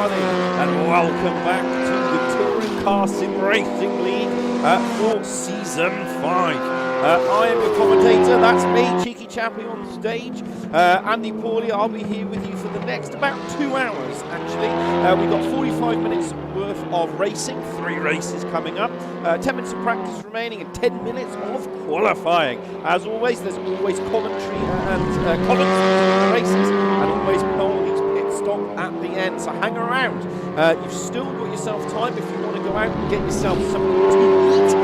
everybody, and welcome back to the Touring Car Sim Racing League for Season 5. I am your commentator, that's me, Cheeky Chappie on stage. Andy Pawley, I'll be here with you for the next about 2 hours, actually. We've got 45 minutes worth of racing, 3 races coming up, 10 minutes of practice remaining, and 10 minutes of qualifying. As always, there's always commentary and comments on the races, and always Pawley's pit stop at the end, so hang around. You've still got yourself time if you want to go out and get yourself something to eat,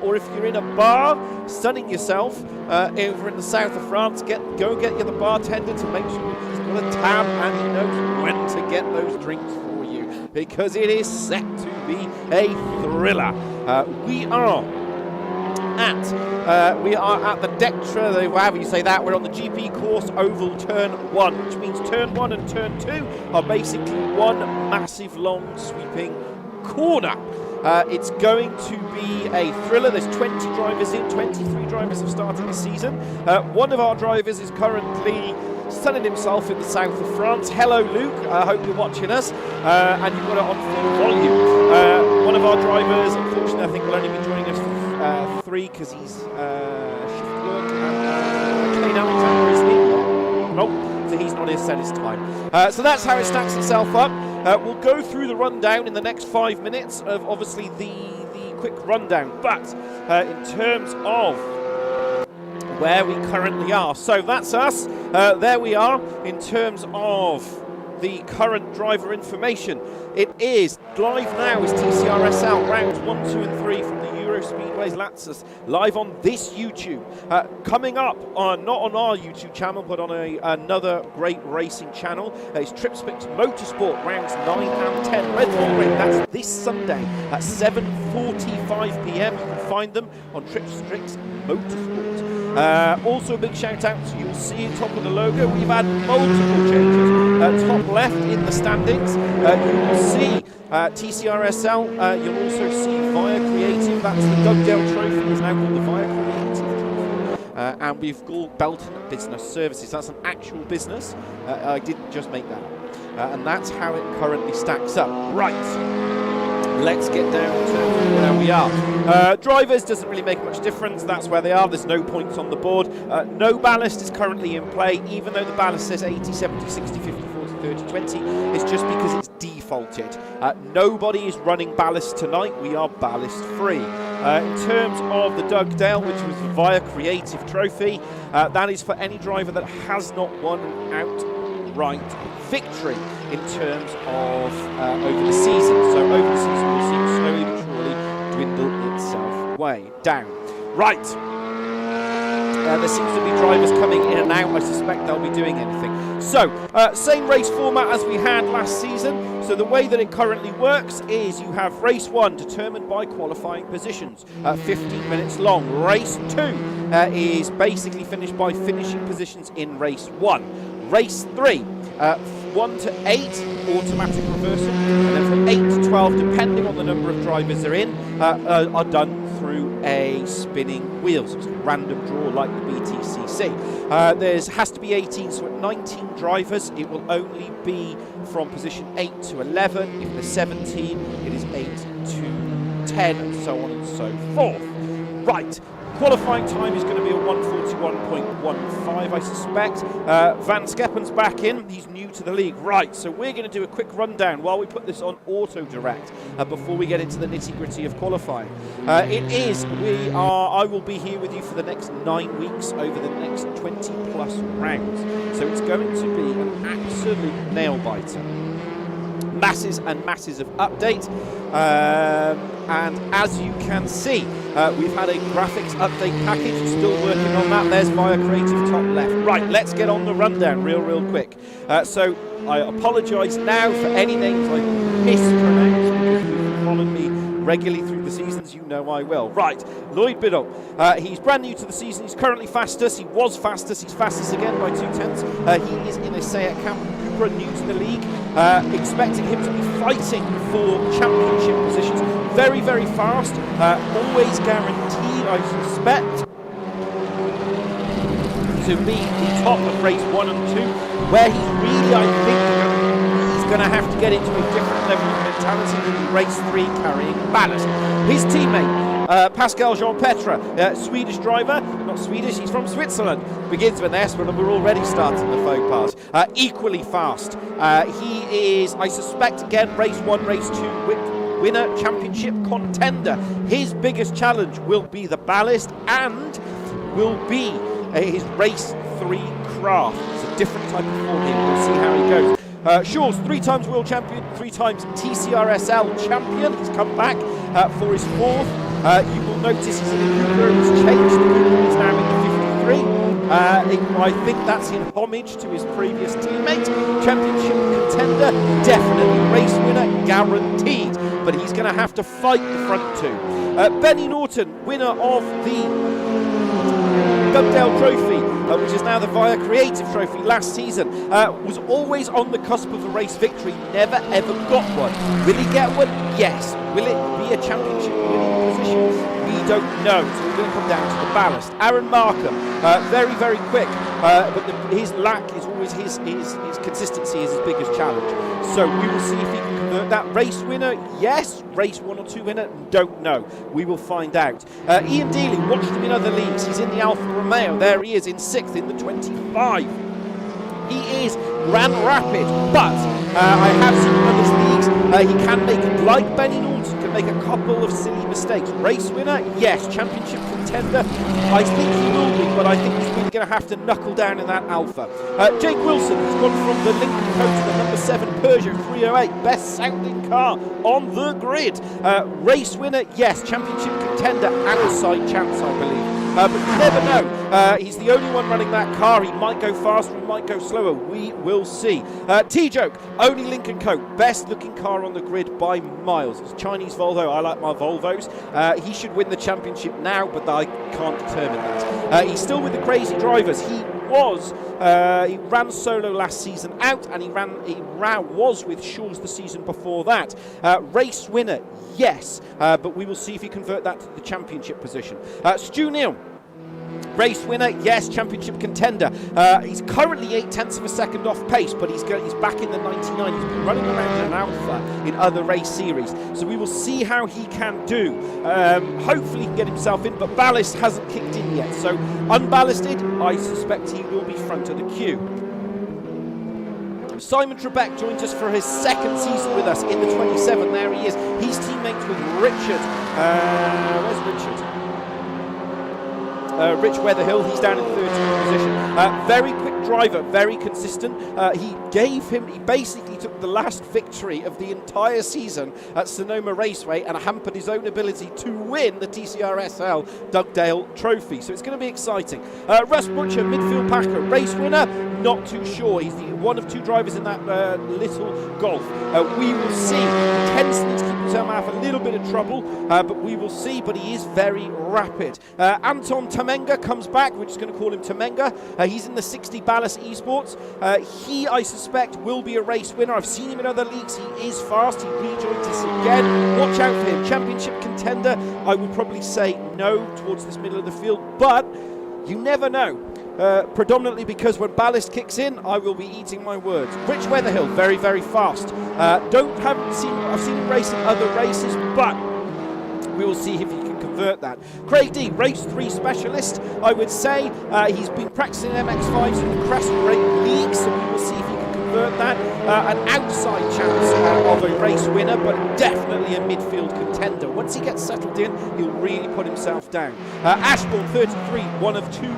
or if you're in a bar, sunning yourself over in the south of France, go and get the bartender to make sure he's got a tab and he knows when to get those drinks for you, because it is set to be a thriller. We are at the Tcsrl, however you say that. We're on the GP course oval turn 1, which means turn 1 and turn 2 are basically one massive long sweeping corner. It's going to be a thriller. There's 20 drivers in, 23 drivers have started this season. One of our drivers is currently sunning himself in the south of France. Hello, Luke. I hope you're watching us, and you've got it on full volume. One of our drivers, unfortunately, I think will only be joining us for 3 because he's shift work. Kane Alexander is here. Nope, so he's not here to set his time. So that's how it stacks itself up. We'll go through the rundown in the next 5 minutes of obviously the quick rundown, but in terms of where we currently are, so that's us. There we are in terms of the current driver information. It is live now is Tcsrl rounds 1, 2 and 3 from the Euro Speedways Laustiz, live on this YouTube. Coming up on not on our YouTube channel but on another great racing channel is Tcsrl Motorsport rounds 9 and 10 Red Bull Ring. That's this Sunday at 7:45 p.m. You can find them on Tcsrl Motorsport. Also a big shout out to, you'll see at top of the logo, we've had multiple changes. Top left in the standings, you will see Tcsrl, you'll also see Via Creative, that's the Dugdale Trophy, it's now called the Via Creative. And we've got Belton Business Services, that's an actual business, I didn't just make that up. And that's how it currently stacks up. Right. Let's get down to where we are. Drivers doesn't really make much difference. That's where they are. There's no points on the board. No ballast is currently in play, even though the ballast says 80, 70, 60, 50, 40, 30, 20. It's just because it's defaulted. Nobody is running ballast tonight. We are ballast free. In terms of the Dugdale, which was Via Creative Trophy, that is for any driver that has not won an outright victory in terms of over the season. So over the season we'll see it slowly but surely dwindle itself way down. Right. There seems to be drivers coming in and out. I suspect they'll be doing anything. So, same race format as we had last season. So the way that it currently works is you have race 1 determined by qualifying positions, 15 minutes long. Race 2 is basically finished by finishing positions in race 1. Race 3, 1 to 8, automatic reversal, and then from 8 to 12, depending on the number of drivers they're in, are done through a spinning wheel. So it's a random draw like the BTCC. There has to be 18, so at 19 drivers, it will only be from position 8 to 11. If there's 17, it is 8 to 10, and so on and so forth. Right. Qualifying time is going to be a 1:41.15, I suspect. Van Scheppen's back in. He's new to the league. Right, so we're going to do a quick rundown while we put this on auto direct before we get into the nitty-gritty of qualifying. I will be here with you for the next 9 weeks over the next 20 plus rounds. So it's going to be an absolute nail-biter. Masses and masses of update, and as you can see, we've had a graphics update package, still working on that. There's Via Creative top left. Right, let's get on the rundown real quick. So I apologise now for any names I mispronounce, because if you've followed me regularly through the seasons, you know I will. Right, Lloyd Biddle, he's brand new to the season, he's currently fastest, he was fastest, he's fastest again by 2/10. He is in a Seat Camp Cupra, new to the league, expecting him to be fighting for championship positions. Very, very fast, always guaranteed, I suspect, to be the top of race 1 and 2, where he's really, I think, he's going to have to get into a different level of mentality than race 3 carrying ballast. His teammate, Pascal Jean-Petre, Swedish driver, not Swedish, he's from Switzerland, begins with an S, but we're already starting the faux pas. Equally fast. He is, I suspect, again, race 1, race 2 winner, championship contender. His biggest challenge will be the ballast and will be his race 3 craft. It's a different type of form here. We'll see how he goes. Shaw's 3 times world champion, 3 times TCRSL champion. He's come back for his 4th. You will notice he's in a Cougar. He's changed the Cougar. He's now in the 53. I think that's in homage to his previous teammate. Championship contender, definitely. Race winner, guaranteed. But he's going to have to fight the front 2. Benny Norton, winner of the Dugdale Trophy, which is now the Via Creative Trophy last season, was always on the cusp of a race victory, never ever got one. Will he get one? Yes. Will it be a championship winning position? We don't know, so we're going to come down to the ballast. Aaron Markham, very, very quick, but his lack is always his consistency is his biggest challenge. So we will see if he can convert that. Race winner, yes. Race 1 or 2 winner, don't know. We will find out. Ian Dealey, watched him in other leagues. He's in the Alfa Romeo. There he is in 6th in the 25. He is Grand Rapid, but I have seen him in other leagues. He can make, like Benny Norton, can make a couple of silly mistakes. Race winner, yes. Championship contender, I think he will be, but I think he's really going to have to knuckle down in that Alpha. Jake Wilson has gone from the Lincoln Co to the number 7 Peugeot 308, best sounding car on the grid. Race winner, yes. Championship contender, outside chance, I believe. But you never know. He's the only one running that car. He might go faster, he might go slower. We will see. T-Joke, only Lincoln Co. Best looking car on the grid by miles. It's a Chinese Volvo. I like my Volvos. He should win the championship now, but I can't determine that. He's still with the crazy drivers. He ran solo last season out, and he was with Shaw's the season before that. Race winner, yes, but we will see if he convert that to the championship position. Stu Neal, race winner, yes. Championship contender. He's currently 8/10 of a second off pace, but he's back in the 99. He's been running around in an Alpha in other race series, so we will see how he can do. Hopefully he can get himself in, but ballast hasn't kicked in yet, so unballasted, I suspect he will be front of the queue. Simon Trebek joins us for his 2nd season with us in the 27. There he is. He's teammates with Richard. Where's Richard? Rich Weatherhill, he's down in 13th position. Very quick driver, very consistent. He basically took the last victory of the entire season at Sonoma Raceway and hampered his own ability to win the TCRSL Dugdale Trophy. So it's going to be exciting. Russ Butcher, midfield packer, race winner, not too sure. He's the one of 2 drivers in that little Golf. We will see. He tends to keep himself out of a little bit of trouble, but we will see. But he is very rapid. Anton Tamenga comes back. We're just going to call him Tamenga. He's in the 60 Ballast Esports. He, I suspect, will be a race winner. I've seen him in other leagues. He is fast. He rejoins us again. Watch out for him. Championship contender. I would probably say no towards this middle of the field, but you never know. Predominantly because when ballast kicks in, I will be eating my words. Rich Weatherhill, very, very fast. I've seen him race in other races, but we will see if he can convert that. Craig D, race 3 specialist, I would say. He's been practicing MX5s in the Crescent Rate League, so we will see if he can convert that. An outside chance of a race winner, but definitely a midfield contender. Once he gets settled in, he'll really put himself down. Ashbourne, 33, one of 2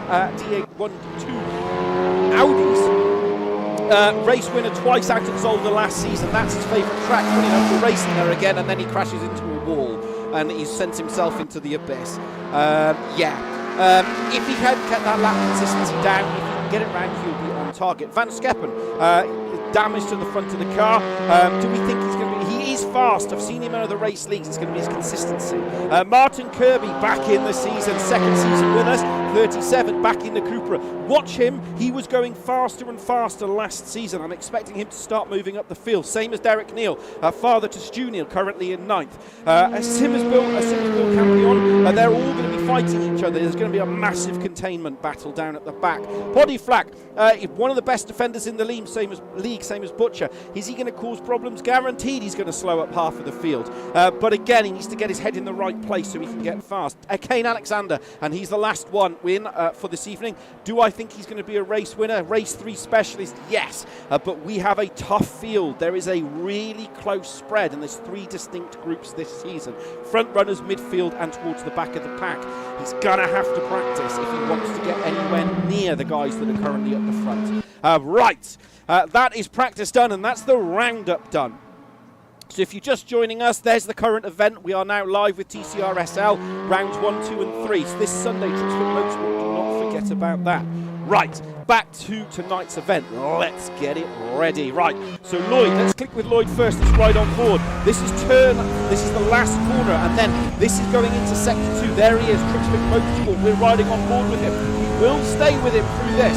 Audis. Race winner twice out at Zolder last season. That's his favourite track. Funny enough, we're racing there again, and then he crashes into a wall, and he sends himself into the abyss. If he can get that lap consistency down, if he can get it round, he'll be on target. Van Skeppen, damage to the front of the car. Do we think he's going to be... He is fast. I've seen him in other race leagues. It's going to be his consistency. Martin Kirby back in the season, 2nd season with us. 37 back in the Cupra. Watch him. He was going faster and faster last season. I'm expecting him to start moving up the field. Same as Derek Neal, father to Stu Neal, currently in 9th. A Simmersville Campion. They're all going to be fighting each other. There's going to be a massive containment battle down at the back. Poddy Flack, one of the best defenders in the league, same as Butcher. Is he going to cause problems? Guaranteed he's going to slow up half of the field. But again, he needs to get his head in the right place so he can get fast. Kane Alexander, and he's the last one win for this evening. Do I think he's going to be a race winner? Race 3 specialist? Yes. But we have a tough field. There is a really close spread, and there's 3 distinct groups this season. Front runners, midfield, and towards the back of the pack. He's going to have to practice if he wants to get anywhere near the guys that are currently at the front. Right. That is practice done, and that's the roundup done. So if you're just joining us, there's the current event. We are now live with TCRSL, rounds 1, 2 and 3. So this Sunday, Tcsrl Motorsport, do not forget about that. Right, back to tonight's event. Let's get it ready. Right, so Lloyd, let's click with Lloyd first. Let's ride on board. This is the last corner, and then this is going into sector 2. There he is, Tcsrl Motorsport. We're riding on board with him. We will stay with him through this.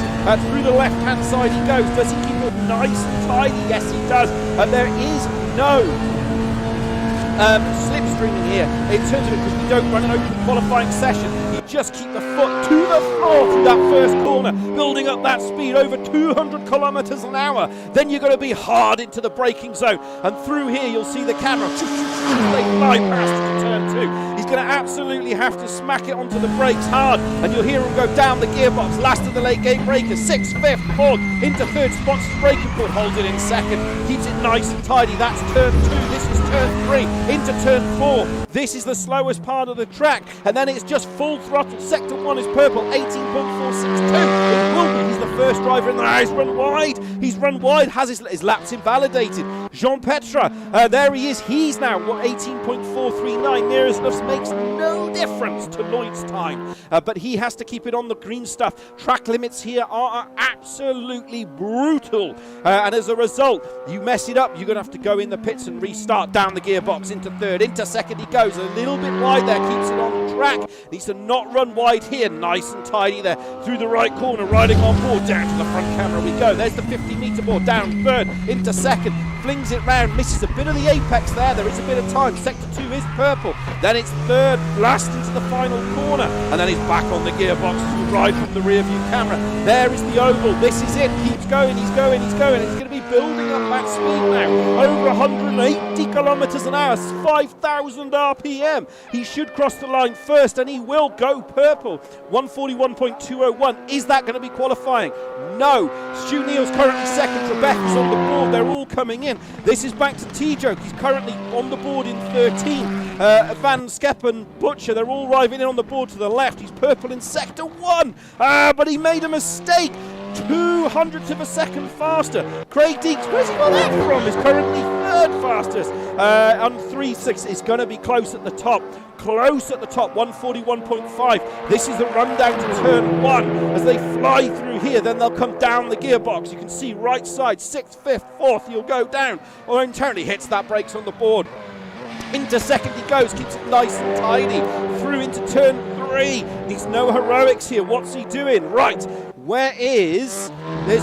Through the left-hand side he goes. Does he keep it nice and tidy? Yes, he does. And there is no slipstreaming here in terms of it, because we don't run an open qualifying session. You just keep the foot to the floor through that first corner, building up that speed over 200 kilometers an hour. Then you're going to be hard into the braking zone, and through here you'll see the camera. They fly past to turn 2. He's going to absolutely have to smack it onto the brakes hard, and you'll hear him go down the gearbox. Last of the late gate breakers, 6th, 5th, 4th, into 3rd, spots the braking put, holds it in 2nd, keeps it nice and tidy. That's turn 2. This is turn 3 into turn 4. This is the slowest part of the track, and then it's just full throttle. Sector 1 is purple, 18.462. It will be. He's the first driver in there. He's run wide. He's run wide, has his laps invalidated. Jean Petra, there he is. He's now 18.439. Miroslav makes no difference to Lloyd's time, but he has to keep it on the green stuff. Track limits here are absolutely brutal, and as a result, you mess it up, you're going to have to go in the pits and restart. Down the gearbox into 3rd, into 2nd he goes, a little bit wide there, keeps it on track, needs to not run wide here, nice and tidy there, through the right corner, riding on board, down to the front camera we go. There's the 50-meter board, down 3rd, into 2nd, flings it round, misses a bit of the apex there is a bit of time. Sector 2 is purple, then it's 3rd, last into the final corner, and then he's back on the gearbox as we ride from the rear view camera. There is the oval, this is it, keeps going, he's going, he's going, he's going to be building up that speed now, over 180 kilometers an hour, 5,000 RPM. He should cross the line first, and he will go purple. 141.201. Is that going to be qualifying? No. Stu Neal's currently 2nd. Rebecca's on the board. They're all coming in. This is back to T-Joke. He's currently on the board in 13. Van Skeppen, Butcher, they're all arriving in on the board to the left. He's purple in sector 1. But he made a mistake. 200ths of a second faster. Craig Deeks, where's he got that from? Is currently 3rd fastest. On 3.6, it's going to be close at the top. Close at the top, 141.5. This is the run down to turn 1. As they fly through here, then they'll come down the gearbox. You can see right side, 6th, 5th, 4th, he'll go down. Or internally hits that brakes on the board. Into 2nd he goes, keeps it nice and tidy. Through into turn 3. Needs no heroics here. What's he doing? Right. There's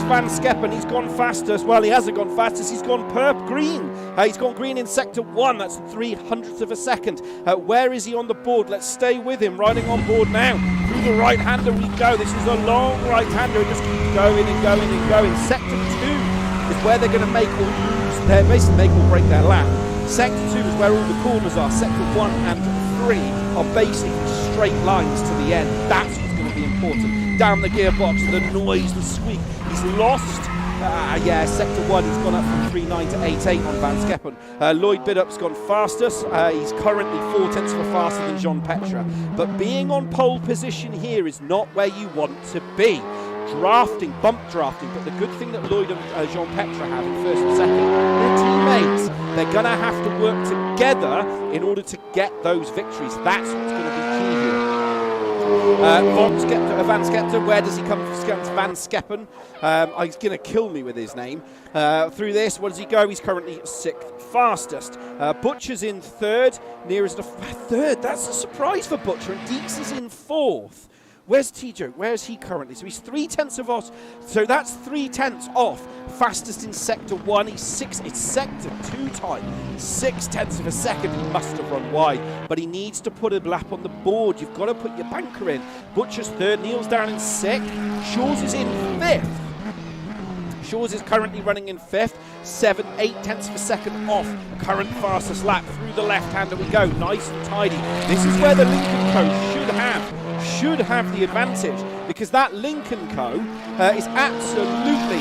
Van Skeppen. He's gone fastest. Well, he hasn't gone fastest. He's gone green. He's gone green in sector 1. That's 300ths of a second. Where is he on the board? Let's stay with him. Riding on board now. Through the right-hander we go. This is a long right-hander. It just keeps going and going and going. Sector 2 is where they're going to make or lose. They're basically make or break their lap. Sector 2 is where all the corners are. Sector 1 and 3 are basically straight lines to the end. That's what's going to be important. Down the gearbox, the noise, the squeak. He's lost. Sector 1, he's gone up from 3.9 to 8.8 on Van Skeppen. Lloyd Bidup's gone fastest. He's currently 4/10 faster than Jean Petra. But being on pole position here is not where you want to be. Drafting, bump drafting, but the good thing that Lloyd and Jean Petra have in 1st and 2nd, they're teammates. They're going to have to work together in order to get those victories. That's what's going to be key here. Van Skeppen, where does he come from? Van Skeppen. He's going to kill me with his name. Through this, where does he go? He's currently 6th fastest. Butcher's in 3rd, nearest to 3rd. That's a surprise for Butcher, and Deeks is in 4th. Where's Tjo? Where is he currently? So he's 3/10 of us. So that's 3/10 off fastest in Sector 1. He's 6. It's Sector 2 time. 6/10 of a second. He must have run wide. But he needs to put a lap on the board. You've got to put your banker in. Butcher's third. Neil's down in 6th. Shaw's is in 5th. Shaw's is currently running in 5th, 7/8 of a second off current fastest lap. Through the left-hander we go, nice and tidy. This is where the Lincoln Co. should have the advantage, because that Lincoln Co. Is absolutely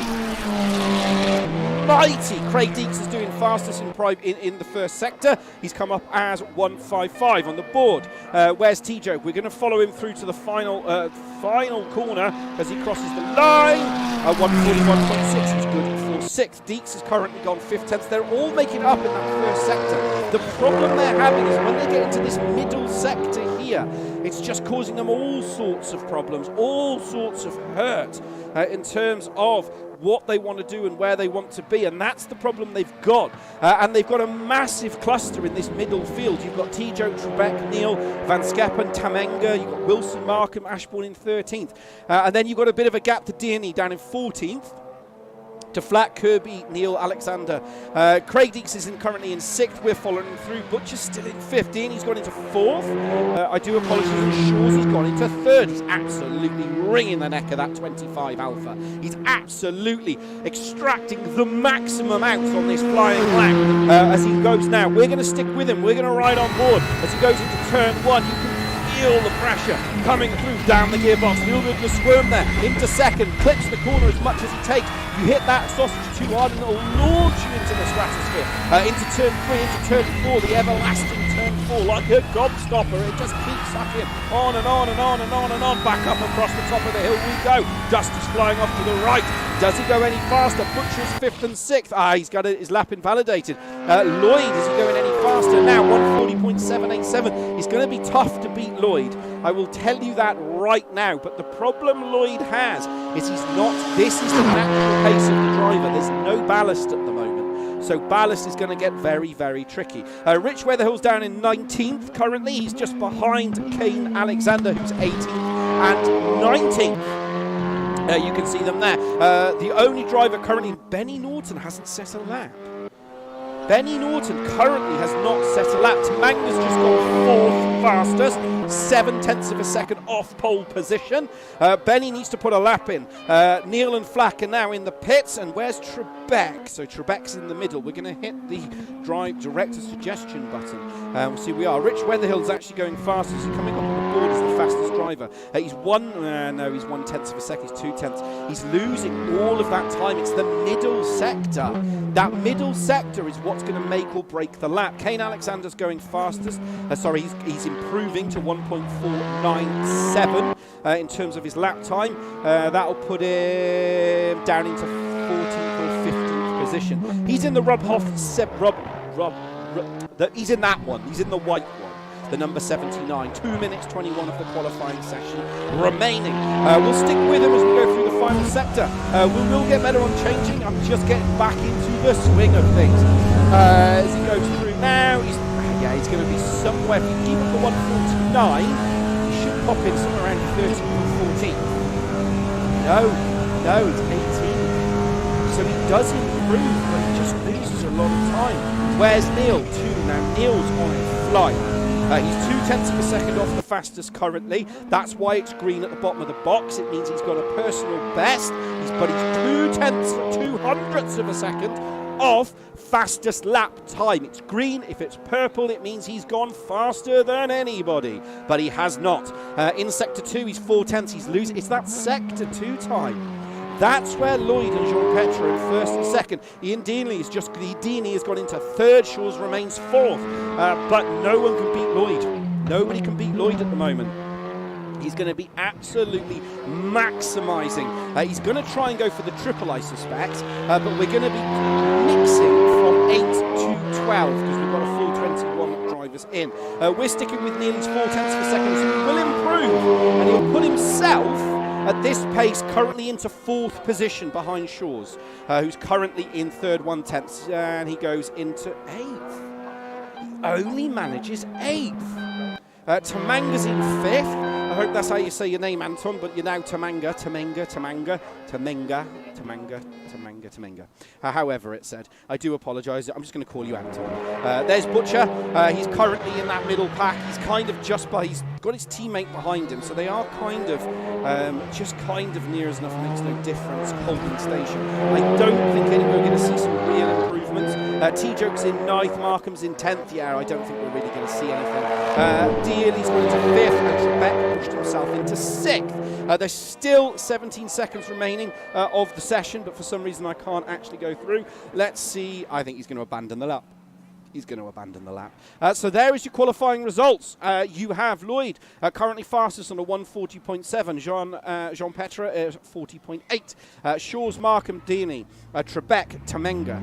mighty. Craig Deeks is doing fastest in the first sector. He's come up as 1:55 on the board. Where's Tjo? We're going to follow him through to the final corner as he crosses the line. 1:41.6 is good for 6th. Deeks has currently gone 5/10. They're all making up in that first sector. The problem they're having is when they get into this middle sector here, it's just causing them all sorts of problems, all sorts of hurt in terms of what they want to do and where they want to be, and that's the problem they've got. And they've got a massive cluster in this middle field. You've got Tjo, Trebek, Neil, Van Skeppen, Tamenga, you've got Wilson, Markham, Ashbourne in 13th. And then you've got a bit of a gap to Dearney down in 14th. To Flat, Kirby, Neil, Alexander. Craig Deeks is currently in 6th. We're following him through. Butcher's still in 15th. He's gone into 4th. I do apologise for Shaw's. He's gone into 3rd. He's absolutely wringing the neck of that 25 Alpha. He's absolutely extracting the maximum out on this flying black as he goes now. We're going to stick with him. We're going to ride on board as he goes into turn 1. You can feel the pressure coming through down the gearbox. A little bit of the squirm there. Into 2nd. Clips the corner as much as he takes. You hit that sausage too hard and it'll launch you into the stratosphere. Into turn 3, into turn 4, the everlasting turn 4, like a gobstopper. It just keeps sucking on and on and on and on and on. Back up across the top of the hill we go. Dust is flying off to the right. Does he go any faster? Butcher's 5th and 6th. He's got his lap invalidated. Lloyd, is he going any faster now? 1:40.787. It's going to be tough to beat Lloyd. I will tell you that right now. But the problem Lloyd has is this is the natural pace of the driver. There's no ballast at the moment. So ballast is going to get very, very tricky. Rich Weatherhill's down in 19th currently. He's just behind Kane Alexander, who's 18th and 19th. You can see them there. The only driver currently, Benny Norton, hasn't set a lap. Benny Norton currently has not set a lap. Tamanga's just got 4th fastest, 7/10 of a second off pole position. Benny needs to put a lap in. Neil and Flack are now in the pits, and where's Trebek? So Trebek's in the middle. We're going to hit the drive director suggestion button. We'll see we are. Rich Weatherhill's actually going fastest. He's coming up on the board as the fastest driver. He's 1/10 of a second. He's 2/10. He's losing all of that time. It's the middle sector. That middle sector is what's going to make or break the lap. Kane Alexander's going fastest. He's improving to 1:497 in terms of his lap time. That'll put him down into 14th or 15th position. He's in the he's in that one. He's in the white one. The number 79. 2 minutes 21 of the qualifying session remaining. We'll stick with him as we go through the final sector. We will get better on changing. I'm just getting back into the swing of things. As he goes through now, he's going to be somewhere. If you keep up the 1:49, he should pop in somewhere around 13 or 14. No, he's 18. So he does improve, but he just loses a lot of time. Where's Neil? 2 now. Neil's on a flight. He's 2/10 of a second off the fastest currently. That's why it's green at the bottom of the box. It means he's got a personal best. But he's 2/200ths of a second off fastest lap time. It's green. If it's purple, it means he's gone faster than anybody. But he has not. In Sector 2, he's 4/10. He's losing. It's that Sector 2 time. That's where Lloyd and Jean Petre are in 1st and 2nd. Ian Deaney has gone into 3rd. Shaw's remains 4th. But no one can beat Lloyd. Nobody can beat Lloyd at the moment. He's going to be absolutely maximising. He's going to try and go for the triple, I suspect. But we're going to be mixing from 8 to 12 because we've got a full 21 drivers in. We're sticking with Neil's 4/10 of a second, so he will improve. And he'll put himself at this pace currently into 4th position behind Shaw's, who's currently in 3rd 1/10, and he goes into 8th. He only manages 8th. Tamanga's in 5th. I hope that's how you say your name, Anton, but you're now Tamanga. However it said. I do apologise. I'm just going to call you Anton. There's Butcher. He's currently in that middle pack. He's kind of just by, he's got his teammate behind him, so they are kind of, just kind of near as enough, makes no difference, holding station. I don't think anyway we're going to see some real improvements. T-Joke's in 9th, Markham's in 10th. Yeah, I don't think we're really going to see anything. Dearly's gone into 5th, and Trebek pushed himself into 6th. There's still 17 seconds remaining of the session, but for some reason I can't actually go through. Let's see. I think he's going to abandon the lap. He's going to abandon the lap. So there is your qualifying results. You have Lloyd currently fastest on a 140.7. Jean Petra at 40.8. Shaw's Markham Dini. Trebek Tamenga.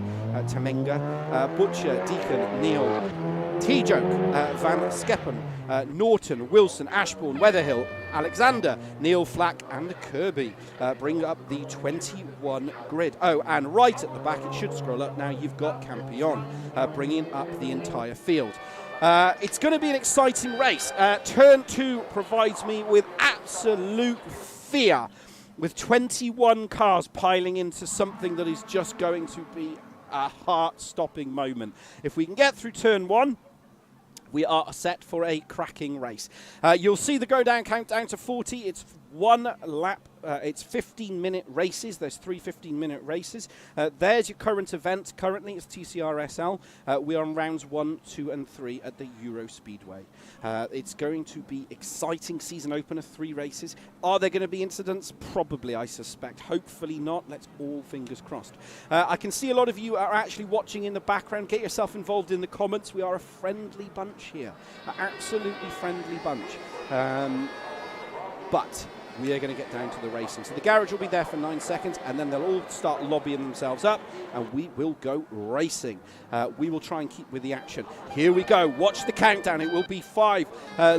Butcher Deacon Neil. T-Joke Van Skeppen. Norton, Wilson, Ashbourne, Weatherhill, Alexander, Neil Flack and Kirby bring up the 21 grid. Oh, and right at the back, it should scroll up now, you've got Campion bringing up the entire field. It's going to be an exciting race. Turn 2 provides me with absolute fear, with 21 cars piling into something that is just going to be a heart-stopping moment. If we can get through turn 1, we are set for a cracking race. You'll see the go down countdown to 40. It's one lap. It's 15-minute races. There's 3 15-minute races. There's your current event. Currently, it's Tcsrl. We are on rounds 1, 2, and 3 at the Euro Speedway. It's going to be exciting. Season opener, 3 races. Are there going to be incidents? Probably, I suspect. Hopefully not. Let's all fingers crossed. I can see a lot of you are actually watching in the background. Get yourself involved in the comments. We are a friendly bunch here. An absolutely friendly bunch. But we are going to get down to the racing. So the garage will be there for 9 seconds, and then they'll all start lobbying themselves up, and we will go racing. We will try and keep with the action. Here we go. Watch the countdown. It will be 5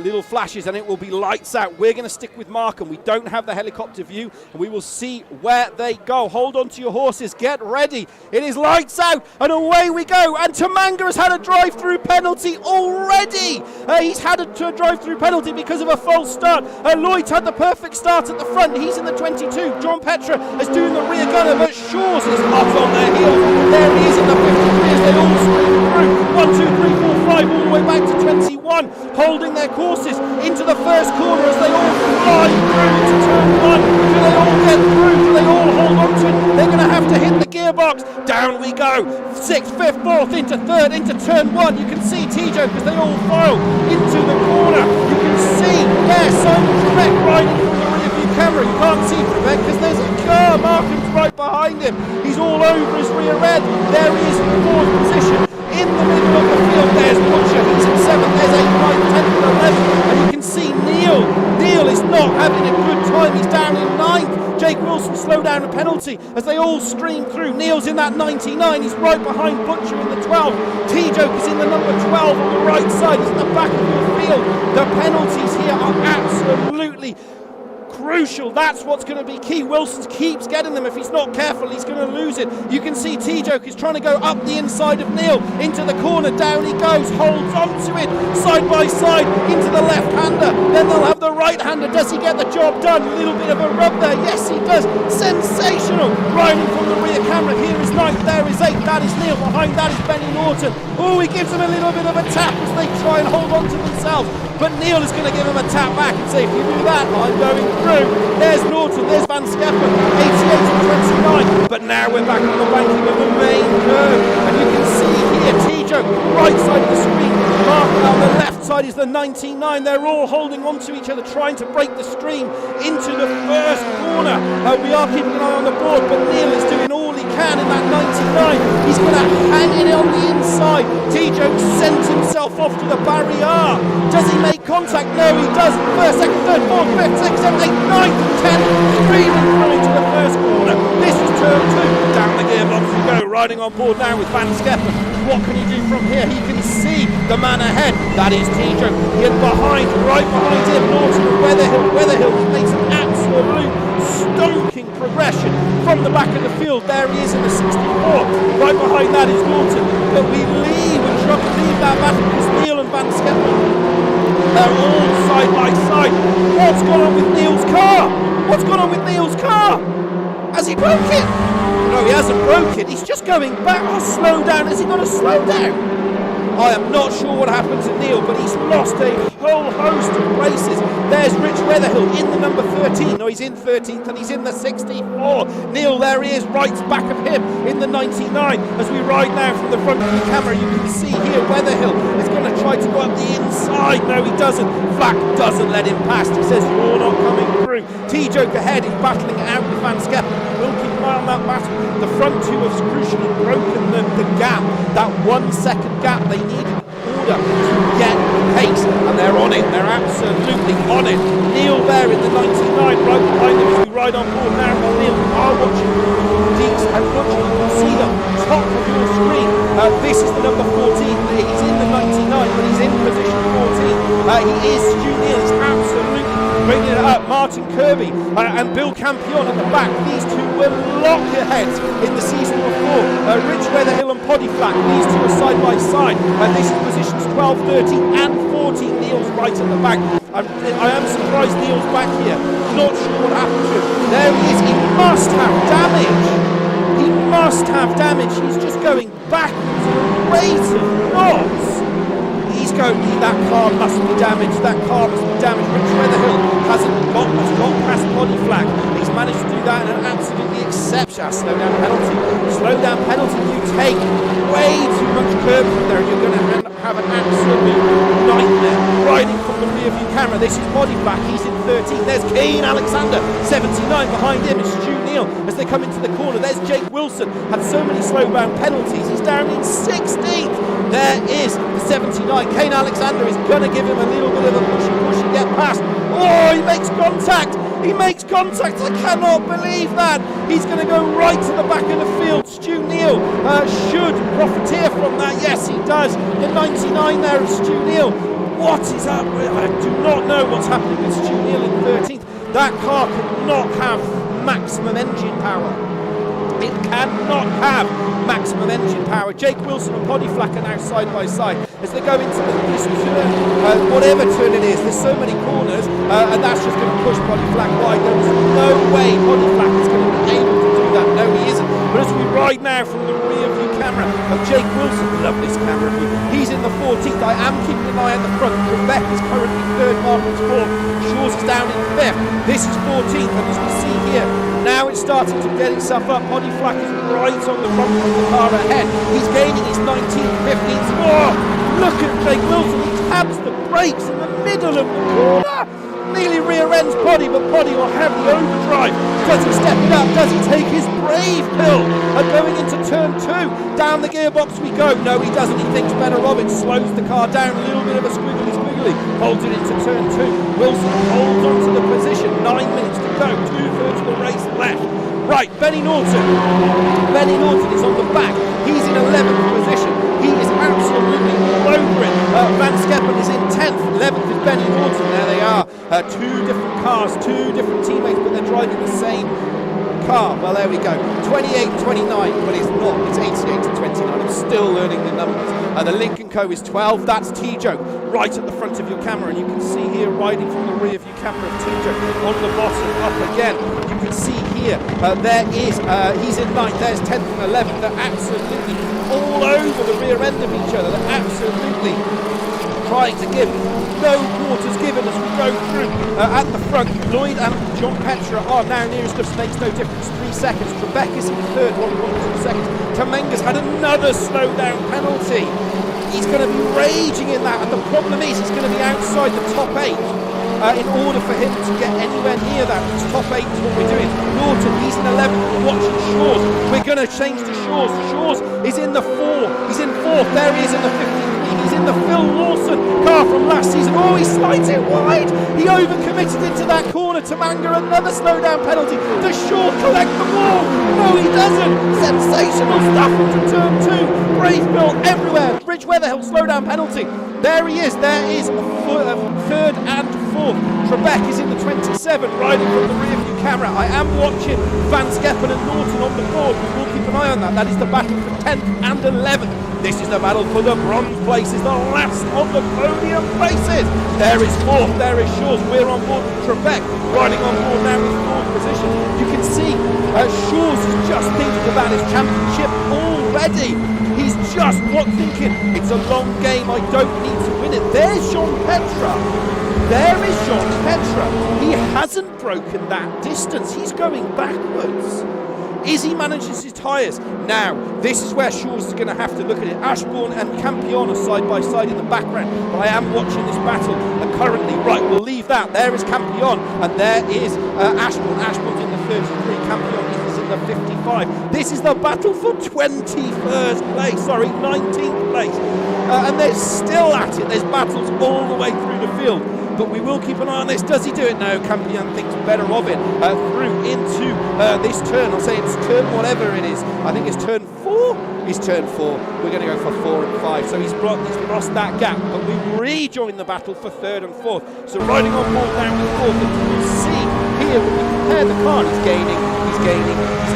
little flashes, and it will be lights out. We're going to stick with Markham. We don't have the helicopter view, and we will see where they go. Hold on to your horses. Get ready. It is lights out, and away we go. And Tamanga has had a drive-through penalty already. He's had a drive-through penalty because of a false start. Lloyd's had the perfect start at the front. He's in the 22. John Petra is doing the rear gunner, but Shaw's is hot on their heels. There he is in the 53 as they all stream through. 1, 2, 3, 4, 5, all the way back to 21, holding their courses into the first corner as they all fly through into turn 1. Do they all get through? Do they all hold on to it? They're going to have to hit the gearbox. Down we go. 6th, 5th, 4th, into 3rd, into turn 1. You can see T-Joke as they all file into the corner. You can see there Simon Trebek riding from the rear view camera. You can't see Trebek because there's a car. Markham's right behind him. He's all over his rear end. There he is in 4th position. In the middle of the field, there's Butcher. He's in 7th. There's 8th, 9th, 10th, and 11th. And you can see Neil. Neil is not having a good time. He's down in 9th. Jake Wilson slowed down a penalty as they all stream through. Neil's in that 99. He's right behind Butcher in the 12. T-Joke is in the number 12 on the right side. He's in the back of the field. The penalties here are absolutely crucial. That's what's going to be key. Wilson keeps getting them. If he's not careful, he's going to lose it. You can see T-Joke is trying to go up the inside of Neil into the corner. Down he goes, holds onto it side by side into the left-hander. Then they'll have the right-hander. Does he get the job done? A little bit of a rub there. Yes, he does. Sensational. Riding from the rear camera. Here is 9th. There is 8th. That is Neil. Behind that is Benny Norton. Oh, he gives him a little bit of a tap as they try and hold on to themselves. But Neil is going to give him a tap back and say, if you do that, I'm going through. There's Norton, there's Van Skeppen, 88 and 29. But now we're back on the banking of the main curve. And you can see here, T-Joke, right side of the screen. Mark on the left side is the 99. They're all holding on to each other, trying to break the stream into the first corner. We are keeping an eye on the board, but Neil is doing all he can in that 99. He's going to hang it on the inside. T-Joke sent himself off to the barrier. Does he make contact? No, he does. First, second, third, fourth, fifth, sixth, seventh, eighth, ninth, 10th, streaming through into the first corner. This is turn 2. Down the gearbox we go, riding on board now with Van Skeppen. What can he do from here? He can see the man ahead. That is T-Joke. Get behind, right behind him, Norton and Weatherhill. Weatherhill makes an absolute stonking progression from the back of the field. There he is in the 64. Right behind that is Norton. But we leave and try to leave that battle because Neil and Van Skeppen They're all side by side. What's gone on with Neil's car? What's gone on with Neil's car? Has he broke it? No, he hasn't broke it. He's just going back. Oh, slow down. Has he got to slow down? I am not sure what happened to Neil, but he's lost a whole host of places. There's Rich Weatherhill in the number 13. No, he's in 13th and he's in the 64. Neil, there he is, right back of him in the 99. As we ride now from the front of the camera, you can see here Weatherhill is going to try to go up the inside. No, he doesn't. Flack doesn't let him past. He says, you're not coming through. T-Joke ahead. He's battling it out with Van Skeppen. We'll keep an eye on that battle. The front two have crucially broken the gap. That 1 second gap they needed in order to get pace, and they're on it. They're absolutely on it. Neil there in the 99, right behind them as we ride on board now. While Neil, we are watching Deeks and Butcher. You can see them top of your screen. This is the number 14. He's in the 99, but he's in position 14. He is Stu Neil. He's absolutely bringing it up. Martin Kirby and Bill Campion at the back. These two were lockerheads in the season before. Rich Weatherhill and Poddy Flack. These two are side by side. This is positions 12, 13 and 14. Neil's right at the back. I am surprised Neil's back here. Not sure what happened to him. There he is. He must have damage. He must have damage. He's just going backwards at a rate of knots. He's going, that car must be damaged. That car must be damaged. Rich Weatherhill has got past Poddy Flack. He's managed to do that in an absolutely exceptional slow down penalty. Slow down penalty. You take way too much curb from there, and you're going to have an absolute nightmare riding from the rear view camera. This is Poddy Flack. He's in 13. There's Kane Alexander, 79 behind him is Stu Neil as they come into the corner. There's Jake Wilson, had so many slow down penalties. He's down in 16th. There is the 79. Kane Alexander is going to give him a little bit of a push and get past. Oh, he makes contact. He makes contact. I cannot believe that. He's going to go right to the back of the field. Stu Neil should profiteer from that. Yes, he does. The 99 there of Stu Neil. What is up? I do not know what's happening with Stu Neil in 13th. That car cannot have maximum engine power. It cannot have maximum engine power. Jake Wilson and Poddy Flack are now side by side as they go into this turn, whatever turn it is. There's so many corners, and that's just going to push Poddy Flack wide. There's no way Poddy Flack is going to be able to do that. No, he isn't. But as we ride now from the rear view camera of Jake Wilson, love this camera view. He's in the 14th. I am keeping an eye at the front. Quebec is currently 3rd, Martin's 4th. Shaw's is down in 5th. This is 14th, and as we see here, now it's starting to get itself up. Poddy Flack is right on the front of the car ahead. He's gaining his 19th, 15th. Oh, look at Jake Wilson. He tabs the brakes in the middle of the corner. Nearly rear ends Poddy, but Poddy will have the overdrive. Does he step it up? Does he take his brave pill? Going into turn 2. Down the gearbox we go. No, he doesn't. He thinks better of it. Slows the car down. A little bit of a squiggly. Holds it into turn 2. Wilson holds on to the position. 9 minutes to go. 2/3 of the race left. Right, Benny Norton. Benny Norton is on the back. He's in 11th position. He is absolutely all over it. Van Skeppen is in 10th. 11th is Benny Norton. There they are. Two different cars, two different teammates, but they're driving the same car. Well, there we go. 28, 29, but it's not. It's 88 to 29. I'm still learning the numbers. The Lincoln Co is 12. That's T-Joke right at the front of your camera, and you can see here riding from the rear view camera of T-Joke on the bottom up again. You can see here there is he's in 9th. There's 10th and 11th. They're absolutely all over the rear end of each other. They're absolutely trying to give no quarters given as we go through. At the front, Lloyd and John Petra are now nearest us. Makes no difference. 3 seconds. Rebecca's in 3rd, 1.2 seconds. Kamenga's had another slow down penalty. He's going to be raging in that, and the problem is he's going to be outside the top 8 in order for him to get anywhere near that. It's top 8 is what we're doing. Norton, he's in 11th. We're watching Shaw's. We're going to change to Shaw's. Shaw's is in the 4. He's in 4th. There he is in the 53. He's in the Phil Lawson car from last season. Oh, he slides it wide. He overcommitted into that corner. Tamanga, another slow down penalty. Does Shaw collect the ball? No, he doesn't. Sensational stuff into turn 2. Brave Bill everywhere. Rich Weatherhill slow down penalty. There he is. There is 3rd and 4th. Trebek is in the 27, riding from the rear view camera. I am watching Van Skeppen and Norton on the board. We will keep an eye on that. That is the battle for 10th and 11th. This is the battle for the bronze places, the last of the podium places. There is fourth, there is Shaw's. We're on board with Trebek, riding on board now with fourth position. You can see Shaw's is just thinking about his championship already. He's just thinking, it's a long game, I don't need to win it. There's Jean Petra. There is Jean Petra. He hasn't broken that distance. He's going backwards. Is he manages his tyres? Now, this is where Shaw's is going to have to look at it. Ashbourne and Campion are side by side in the background, but I am watching this battle currently. Right, we'll leave that. There is Campion, and there is Ashbourne. Ashbourne's in the 33, Campion is in the 55. This is the battle for 21st place, 19th place. And they're still at it. There's battles all the way through the field. But we will keep an eye on this. Does he do it? No, Campion thinks better of it. Through into this turn. I'll say it's turn whatever it is. I think it's turn 4. It's turn 4. We're going to go for 4 and 5. So he's lost that gap. But we rejoin the battle for 3rd and 4th. So riding on board down to 4th. And you see here when we compare the car, he's gaining.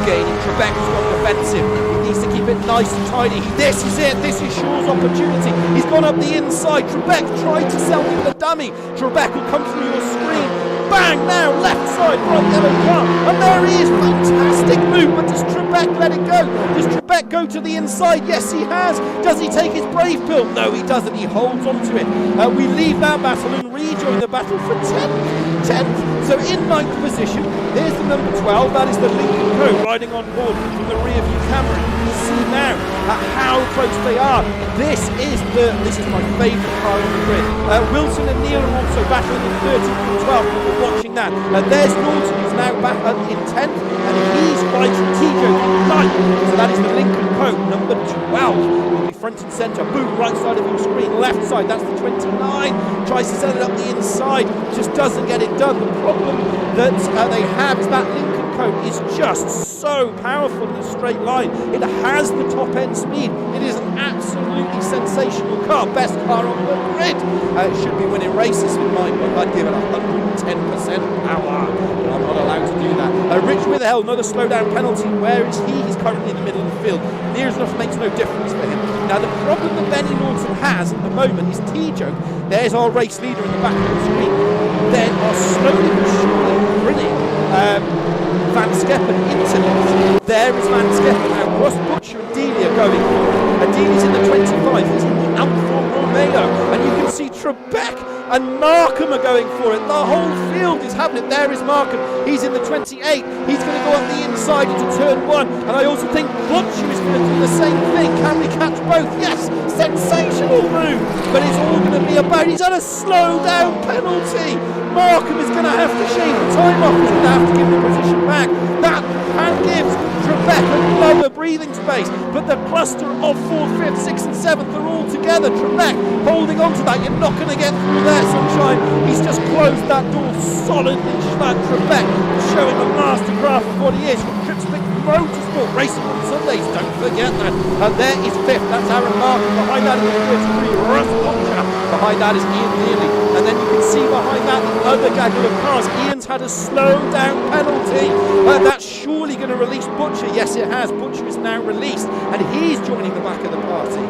Trebek's gone defensive. He needs to keep it nice and tidy. This is it. This is Shaw's opportunity. He's gone up the inside. Trebek tried to sell me the dummy. Trebek will come through your screen. Bang! Now left side, right yellow car, and there he is. Fantastic move, but does Trebek let it go? Does Trebek go to the inside? Yes, he has. Does he take his brave pill? No, he doesn't. He holds on to it. We leave that battle and rejoin the battle for 10th. So in 9th position, there's the number 12. That is the Lincoln Co. riding on board from the rear view camera. You can see now how close they are. This is my favourite car on the grid. Wilson and Neil are also battling in 13th and 12th. We're watching that. There's Norton, who's now back in 10th, and he's fighting Tijo in 9th. So that is the Lincoln Co. number 12. Will be front and centre. Boom, right side of your screen. Left side, that's the 29. Tries to set it up the inside. Just doesn't get it done. The problem that they have is that Lincoln Co is just so powerful in a straight line. It has the top end speed. It is an absolutely sensational car. Best car on the grid. It should be winning races with my book. I'd give it 110% power. But I'm not allowed to do that. Rich Witherhell, another slowdown penalty. Where is he? He's currently in the middle of the field. Near enough makes no difference for him. Now the problem that Benny Norton has at the moment is T-Joke. There's our race leader in the back of the screen. They are slowly but surely bringing Van Skeppen into this. There is Van Skeppen now. Ross Butcher and Delia going for it. Dealia's in the 25. He's in the Alfa Romeo. And you can see Trebek and Markham are going for it. The whole field is having it. There is Markham. He's in the 28. He's going to go up the inside into turn 1. And I also think Butcher is going to do the same thing. Can we catch both? Yes! Sensational move! But it's all going to be about, he's had a slow down penalty. Markham is going to have to shave the time off. He's going to have to give the position back. That gives Trebek another breathing space. But the cluster of 4th, 5th, 6th and 7th are all together. Trebek holding on to that. You're not going to get through there, Sunshine. He's just closed that door solidly. Trebek showing the mastercraft of what he is. Tripstick Motorsport racing on Sundays. Don't forget that. And there is 5th. That's Aaron Markham. Behind that is 33. Russ Butcher. Behind that is Ian Neely. And then you can see behind that the other gaggle of cars. Ian's had a slow down penalty. That's surely going to release Butcher. Yes, it has. Butcher is now released. And he's joining the back of the party.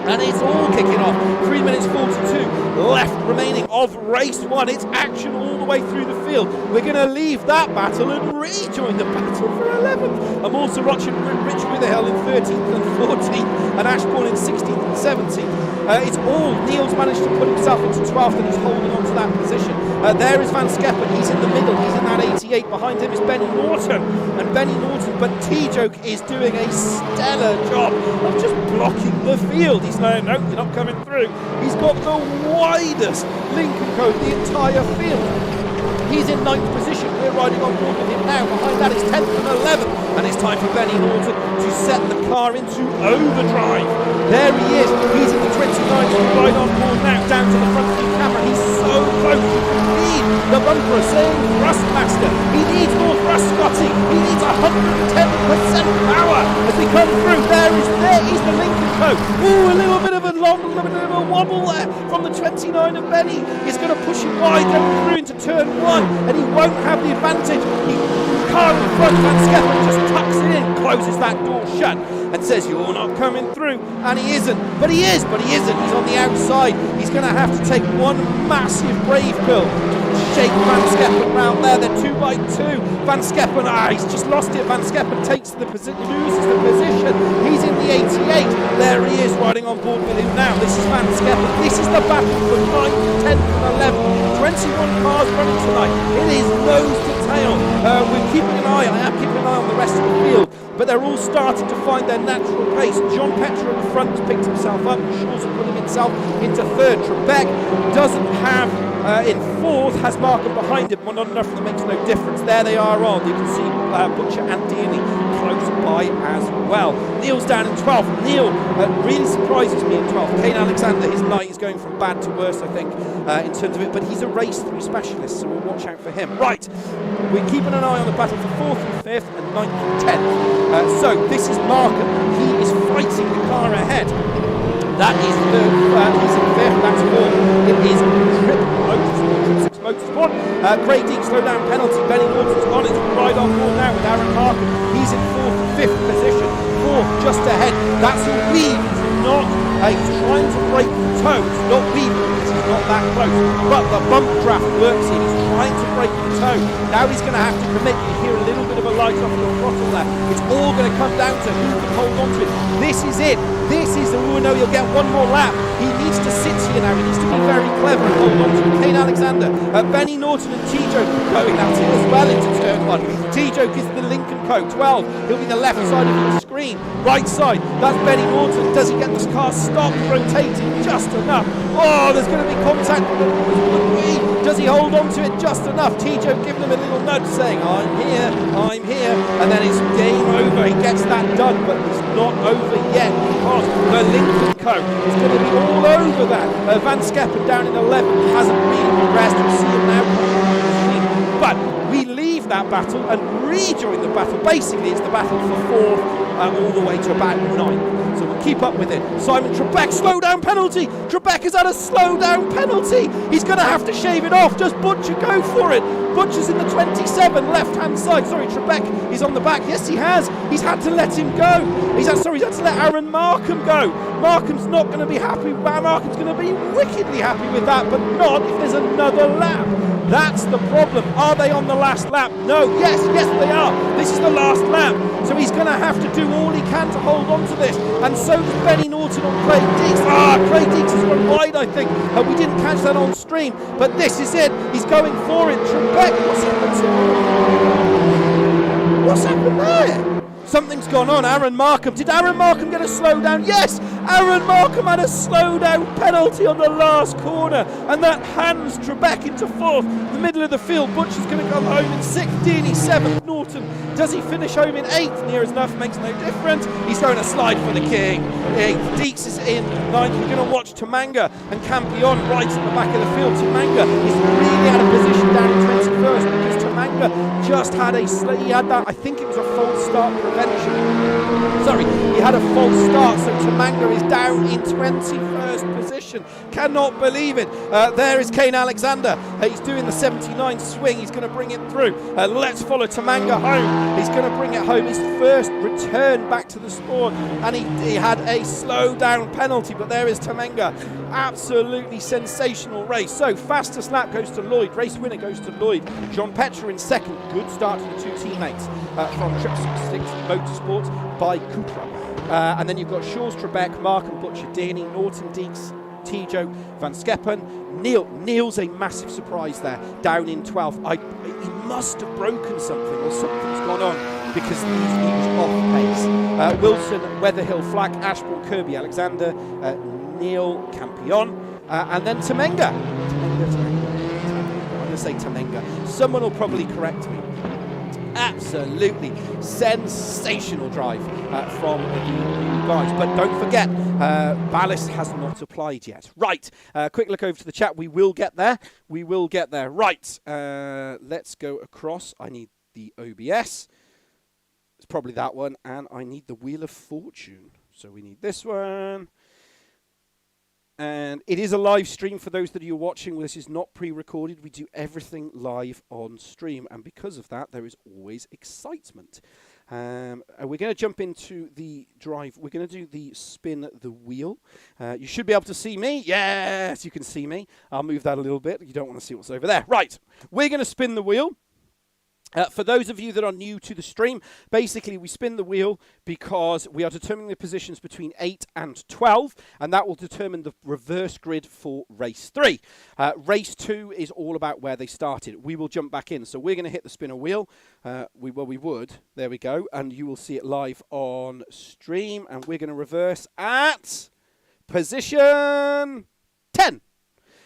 And it's all kicking off. 3 minutes 42 left remaining of race 1. It's action all the way through the field. We're going to leave that battle and rejoin the battle for 11th. I'm also watching Rich Witherhell in 13th and 14th, and Ashbourne in 16th and 17th. It's all, Neil's managed to put himself into 12th and is holding on to that position. There is Van Skeppen. He's in the middle. He's in that 88. Behind him is Benny Norton. And Benny Norton, but T-Joke is doing a stellar job of just blocking the field. He's like, no, you're not coming through. He's got the widest Lincoln Co. the entire field. He's in 9th position. We're riding on board with him now. Behind that is 10th and 11th. And it's time for Benny Norton to set the car into overdrive. There he is. He's in the 29th. Right on board now. Down to the front of the camera. He's so close. He can lead the bumper, saying Thrustmaster. He needs more thrust, Scotty. He needs 110% power as we come through. There is the Lincoln toe. Ooh, a little bit of a wobble there from the 29 of Benny. He's going to push him wide, going through into turn 1, and he won't have the advantage. Car in front, Van Skeppen just tucks it in, closes that door shut, and says, you're not coming through. And he isn't. But he is, but he isn't. He's on the outside. He's going to have to take one massive brave pill to shake Van Skeppen round there. They're 2 by 2. Van Skeppen, he's just lost it. Van Skeppen takes the position, loses the position. He's in the 88. There he is, riding on board with him now. This is Van Skeppen. This is the battle for 9th, 10th, and 11th. 21 cars running tonight. It is nose to tail. We're keeping an eye. I am keeping an eye on the rest of the field, but they're all starting to find their natural pace. John Petra at the front has picked himself up. Shaw's putting himself into 3rd. Trebek doesn't have in 4th, has Markham behind him. Well, not enough that makes no difference. There they are on. You can see Butcher and Dearly close by as well. Neil's down in 12th. Neil really surprises me in 12th. Kane Alexander, his night is going from bad to worse, I think, in terms of it, but he's a race 3 specialist, so we'll watch out for him. Right, we're keeping an eye on the battle for 4th and 5th and 9th and 10th. So this is Markham. He is fighting the car ahead. That is 3rd, he's in 5th, that's 4th. It is Trip 6 Motorsport. Craig Deek, slow down penalty. Benny Norton's on his ride on board now with Aaron Markham. He's in 4th and 5th position. 4th just ahead. That's a weave. He's not, he's trying to break the toe. It's not weaving because he's not that close. But the bump draft works here. He's trying to break the toe. Now he's going to have to commit. You hear a little bit of a light off the throttle there. It's all going to come down to who can hold on to it. This is it. This is the no, he'll get one more lap. He needs to sit here now. He needs to be very clever and hold on to it. Kane Alexander, Benny Norton and T-Joke going at it as well into turn 1. T-Joke is the Lincoln coat. 12. He'll be the left side of the screen. Right side. That's Benny Norton. Does he get this car stopped, rotating just enough? Oh, there's going to be contact. Does he hold on to it just enough? T-Joke giving him a little nudge saying, I'm here, I'm here. And then it's game over. He gets that done, but it's not over yet because the Lincoln coat is going to be all over that. Van Skeppen down in 11th hasn't really progressed. We'll see him now. But we leave that battle and rejoin the battle. Basically, it's the battle for 4th all the way to about 9th. So we'll keep up with it. Simon Trebek, slow down penalty. Trebek has had a slow down penalty. He's going to have to shave it off. Does Butcher go for it? Butcher's in the 27, left-hand side. Sorry, Trebek is on the back. Yes, he has. He's had to let him go. He's had to let Aaron Markham go. Markham's not going to be happy. Markham's going to be wickedly happy with that, but not if there's another lap. That's the problem. Are they on the last lap? No. Yes, they are. This is the last lap. So he's going to have to do all he can to hold on to this. And so does Benny Norton on Craig Deeks. Craig Deeks has run wide, I think. We didn't catch that on stream. But this is it. He's going for it. Trebek, what's happened there? Something's gone on. Aaron Markham. Did Aaron Markham get a slowdown? Yes! Aaron Markham had a slowdown penalty on the last corner, and that hands Trebek into 4th, the middle of the field. Butcher's going to come home in 6th, Deaney 7th, Norton. Does he finish home in 8th? Near as enough, makes no difference. He's going to slide for the king. Deeks is in 9th. We're going to watch Tamanga and Campion right at the back of the field. Tamanga is really out of position down in 21st because Tamanga just had he had that, I think it was a false start prevention. Sorry, he had a false start, so Tamanga is down in 21st position. Cannot believe it. There is Kane Alexander. He's doing the 79 swing. He's going to bring it through. Let's follow Tamanga home. He's going to bring it home. His first return back to the sport, and he had a slow down penalty, but there is Tamanga. Absolutely sensational race. So fastest lap goes to Lloyd. Race winner goes to Lloyd. John Petra in 2nd. Good start to the 2 teammates from Trip 6 Motorsports by Cupra. And then you've got Shaw's, Trebek, Markham, Butcher, Deaney, Norton, Deeks, T-Joe, Van Skeppen. Neil's a massive surprise there, down in 12th. He must have broken something or something's gone on because he was off pace. Wilson, Weatherhill, Flack, Ashbourne, Kirby, Alexander, Neil, Campion, and then Tamanga. I'm going to say Tamanga. Someone will probably correct me. Absolutely sensational drive from the new guys. But don't forget, ballast has not applied yet. Right, quick look over to the chat. We will get there. We will get there. Right, let's go across. I need the OBS. It's probably that one. And I need the Wheel of Fortune. So we need this one. And it is a live stream for those that are watching. This is not pre-recorded. We do everything live on stream. And because of that, there is always excitement. And we're going to jump into the drive. We're going to do the spin the wheel. You should be able to see me. Yes, you can see me. I'll move that a little bit. You don't want to see what's over there. Right. We're going to spin the wheel. For those of you that are new to the stream, basically we spin the wheel because we are determining the positions between 8 and 12, and that will determine the reverse grid for race 3. Race 2 is all about where they started. We will jump back in. So we're going to hit the spinner wheel. We would. There we go. And you will see it live on stream. And we're going to reverse at position 10.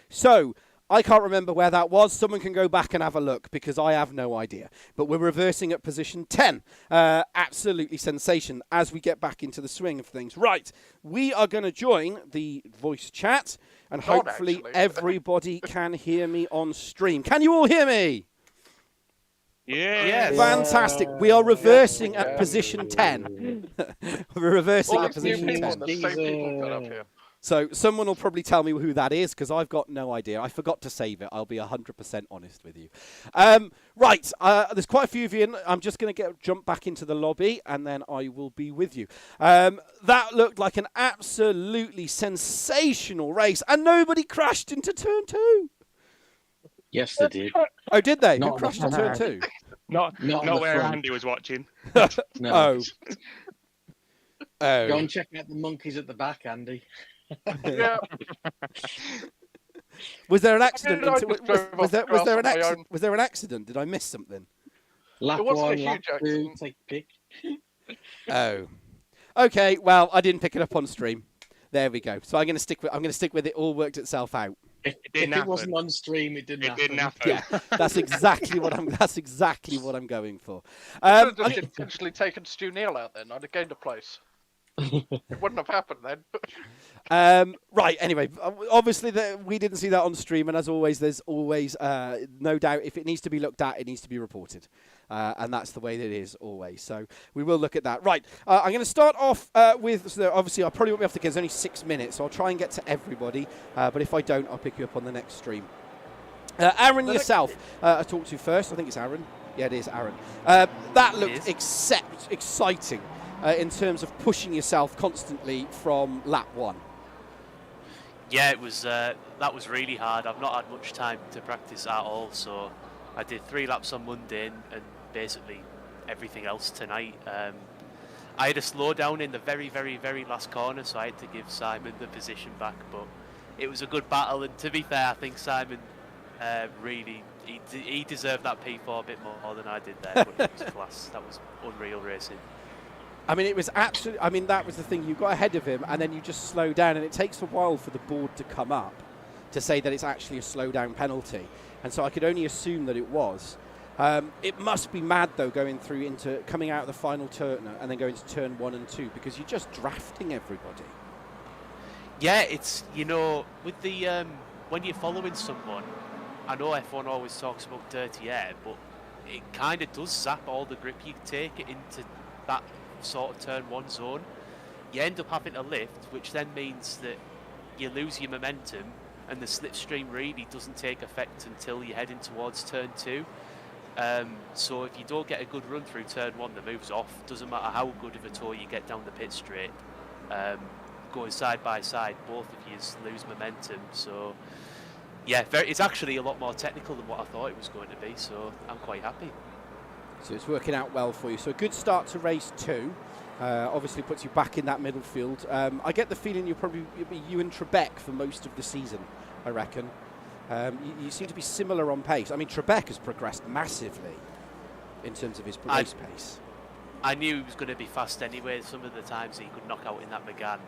So I can't remember where that was. Someone can go back and have a look because I have no idea. But we're reversing at position 10. Absolutely sensation as we get back into the swing of things. Right, we are going to join the voice chat and hopefully everybody can hear me on stream. Can you all hear me? Yes. Fantastic. We are reversing at position 10. We're reversing at position 10. So someone will probably tell me who that is because I've got no idea. I forgot to save it. I'll be 100% honest with you. Right, there's quite a few of you in. I'm just going to jump back into the lobby and then I will be with you. That looked like an absolutely sensational race and nobody crashed into turn 2. Yes, they did. Oh, did they? Who crashed into turn 2? Not where Andy was watching. No. Oh. Go and check out the monkeys at the back, Andy. Yeah. Was there an accident? Was there an accident? Did I miss something? Lap It wasn't one, a lap huge two, accident. take a pic. Oh. Okay, well, I didn't pick it up on stream. There we go. So I'm going to stick with it. All worked itself out. If it wasn't on stream, it didn't happen. Yeah, that's exactly what I'm going for. I could have just intentionally taken Stu Neal out then. I'd have gained a place. It wouldn't have happened then. Right, anyway, obviously we didn't see that on stream, and as always, there's always no doubt if it needs to be looked at, it needs to be reported. And that's the way that it is always. So we will look at that. Right, I'm going to start off with, so obviously I probably won't be able to get, there's only 6 minutes, so I'll try and get to everybody, but if I don't, I'll pick you up on the next stream. Aaron, yourself, I talked to first. I think it's Aaron. Yeah, it is Aaron. That looked exciting. In terms of pushing yourself constantly from lap 1. Yeah, it was. That was really hard. I've not had much time to practice at all, so I did 3 laps on Monday and basically everything else tonight. I had a slowdown in the very, very, very last corner, so I had to give Simon the position back. But it was a good battle, and to be fair, I think Simon really he deserved that P4 a bit more than I did there. But it was class. That was unreal racing. I mean, it was absolutely. I mean, that was the thing. You got ahead of him, and then you just slow down, and it takes a while for the board to come up to say that it's actually a slow down penalty. And so I could only assume that it was. It must be mad though, coming out of the final turn and then going to turn 1 and 2 because you're just drafting everybody. Yeah, it's with the when you're following someone. I know F1 always talks about dirty air, but it kind of does zap all the grip you take into that sort of turn 1 zone. You end up having to lift, which then means that you lose your momentum and the slipstream really doesn't take effect until you're heading towards turn 2. So if you don't get a good run through turn 1, the move's off. Doesn't matter how good of a tour you get down the pit straight. Going side by side, both of you lose momentum. So yeah, it's actually a lot more technical than what I thought it was going to be, so I'm quite happy. So it's working out well for you. So a good start to race 2. Obviously puts you back in that middle field. I get the feeling you'll be you and Trebek for most of the season, I reckon. You seem to be similar on pace. I mean, Trebek has progressed massively in terms of his race pace. I knew he was going to be fast anyway. Some of the times he could knock out in that Megane.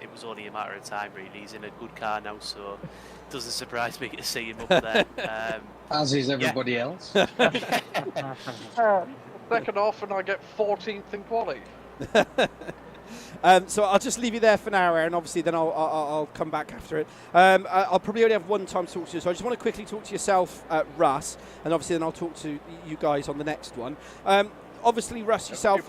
It was only a matter of time, really. He's in a good car now, so it doesn't surprise me to see him up there. As is everybody else. Second off, and I get 14th in quali. So I'll just leave you there for now, Aaron. Obviously, then I'll come back after it. I'll probably only have one time to talk to you, so I just want to quickly talk to yourself, Russ, and obviously then I'll talk to you guys on the next one. Obviously, Russ, yourself,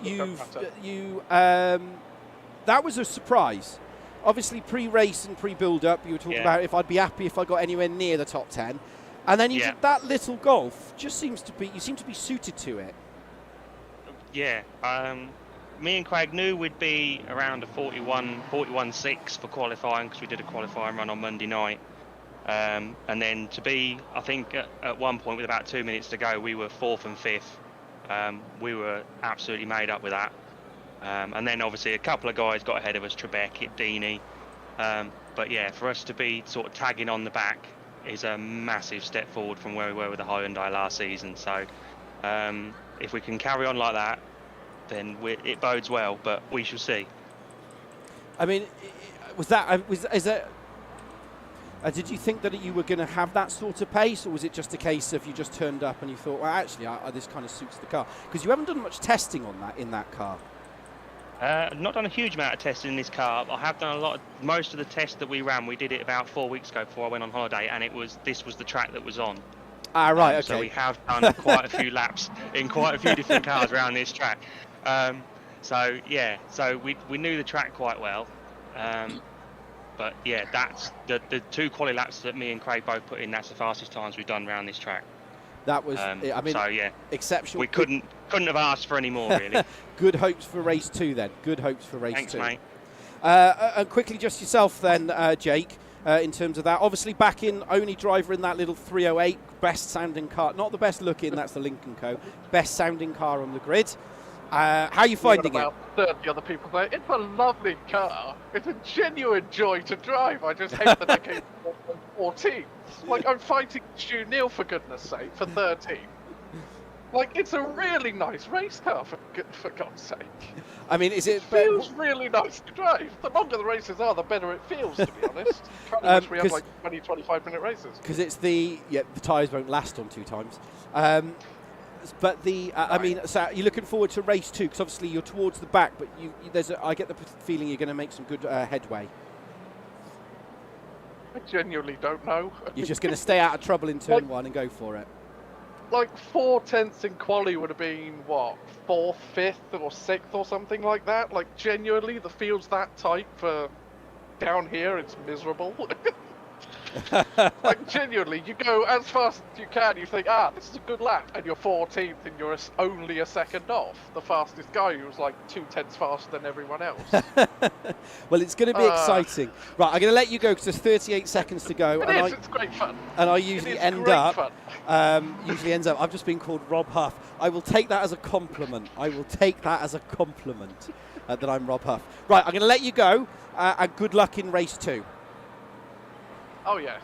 that was a surprise. Obviously, pre-race and pre-build-up, you were talking about if I'd be happy if I got anywhere near the top 10. And then you did that little golf. Just seems to be, you seem to be suited to it. Yeah. Me and Craig knew we'd be around a 41.6 for qualifying because we did a qualifying run on Monday night. And then to be, I think at one point with about 2 minutes to go, we were 4th and 5th. We were absolutely made up with that. And then obviously a couple of guys got ahead of us, Trebek, Dini. But yeah, for us to be sort of tagging on the back is a massive step forward from where we were with the Hyundai last season. So if we can carry on like that, then it bodes well, but we shall see. I mean, did you think that you were going to have that sort of pace, or was it just a case of you just turned up and you thought, well, actually, this kind of suits the car? Because you haven't done much testing on that in that car. Not done a huge amount of testing in this car. I have done most of the tests that we ran. We did it about 4 weeks ago before I went on holiday, and this was the track that was on. Ah, right, okay. So we have done quite a few laps in quite a few different cars around this track. So yeah, so we knew the track quite well. But yeah, that's the 2 quali laps that me and Craig both put in. That's the fastest times we've done around this track. That was, I mean, so yeah, exceptional. We couldn't have asked for any more, really. Good hopes for race 2 then. Good hopes for race 2. Thanks, mate. And quickly, just yourself then, Jake. In terms of that, obviously back in, only driver in that little 308, best sounding car, not the best looking, that's the Lincoln Co. Best sounding car on the grid. How are you finding it? About 30 other people there. It's a lovely car. It's a genuine joy to drive. I just hate that they came from 14. Like, I'm fighting Stu Neal, for goodness sake, for 13. Like, it's a really nice race car, for God's sake. I mean, it feels really nice to drive. The longer the races are, the better it feels, to be honest. Pretty much we have like 20, 25-minute races. Because it's the tyres won't last on 2 times. But I mean, so you're looking forward to race 2 because obviously you're towards the back, but I get the feeling you're going to make some good headway. I genuinely don't know. You're just going to stay out of trouble in turn 1 and go for it. Like 4/10 in quali would have been what, 4th, 5th, or 6th or something like that. Like genuinely, the field's that tight for down here. It's miserable. Like genuinely, you go as fast as you can. You think, this is a good lap, and you're 14th, and you're only a second off the fastest guy, who was like 2/10 faster than everyone else. Well, it's going to be exciting. Right, I'm going to let you go because there's 38 seconds to go. It's great fun. And I usually ends up. I've just been called Rob Huff. I will take that as a compliment. That I'm Rob Huff. Right, I'm going to let you go, and good luck in race 2. Oh yeah.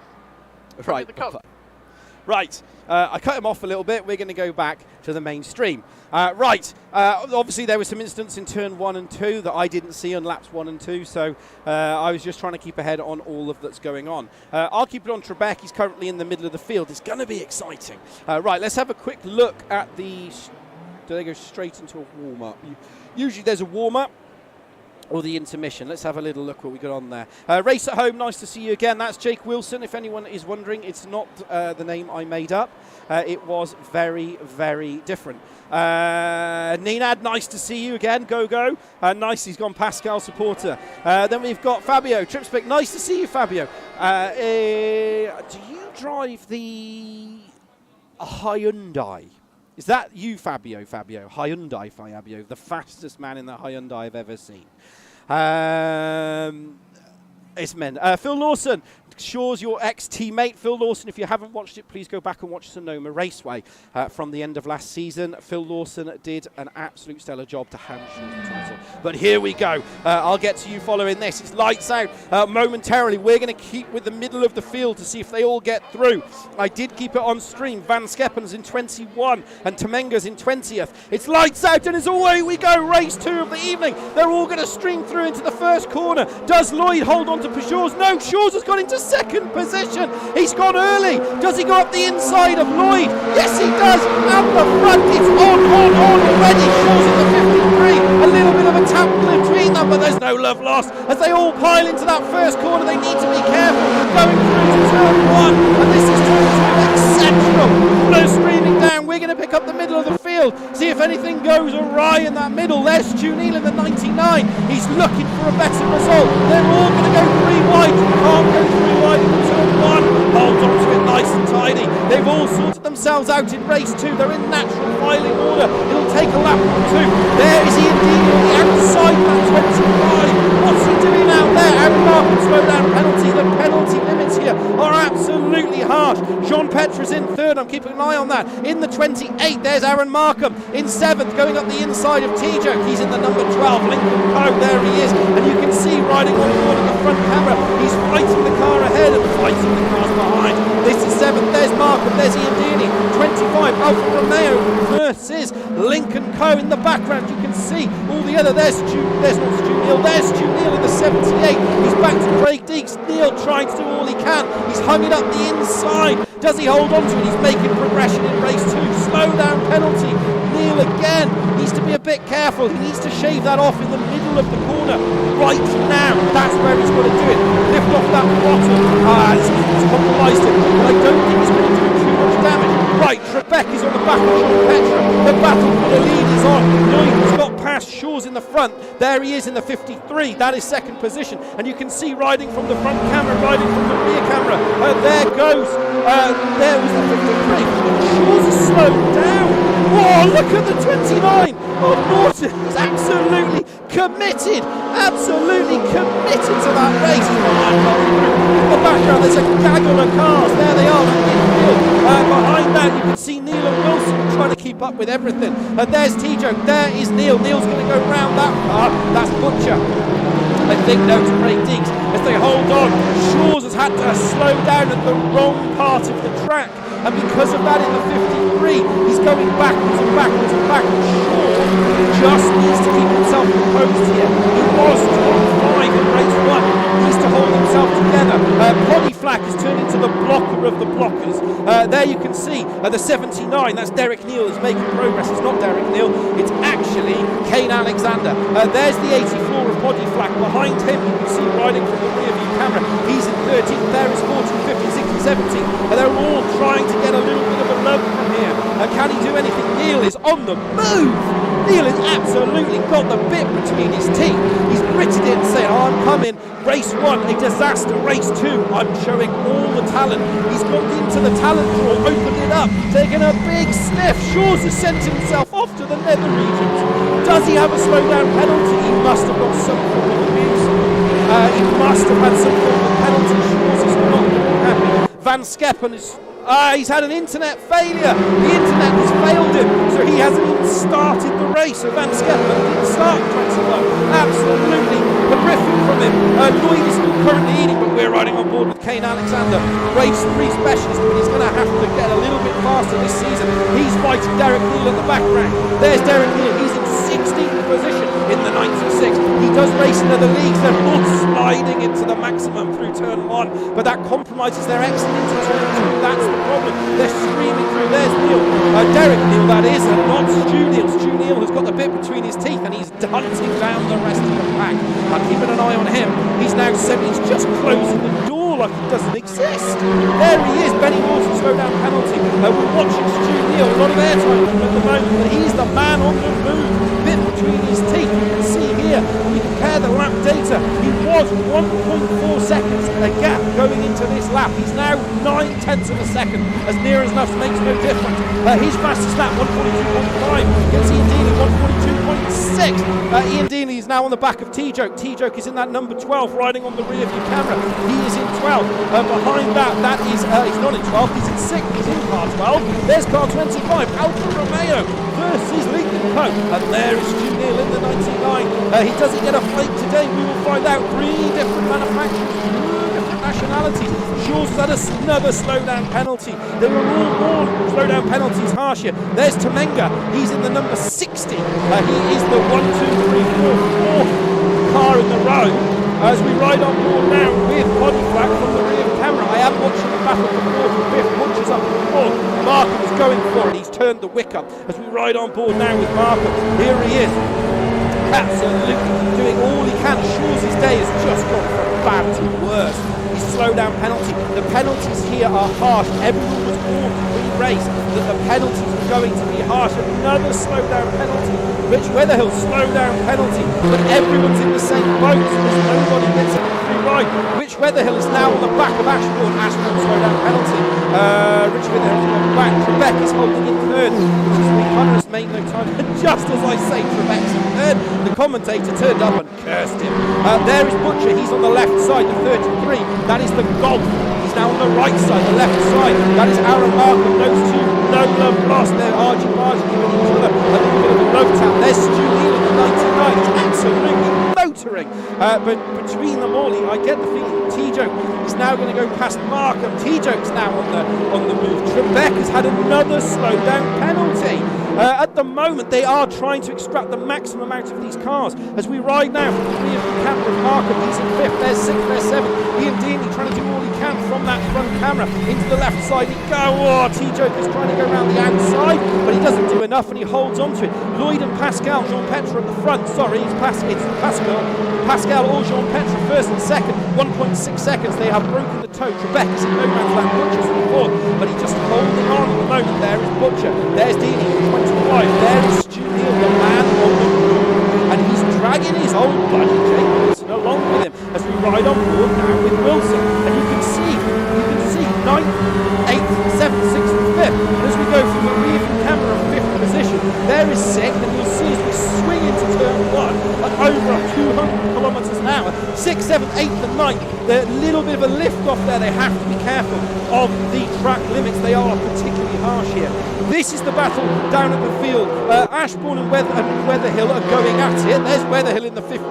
Right. I cut him off a little bit. We're going to go back to the mainstream. Obviously, there was some incidents in turn 1 and 2 that I didn't see on laps 1 and 2, so I was just trying to keep ahead on all of that's going on. I'll keep it on Trebek. He's currently in the middle of the field. It's going to be exciting. Right, let's have a quick look at the... Do they go straight into a warm-up? Usually there's a warm-up or the intermission. Let's have a little look what we got on there. Race at Home, nice to see you again. That's Jake Wilson. If anyone is wondering, it's not the name I made up. It was very, very different. Ninad, nice to see you again. Go. Nice, he's gone Pascal supporter. Then we've got Fabio Tripspick. Nice to see you, Fabio. Do you drive the Hyundai? Is that you, Fabio? Hyundai, Fabio, the fastest man in the Hyundai I've ever seen. It's men. Phil Lawson, Shaw's your ex-teammate. Phil Lawson, if you haven't watched it, please go back and watch Sonoma Raceway from the end of last season. Phil Lawson did an absolute stellar job to hand Shaw's the title. But here we go. I'll get to you following this. It's lights out momentarily. We're going to keep with the middle of the field to see if they all get through. I did keep it on stream. Van Scheppen's in 21 and Temenga's in 20th. It's lights out and it's away we go. Race 2 of the evening. They're all going to stream through into the first corner. Does Lloyd hold on to Peugeot's? No, Shaw's has gone into second position. He's gone early. Does he go up the inside of Lloyd? Yes, he does. Out the front, it's on already. Shaw's at the 53. A little bit of a tap between seen that, but there's no love lost as they all pile into that first corner. They need to be careful going through to turn 1, and this is turn 2 exceptional. Flow streaming down. We're going to pick up the middle of the field, see if anything goes awry in that middle. There's Stu Neal in the 99. He's looking for a better result. They're all going to go 3 wide. Can't go 3 wide in turn 1. Hold on to it nice and tidy. They've all sorted themselves out in race 2. They're in natural filing order. It'll take a lap or 2. There is Ian Dean on the outside that 25. What's he doing out there? Aaron Markham slow down penalty. The penalty limits here are absolutely harsh. Jean Petra's in 3rd. I'm keeping an eye on that. In the 28, there's Aaron Markham. In 7th, going up the inside of T-Joke. He's in the number 12. Lincoln Poe, there he is. And you can see riding on board in the front camera, he's fighting the car ahead and fighting the cars behind. This is 7th. There's Markham. There's Ian Deaney. 25, Alfa Romeo versus Lincoln Co. In the background, you can see all the other. There's Stu Neal in the 78. He's back to Craig Deeks. Neal trying to do all he can. He's hung it up the inside. Does he hold on to it? He's making progression in race 2. Slow down penalty. Neal again needs to be a bit careful. He needs to shave that off in the middle of the corner right now. That's where he's got to do it. Lift off that bottom. It's compromised him, but I don't think he's going to do too much damage. Right, Trebek is on the back of Jean Petra. The battle for the lead is on. Lloyd's got past Shaw's in the front. There he is in the 53. That is 2nd position. And you can see riding from the front camera, riding from the rear camera. There goes. There was the 53. Shaw's is slowed down. Whoa, look at the 29. Oh, Norton is absolutely committed. Absolutely committed to that race. In the background, there's a gaggle of cars. There they are. Behind that, you can see Neil and Wilson trying to keep up with everything. There's T-Joke. There is Neil. Neil's going to go round that car. That's Butcher. I think no to Craig Deeks as they hold on. Shaw's has had to slow down at the wrong part of the track, and because of that in the 53 he's going backwards and backwards and backwards. Shaw just needs to keep himself composed here. He was top 5 in race 1. He needs to hold himself together. Poddy Flack has turned into the blocker of the blockers. There you can see the 79. That's Derek Neal is making progress. It's not Derek Neal. It's actually Kane Alexander. There's the 84 of Poddy Flack. Behind him you can see riding from the rear view camera. He's in 13th. There is 14, 15, 16, 17. They're all trying to get a little bit of a love from here. Can he do anything? Neil is on the move. Neil has absolutely got the bit between his teeth. He's gritted it and said, I'm coming. Race 1, a disaster. Race 2, I'm showing all the talent. He's gone into the talent drawer, opened it up, taken a big sniff. Shaw's has sent himself off to the nether regions. Does he have a slow down penalty? He must have got some form of abuse. He must have had some form of penalty. Shaw's is not looking happy. Van Skeppen is... he's had an internet failure. The internet has failed him, so he hasn't even started the race. So Van Skeppen didn't start 21. Absolutely horrific from him. Lloyd is still currently eating, but we're riding on board with Kane Alexander. Race 3 specialist, but he's going to have to get a little bit faster this season. He's fighting Derek Neal in the background. There's Derek Neal. He's in 16th position in the 96. He does race in other leagues. They're all sliding into the maximum through turn 1, but that compromises their exit into turn 2. That's the problem. They're streaming through. There's Neal. Derek Neal, that is, and not Stu Neal. Stu Neal has got the bit between his teeth and he's hunting down the rest of the pack. I'm keeping an eye on him. He's now he's just closing the door like it doesn't exist. There he is. Benny Morton, slow down penalty. We're watching Stu Neal. A lot of airtime at the moment, but he's the man on the move. Bit between his teeth. You can see here, when you compare the lap data, he was 1.4 seconds a gap going into this lap. He's now 9/10 of a second. As near as enough makes no difference. His fastest lap, 142.5. You can see Ian Deaney, 142.6. Ian Deaney is now on the back of T-Joke. T-Joke is in that number 12, riding on the rear view camera. He is in 12. Behind that is, he's not in 12, he's in 6th. He's in car 12. There's car 25, Alfa Romeo versus Lincoln Co. And there is Stu Neal in the 99. He doesn't get a flake today. We will find out. 3 different manufacturers, 2 different nationalities. Shaw's had another slowdown penalty. They were all slowdown penalties harsh here. There's Tamenga. He's in the number 60. He is the 1, 2, 3, 4th car in the row. As we ride on board now with Poddy Flack from the rear camera. I am watching the battle for 4th and 5th. Munches up the 4th. Markham is going for it. He's turned the wick up. As we ride on board now with Markham. Here he is. absolutely doing all he can. Shaw's day has just gone from bad to worse. His slowdown penalty. The penalties here are harsh. Everyone was warned pre-race that the penalties were going to be harsh. Another slowdown penalty. Rich Weatherhill slowdown penalty. But everyone's in the same boat because nobody gets a free ride. Rich Weatherhill is now on the back of Ashbourne. Ashbourne slowdown penalty. Rich Weatherhill's gone back. Trebek is holding in third, which is Connor's made no time. And just as I say Trebek's in third, the commentator turned up and cursed him. There is Butcher. He's on the left side, the 33. That is the Golf. He's now on the right side, the left side. That is Aaron Markham. Those two, no love lost. They're argy-bargy giving each other a little bit of a love tap. There's Stu Neal at the 99. He's absolutely motoring. But between them all, I get the feeling T-Joke is now going to go past Markham. T-Joke's now on the move. Trebek has had another slowdown penalty. At the moment, they are trying to extract the maximum out of these cars. As we ride now from the rear view camera of Markham, he's in fifth, there's sixth, there's seventh. Ian Deaney trying to do all he can from that front camera into the left side. He T-Joke is trying to go around the outside, but he doesn't do enough and he holds on to it. Lloyd and Pascal, Jean-Petre at the front. Sorry, it's Pascal. Pascal or Jean-Petre first and second, 1.6 seconds. They have broken the toe. Trebek is in no man's land. Butcher's in fourth, but he's just holding on at the moment. There is Butcher. There's Deaney, 25. There is Stu Neal, the man on the move, and he's dragging his old buddy Jake Wilson along with him as we ride on board now with Wilson. And you can see 9th, 8th, 7th, 6th, and 5th. And as we go from the rear view camera of 5th position, there is 6th, and you'll see as we swing into turn 1 at over 200 kilometres an hour. 6th, 7th, 8th, and 9th. There's a little bit of a lift off there. They have to be careful of the track limits. They are particularly harsh here. This is the battle down at the field. Ashbourne and Weatherhill are going at it. There's Weatherhill in the 15.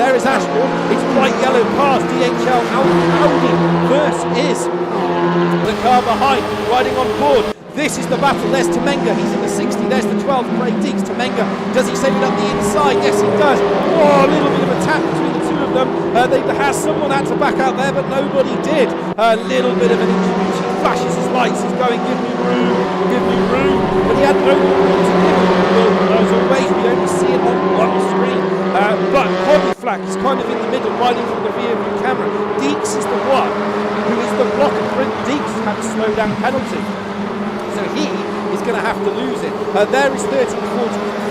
There is Ashbourne. It's bright yellow cars. DHL Audi. First is the car behind, riding on board. This is the battle. There's Temenga. He's in the 60. There's the 12. Craig Deeks. Temenga. Does he save it up the inside? Yes, he does. Oh, a little bit of a tap between the two of them. They has someone had to back out there, but nobody did. A little bit of an injury. He flashes his lights. He's going, give me room. But he had no room to give him. As always, we only see it on one screen. But Hoddiflack is kind of in the middle, riding from the rear view camera. Deeks is the one who is the block and print. Deeks had a slowdown penalty. So he is going to have to lose it. There is 13, 14,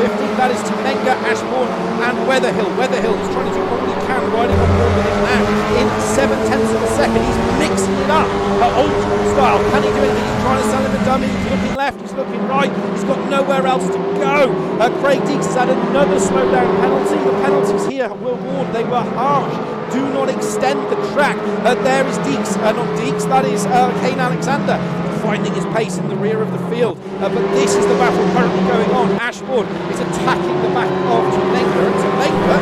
15. That is Temenga, Ashbourne, and Weatherhill. Weatherhill is trying to do all he can, riding on board with him now. In 7/10 of a second, he's mixing it up. Old school style. Can he do anything? He's trying to sell him a dummy. He's looking left, he's looking right. He's got nowhere else to go. Craig Deeks has had another slowdown penalty. The penalties here were warned. They were harsh. Do not extend the track. There is Deeks, not Deeks, that is Kane Alexander, finding his pace in the rear of the field. But this is the battle currently going on. Ashbourne is attacking the back of Temenga, and Temenga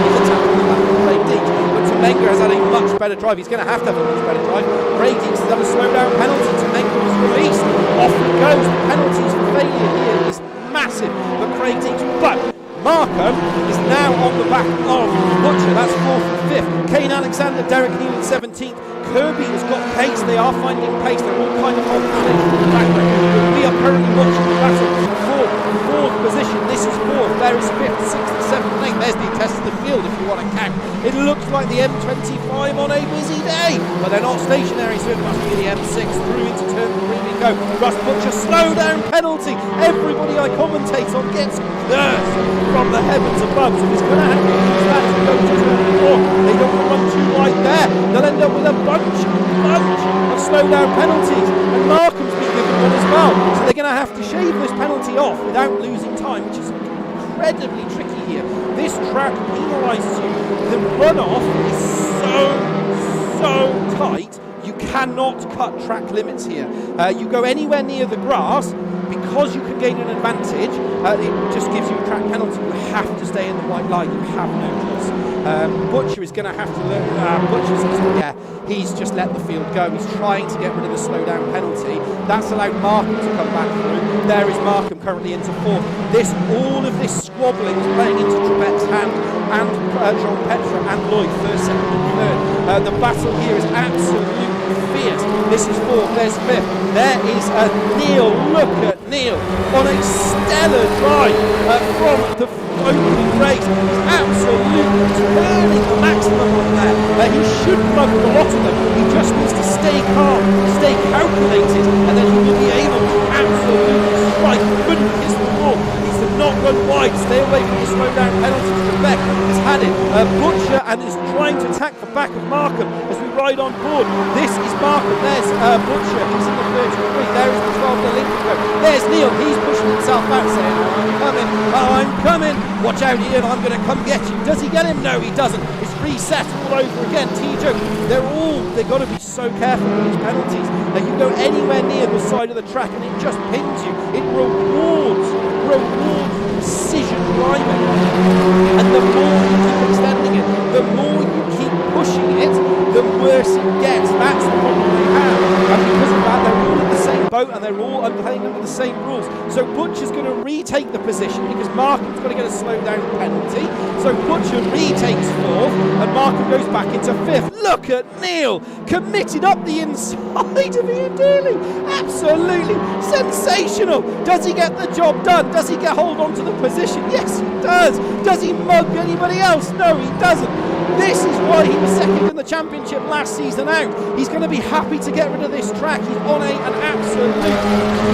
is attacking the back of Craig Deeks. But Temenga has had a much better drive. He's going to have a much better drive. Craig Deeks has had a slowdown penalty. Temenga was released. Off he goes. The penalties for failure here is massive for Craig Deeks. But Markham is now on the back of Butcher. That's 4th and 5th. Kane Alexander, Derek Neal in 17th. Kirby has got pace. They are finding pace. They're all kind of on the station in the background. We are currently watching the battle for 4th position. This is 4th. There is 5th, 6th, 7th, and 8th. There's the test of the field if you want to count. It looks like the M25 on a busy day, but they're not stationary, so it must be the M6 through into turn 3 we go. Russ Butcher, slow down penalty. Everybody I commentate on gets cursed from the heavens above, so he's going to have to use that to go to turn 4. They don't want to run too wide there. They'll end up with a bunch of slowdown penalties, and Markham's been given one as well, so they're going to have to shave this penalty off without losing time, which is incredibly tricky here. This track penalises you. The runoff is so tight, you cannot cut track limits here. You go anywhere near the grass, because you can gain an advantage, it just gives you a track penalty. You have to stay in the white line. You have no choice. Butcher is going to have to learn. He's just let the field go. He's trying to get rid of the slowdown penalty. That's allowed Markham to come back through. There is Markham currently into 4th. All of this squabbling is playing into Trebek's hand, and Jean-Petre and Lloyd, 1st, 2nd, and 3rd. The battle here is absolutely fierce. This is 4th, there's 5th. There is Neal. Look at Neal on a stellar drive from the opening race. He's absolutely turning the maximum on there. He should mug a lot of them. He just needs to stay calm, stay calculated, and then he will be able to absolutely strike. Couldn't kiss the ball. Needs to not run wide, stay away from the slow down penalties. Beck has had it. Butcher and is trying to attack the back of Markham as we ride on board. This is Markham. There's Butcher. He's in the 33. There is the 12 the Lincoln. There's Neil. He's pushing himself back, saying, "Oh, I'm coming. Oh, I'm coming. Watch out, Ian. I'm going to come get you." Does he get him? No, he doesn't. It's reset all over again. T-Joke. They've got to be so careful with these penalties. You go anywhere near the side of the track and it just pins you. It rewards precision driving. And the more you keep extending it, the more you keep pushing it, the worse it gets. That's the problem they have. And because of that, they're all in the same boat and they're all playing under the same rules. So Butcher's going to retake the position because Markham's got to get a slow down penalty. So Butcher retakes 4th and Markham goes back into 5th. Look at Neil, committed up the inside of Ian Daly. Absolutely sensational. Does he get the job done? Does he get hold on to the position? Yes, he does. Does he mug anybody else? No, he doesn't. This is why he was second in the championship last season out. He's going to be happy to get rid of this track. He's on an absolute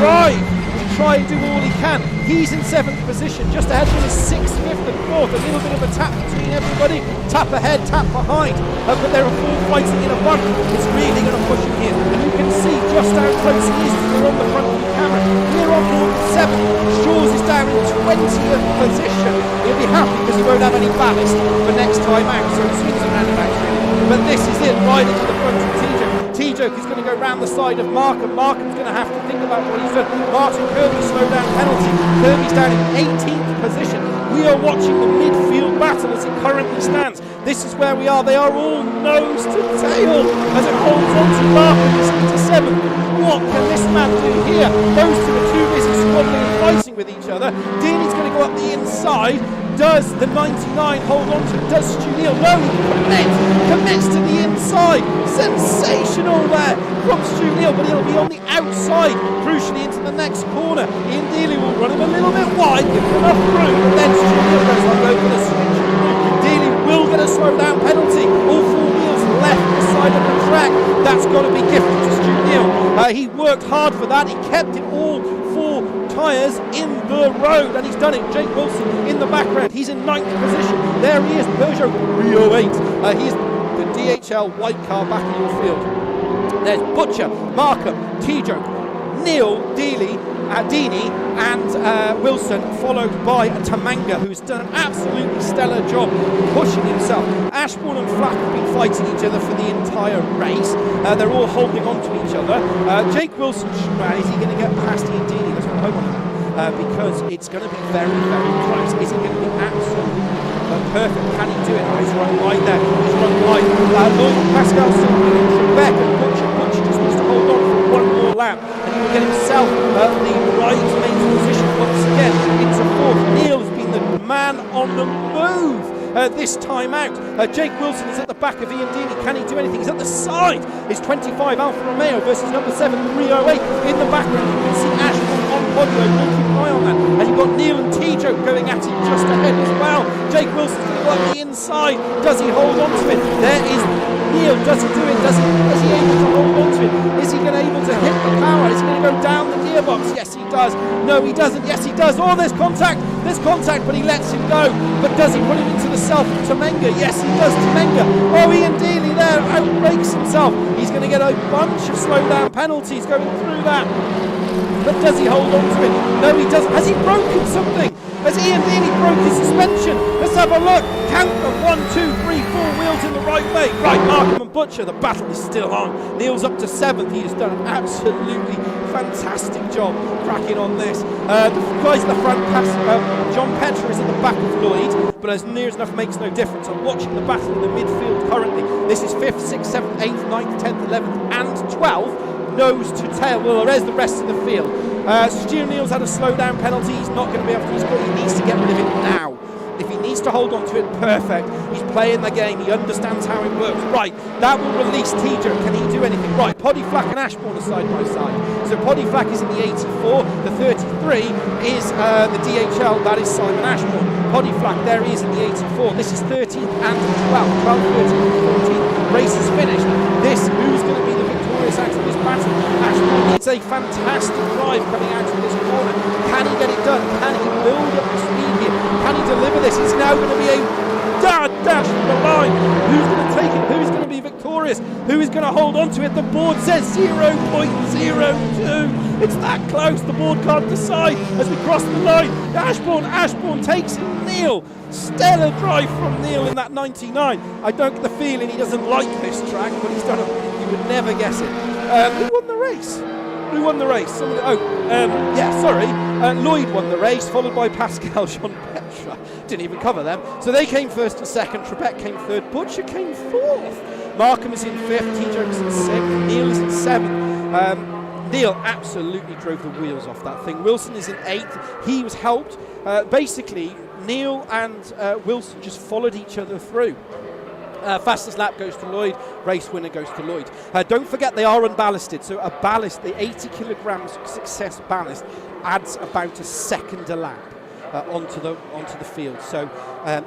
drive to try and do all he can. He's in 7th position, just ahead of him is 6th, 5th and 4th. A little bit of a tap between everybody. Tap ahead, tap behind. But there are 4 fighting in a bunch. It's really going to push him here. And you can see just how close he is. We're on the front of the camera. We're on board 7th. Shaw's is down in 20th position. He'll be happy because he won't have any ballast for next time out. So it swings around about really. But this is it, right into the front of T-Joke. T-Joke is going to go round the side of Markham. Markham's going to have to think about what he's done. Martin Kirby slow down penalty. Kirby's down in 18th position. We are watching the midfield battle as it currently stands. This is where we are. They are all nose to tail as it holds on to Markham. He's into 7th. What can this man do here? Those two are too busy squabbling and fighting with each other. Deaney's going to go up the inside. Does the 99 hold on to it? Does Stu Neal? No, he commits to the inside. Sensational there from Stu Neal, but he'll be on the outside, crucially into the next corner. Ian Dealey will run him a little bit wide, give him enough room, but then Stu Neal goes like over the switch. Dealey will get a slow down penalty. All 4 wheels left the side of the track. That's got to be gifted to Stu Neal. He worked hard for that. He kept it all 4 tyres in the road, and he's done it. Jake Wilson in the background. He's in 9th position. There he is, Peugeot 308. He's the DHL white car back in your field. There's Butcher, Markham, T-Joke, Neil, Dealey, Deeney and Wilson, followed by Tamanga, who's done an absolutely stellar job pushing himself. Ashbourne and Flack have been fighting each other for the entire race. They're all holding on to each other. Jake Wilson, is he going to get past Ian Deeney? That's what I want to know. Because it's going to be very, very close. Is he going to be absolutely perfect? Can he do it? Oh, he's run wide there. He's run wide. Lloyd Pascal Silver, Trebek and Butcher. Butcher just needs to hold on for one more lap, and he will get himself the right main position once again into 4th. Neil has been the man on the move this time out. Jake Wilson is at the back of Ian Deeney. Can he do anything? He's at the side. It's 25 Alfa Romeo versus number 7 308 in the background. You can see Ashton on Podio. We'll keep an eye on that. And you've got Neil and T-Joke going at it just ahead as well. Jake Wilson's going to go up the inside. Does he hold on to it? There is Neil. Does he do it? Is he able to hold on to it? Is he going to able to hit the power? Is he going to go down the gearbox? Yes, he does. No, he doesn't. Yes, he does. Oh, there's contact. There's contact, but he lets him go. But does he put him into the self of Tamanga? Yes, he does. Tamanga. Oh, Ian Dealey there outbrakes himself. He's going to get a bunch of slow down penalties going through that. But does he hold on to it? No, he doesn't. Has he broken something? Has Ian Dealey broke his suspension? Let's have a look. Count them. 1, 2, 3, 4 wheels in the right way. Right, Markham and Butcher. The battle is still on. Neil's up to 7th. He has done an absolutely fantastic job cracking on this. The guys in the front pass. John Petra is at the back of Lloyd, but as near as enough makes no difference. I'm watching the battle in the midfield currently. This is 5th, 6th, 7th, 8th, 9th, 10th, 11th, and 12th. Nose to tail. Well, there's the rest of the field. Stu Neal's had a slow down penalty. He's not going to be able to. He needs to get rid of it now. If he needs to hold on to it. Perfect. He's playing the game. He understands how it works. Right, that will release Tjdrl. Can he do anything? Right, Poddy Flack and Ashbourne are side by side. So Poddy Flack is in the 84. The 33 is the DHL. That is Simon Ashbourne. Poddy Flack, there he is in the 84. This is 13th and 12th. 12, 13th, 14th. Race is finished. Who's going to be the victorious out of this battle? Ashbourne needs a fantastic drive coming out of this corner. Can he get it done? Can he build up the speed here? Can he deliver this? It's now going to be a dash from the line. Who's going to take it? Who's going to be victorious? Who is going to hold on to it? The board says 0.02. It's that close. The board can't decide as we cross the line. Ashbourne takes it. Neil, stellar drive from Neil in that 99. I don't get the feeling he doesn't like this track, but he's done it. You would never guess it. Who won the race? Who won the race? Lloyd won the race, followed by Pascal Jean-Petra. Didn't even cover them. So they came first and second. Trebek came third. Butcher came fourth. Markham is in fifth. Tjdrl is in sixth. Neil is in seventh. Neil absolutely drove the wheels off that thing. Wilson is in eighth. He was helped. Basically, Neil and Wilson just followed each other through. Fastest lap goes to Lloyd, race winner goes to Lloyd. Don't forget they are unballasted, so a ballast, the 80 kilograms success ballast, adds about a second a lap onto the field. So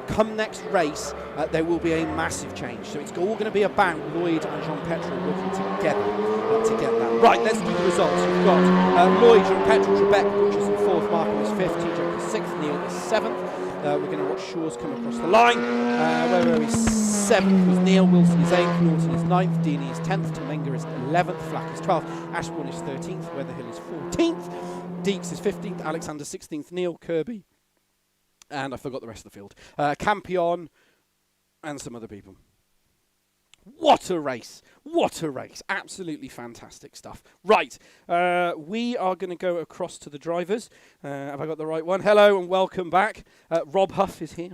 come next race, there will be a massive change. So it's all going to be about Lloyd and Jean-Petra working together to get that. Right, let's do the results. We've got Lloyd, Jean-Petra, Trebek, Butchers in fourth, Markham is fifth, Tjdrl is sixth, Neil is seventh. We're going to watch Shaw's come across the line. Where were we? Seventh was Neil, Wilson is eighth, Norton is ninth, Deeney is 10th, Tomenga is 11th, Flack is 12th, Ashbourne is 13th, Weatherhill is 14th, Deeks is 15th, Alexander 16th, Neil, Kirby, and I forgot the rest of the field. Campion and some other people. What a race! What a race! Absolutely fantastic stuff. Right, we are going to go across to the drivers. Have I got the right one? Hello and welcome back. Rob Huff is here.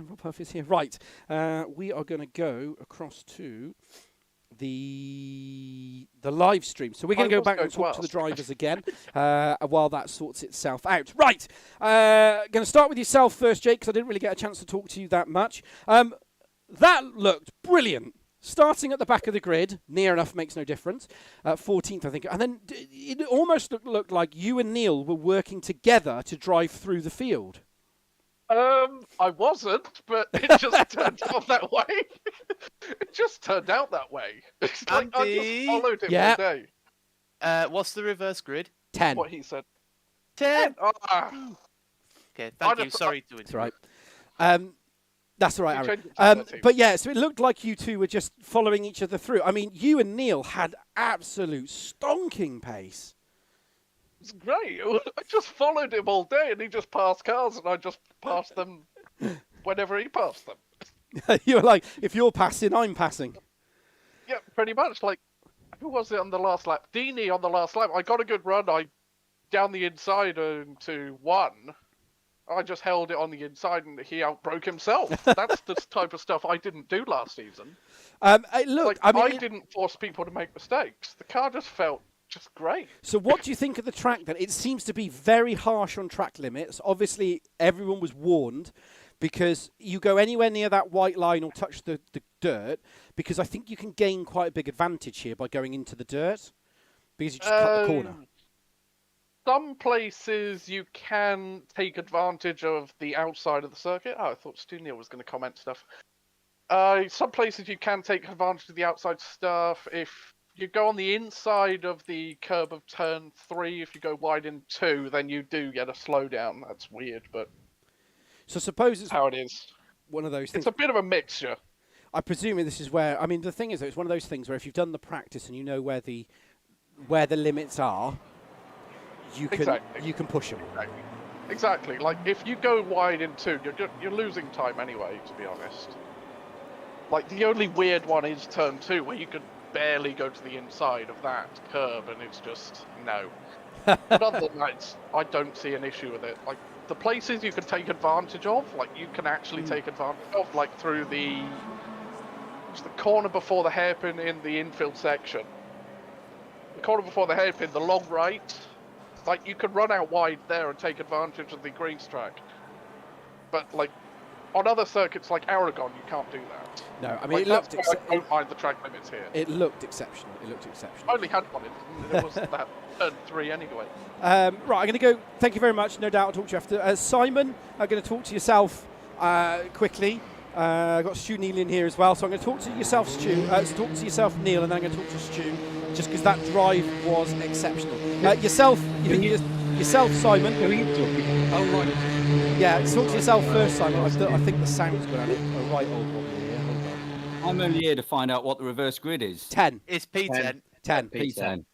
Right, we are going to go across to the live stream. So we're going to go back and talk to the drivers again while that sorts itself out. Right, going to start with yourself first, Jake, because I didn't really get a chance to talk to you that much. That looked brilliant. Starting at the back of the grid, near enough makes no difference. 14th, I think. And then it almost looked like you and Neil were working together to drive through the field. I wasn't, but it just turned out that way. It just turned out that way. It's like I just followed him all day. What's the reverse grid? 10. What he said. 10. Okay, thank you. Sorry to interrupt. That's right. That's all right, Aaron. But yeah, so it looked like you two were just following each other through. I mean, you and Neil had absolute stonking pace. It's great. I just followed him all day, and he just passed cars, and I just passed them whenever he passed them. You were like, if you're passing, I'm passing. Yeah, pretty much. Like, who was it on the last lap? Deeney on the last lap. I got a good run. I down the inside into one. I just held it on the inside and he outbroke himself. That's the type of stuff I didn't do last season. Look, I didn't force people to make mistakes. The car just felt just great. So what do you think of the track then? It seems to be very harsh on track limits. Obviously, everyone was warned because you go anywhere near that white line or touch the dirt, because I think you can gain quite a big advantage here by going into the dirt because you just cut the corner. Some places you can take advantage of the outside of the circuit. Oh, I thought Stu Neal was going to comment stuff. Some places you can take advantage of the outside stuff. If you go on the inside of the curb of turn 3, if you go wide in 2, then you do get a slowdown. That's weird, but so suppose it's how it is. One of those things. It's a bit of a mixture. I presume this is where, I mean, the thing is, though, it's one of those things where if you've done the practice and you know where the limits are, you can push them. Exactly. Like, if you go wide in 2, you're losing time anyway, to be honest. Like, the only weird one is turn 2, where you could barely go to the inside of that curve, and it's just, no. But other than that, I don't see an issue with it. Like, the places you can take advantage of, like, you can actually take advantage of, like, through the corner before the hairpin in the infield section. The corner before the hairpin, the long right, like, you could run out wide there and take advantage of the greens track. But, like, On other circuits like Aragon, you can't do that. No, I mean, Like, it looked. that's why I don't mind the track limits here. It looked exceptional. It looked I exceptional. only had one. It was that turn 3 anyway. Right, I'm going to go. Thank you very much. No doubt I'll talk to you after. Simon, I'm going to talk to yourself quickly. I've got Stu Neal in here as well, so I'm going to talk to yourself, Stu. Talk to yourself, Neil, and then I'm going to talk to Stu, just because that drive was exceptional. Yourself, Simon. Oh, right. Yeah, talk to yourself first, Simon. I think the sound's good. A right old one here. Hold on. I'm only here to find out what the reverse grid is. 10. It's P10. 10. P10.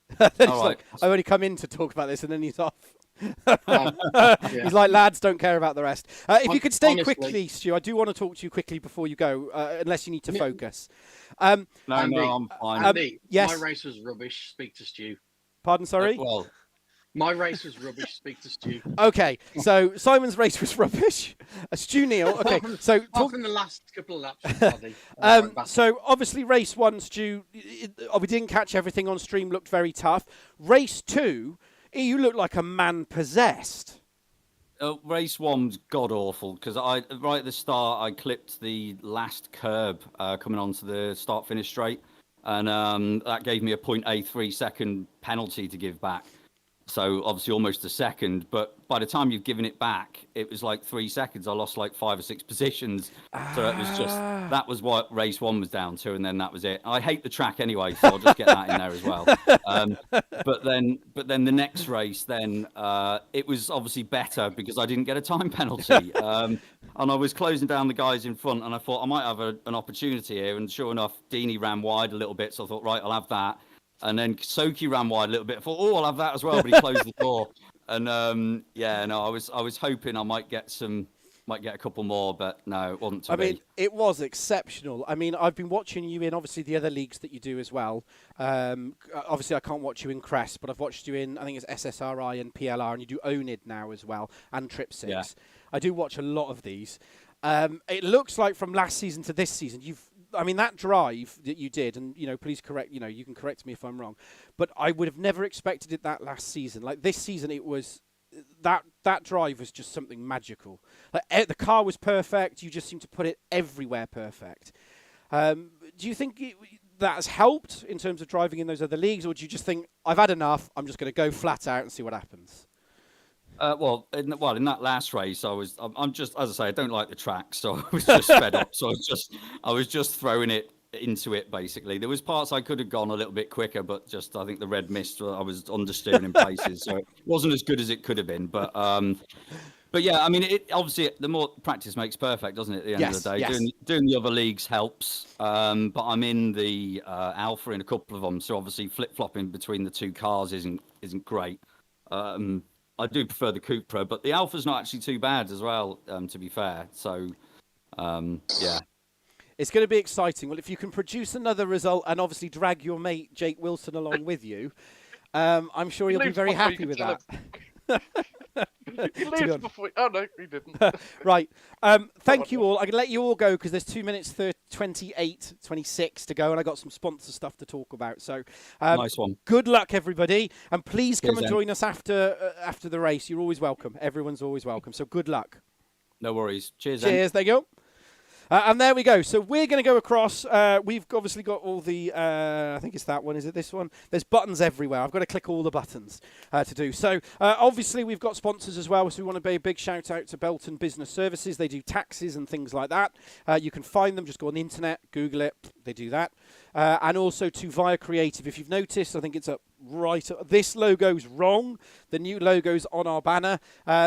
All right. I've only come in to talk about this, and then he's off. Yeah. He's like, lads, don't care about the rest. If you could stay Honestly, quickly, Stu, I do want to talk to you quickly before you go, unless you need to focus. No, Andy, I'm fine. Andy, yes. my race was rubbish. Speak to Stu. Pardon, sorry? Well, My race was rubbish. Speak to Stu. Okay, so Simon's race was rubbish. Stu Neal, okay, so Apart from the last couple of laps, Paddy. so obviously race 1, Stu, we didn't catch everything on stream, looked very tough. Race 2, you look like a man possessed. race 1's god awful because right at the start I clipped the last curb coming onto the start finish straight, and that gave me a 0.83 second penalty to give back. So obviously almost a second, but by the time you've given it back, it was like 3 seconds. I lost like 5 or 6 positions. So it was just, that was what race 1 was down to, and then that was it. I hate the track anyway, so I'll just get that in there as well. But then the next race, it was obviously better because I didn't get a time penalty. And I was closing down the guys in front, and I thought I might have an opportunity here. And sure enough, Deeney ran wide a little bit, so I thought, right, I'll have that. And then Soki ran wide a little bit. I thought, I'll have that as well, but he closed the door. And I was hoping I might get a couple more, but no, it wasn't to be. I mean, it was exceptional. I mean, I've been watching you in obviously the other leagues that you do as well. Obviously, I can't watch you in Crest, but I've watched you in, I think it's SSRI and PLR, and you do ONID now as well, and Trip 6. Yeah. I do watch a lot of these. It looks like from last season to this season, that drive that you did, and, please correct, you can correct me if I'm wrong, but I would have never expected it that last season. Like this season, it was, that drive was just something magical. Like, the car was perfect. You just seem to put it everywhere perfect. Do you think that has helped in terms of driving in those other leagues, or do you just think, I've had enough, I'm just going to go flat out and see what happens? In that last race, I'm just, as I say, I don't like the track, so I was just fed up. So I was just throwing it into it, basically. There was parts I could have gone a little bit quicker, but I think the red mist, I was understeering in places, so it wasn't as good as it could have been. But yeah, I mean, it obviously the more practice makes perfect, doesn't it? At the end of the day, yes. doing the other leagues helps. But I'm in the Alpha in a couple of them, so obviously flip flopping between the two cars isn't great. I do prefer the Cupra, but the Alpha's not actually too bad as well, to be fair. So, yeah. It's going to be exciting. Well, if you can produce another result and obviously drag your mate Jake Wilson along with you, I'm sure you'll be very happy with that. He leaves before. Oh no, he didn't. Right. Thank you all. I'm going to let you all go because there's 2 minutes 26 to go, and I got some sponsor stuff to talk about. So, nice one. Good luck, everybody, and please come Cheers, and join us after the race. You're always welcome. Everyone's always welcome. So good luck. No worries. Cheers. Cheers. There you go. And there we go. So we're going to go across. We've obviously got all the, I think it's that one. Is it this one? There's buttons everywhere. I've got to click all the buttons to do. So obviously we've got sponsors as well. So we want to be a big shout out to Belton Business Services. They do taxes and things like that. You can find them. Just go on the internet, Google it. They do that. And also to Via Creative. If you've noticed, I think it's up right. This logo's wrong. The new logo's on our banner.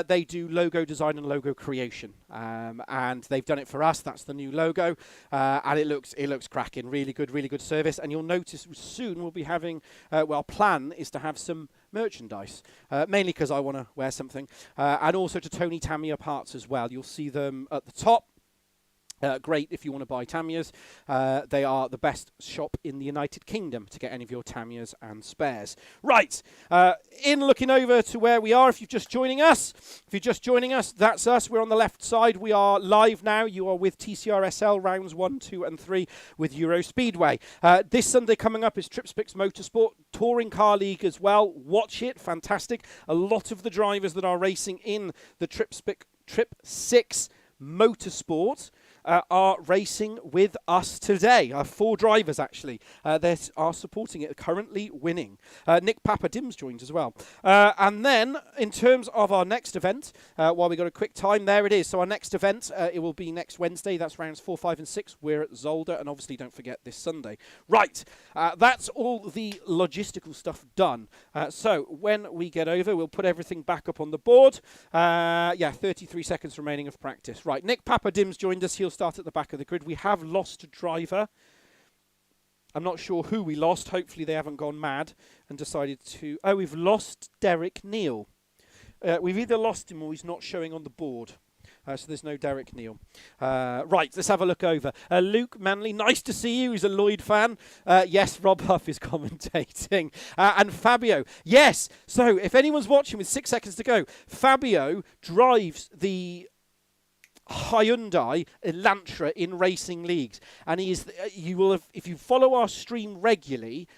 They do logo design and logo creation, and they've done it for us. That's the new logo, and it looks cracking. Really good service. And you'll notice soon we'll be having. Our plan is to have some merchandise, mainly because I want to wear something, and also to Tony Tamiya parts as well. You'll see them at the top. Great if you want to buy Tamiyas. They are the best shop in the United Kingdom to get any of your Tamiyas and spares. Right, in looking over to where we are, if you're just joining us, that's us. We're on the left side. We are live now. You are with Tcsrl rounds 1, 2 and 3 with Euro Speedway. This Sunday coming up is Tripspix Motorsport Touring Car League as well. Watch it. Fantastic. A lot of the drivers that are racing in the Trip 6 Motorsport are racing with us today. 4 drivers, actually. They are supporting it, currently winning. Nick Papadims joined as well. And then, in terms of our next event, while we got a quick time, there it is. So our next event, it will be next Wednesday. That's rounds 4, 5 and 6. We're at Zolder, and obviously don't forget this Sunday. Right, that's all the logistical stuff done. So when we get over, we'll put everything back up on the board. 33 seconds remaining of practice. Right, Nick Papadims joined us. He'll start at the back of the grid. We have lost a driver. I'm not sure who we lost. Hopefully they haven't gone mad and decided to... Oh, we've lost Derek Neal. We've either lost him or he's not showing on the board. So there's no Derek Neal. Right, let's have a look over. Luke Manley, nice to see you. He's a Lloyd fan. Yes, Rob Huff is commentating. And Fabio, yes. So if anyone's watching with 6 seconds to go, Fabio drives the Hyundai Elantra in racing leagues, and he is. You will have, if you follow our stream regularly.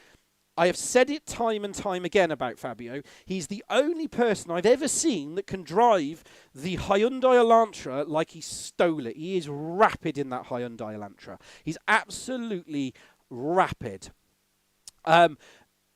I have said it time and time again about Fabio. He's the only person I've ever seen that can drive the Hyundai Elantra like he stole it. He is rapid in that Hyundai Elantra. He's absolutely rapid.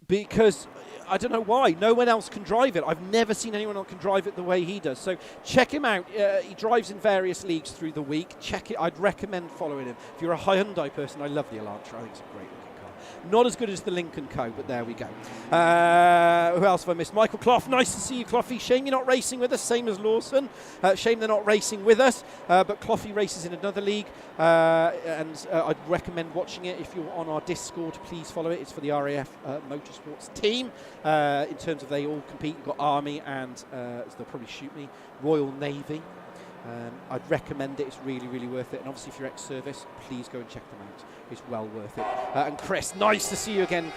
Because I don't know why. No one else can drive it. I've never seen anyone else can drive it the way he does. So check him out. He drives in various leagues through the week. Check it. I'd recommend following him. If you're a Hyundai person, I love the Elantra. I think it's a great looking car. Not as good as the Lincoln Co., but there we go. Who else have I missed? Michael Clough. Nice to see you, Cloughie. Shame you're not racing with us, same as Lawson. Shame they're not racing with us. But Cloughie races in another league. And I'd recommend watching it. If you're on our Discord, please follow it. It's for the RAF Motorsports team. In terms of they all compete. You've got Army and, so they'll probably shoot me, Royal Navy. I'd recommend it. It's really, really worth it. And obviously, if you're ex-service, please go and check them out. It's well worth it. And Chris, nice to see you again,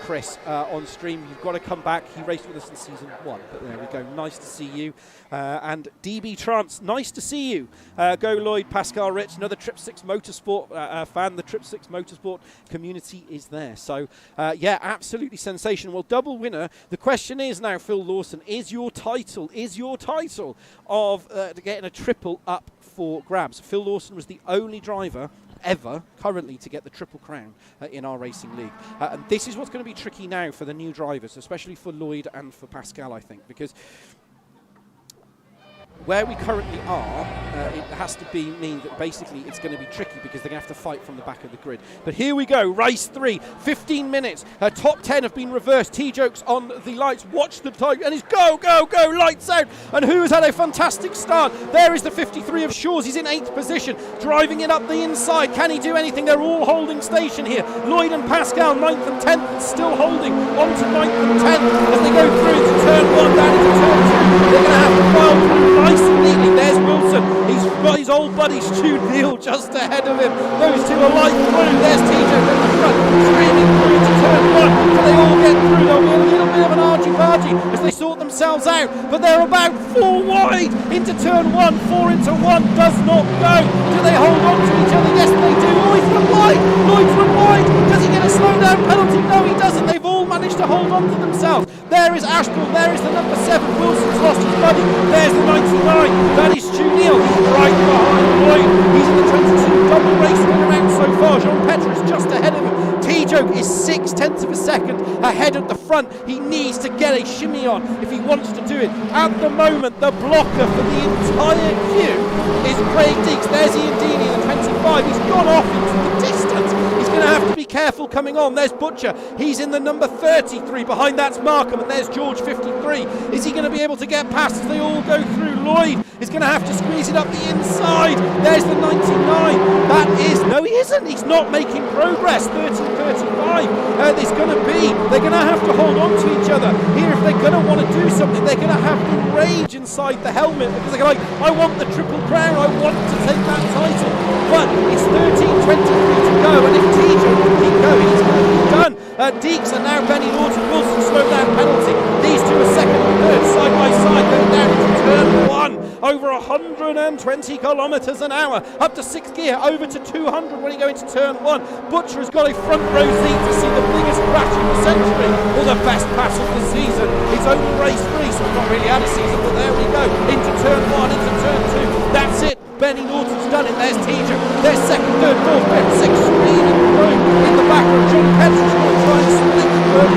Chris, on stream. You've got to come back. He raced with us in season 1, but there we go. Nice to see you. And DB Trance, nice to see you. Go Lloyd, Pascal Rich, another Trip 6 Motorsport fan. The Trip 6 Motorsport community is there. So, yeah, absolutely sensational. Well, double winner. The question is now, Phil Lawson, is your title of getting a triple up for grabs? Phil Lawson was the only driver ever currently to get the triple crown in our racing league, and this is what's going to be tricky now for the new drivers, especially for Lloyd and for Pascal, I think, because where we currently are, it has to mean that basically it's going to be tricky because they're going to have to fight from the back of the grid. But here we go, race 3, 15 minutes. Top 10 have been reversed. T-Jokes on the lights. Watch the time, and it's go, go, go, lights out. And who has had a fantastic start? There is the 53 of Shaw's. He's in 8th position, driving it up the inside. Can he do anything? They're all holding station here. Lloyd and Pascal, 9th and 10th, still holding on to 9th and 10th as they go through into turn 1, down into turn 2. They're going to have to file through nice and neatly. There's Wilson. He's got his old buddy Stu Neal just ahead of him. Those two are light through. There's TJ in the front, screaming through to turn 1. So they all get through. There'll be a little bit of an argy-bargy as they sort themselves out. But they're about 4 wide into turn 1. 4 into 1 does not go. Do they hold on to each other? Yes, they do. Oh, he's from wide. Lloyd's from wide. Does he get a slowdown penalty? No, he doesn't. They've all managed to hold on to themselves. There is Ashton. There is the number 7. Wilson's lost his buddy. There's the 99. That is Stu Neal. He's right behind Lloyd. He's in the 22 double race winner out so far. Jean Petre is just ahead of him. T-Joke is 6/10 of a second ahead at the front. He needs to get a shimmy on if he wants to do it. At the moment, the blocker for the entire queue is Craig Deeks. There's Ian Deeney, the 25. He's gone off into the distance. He's going to have to be careful coming on. There's Butcher. He's in the number 33. Behind that's Markham, and there's George 53. Is he going to be able to get past as they all go through? Lloyd is going to have to squeeze it up the inside. There's the 99. That is... No, he isn't. He's not making progress. 30-35. They're going to have to hold on to each other. Here, if they're going to want to do something, they're going to have to rage inside the helmet because they're like, I want the triple crown. I want to take that title. But it's 13-23 to go. And if TJ can keep going, he's going to be done. Deeks and now Benny Lawton. Wilson slow down penalty. These two are second and third, side by side, going down into turn 1. Over 120 kilometres an hour. Up to 6th gear, over to 200 when you go into turn 1. Butcher has got a front row seat to see the biggest crash of the century, or the best pass of the season. It's only race 3, so we've not really had a season, but there we go. Into turn 1, into turn 2. That's it. Benny Norton's done it. There's Tcsrl. There's second, third, fourth, fifth, sixth, screaming through in the back of John Petr's going to try and split the third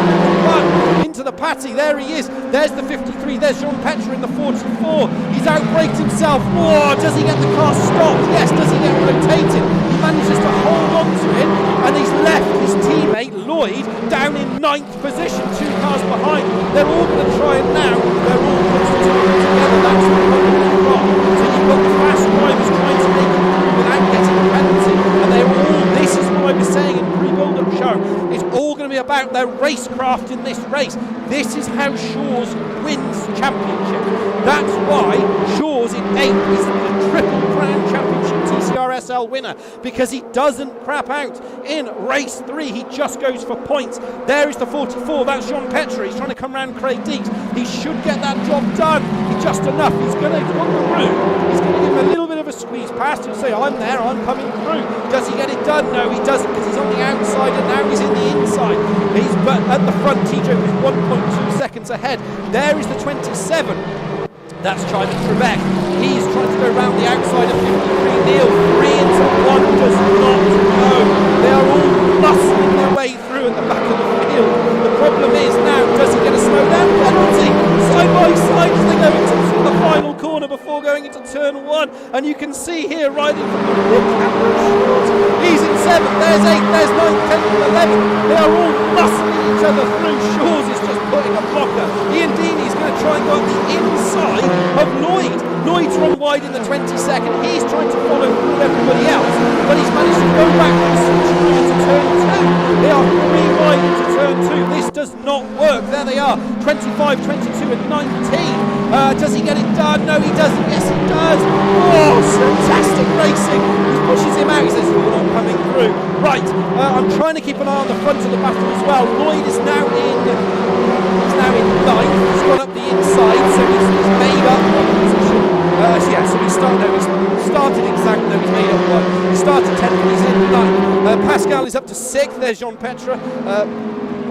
one into the patty. There he is. There's the 53. There's John Petra in the 44. He's outbraked himself. Whoa, does he get the car stopped? Yes. Does he get rotated? He manages to hold on to it, and he's left his teammate Lloyd down in 9th position, 2 cars behind. They're all going to try it now. They're all going to try it together. That's the problem they've got. So you've got the fast drivers trying to make it through without getting a penalty, and they're all. This is what I was saying in pre-build-up show. It's all going to be about their racecraft in this race. This is how Shaw's wins championship. That's why Shaw's in 8th is the Triple Crown Championship Tcsrl winner, because he doesn't crap out in race 3. He just goes for points. There is the 44. That's Jean Petra. He's trying to come around Craig Deeks. He should get that job done. He's just enough. He's got the room. He's going to give him a little bit of a squeeze past. He'll say, I'm there. I'm coming through. Does he get it done? No, he doesn't, because he's on the outside and now he's in the inside. But at the front, Tcsrl is 1.2 seconds ahead. There is the 27. That's Simon Trebek. He's trying to go around the outside of 53. Neil, 3 into 1 does not go. They are all muscling their way through at the back of the field. The problem is now, does he get a slowdown penalty? Side by side as they go into the final corner before going into turn 1. And you can see here, riding from the rear camera short, he's in 7th, there's 8th, there's 9th, 10th, and 11th. They are all muscling each other through. Shaw's is just putting a blocker. Ian Deeney's going to try and go up the inside of Lloyd. Lloyd's run wide in the 22nd. He's trying to follow through everybody else, but he's managed to go back and switch through into turn 2. They are 3 wide into turn 2. This does not work. There they are, 25, 22 and 19. Does he get it done? No, he doesn't. Yes, he does. Oh, fantastic racing. He pushes him out. He says, you're not coming through. Right, I'm trying to keep an eye on the front of the battle as well. Lloyd is now in 9th. He's gone up the inside, so he's made up one position. So he's started exactly. No, he's made up one. He started 10th, he's in 9th. Pascal is up to 6th. There's Jean Petra.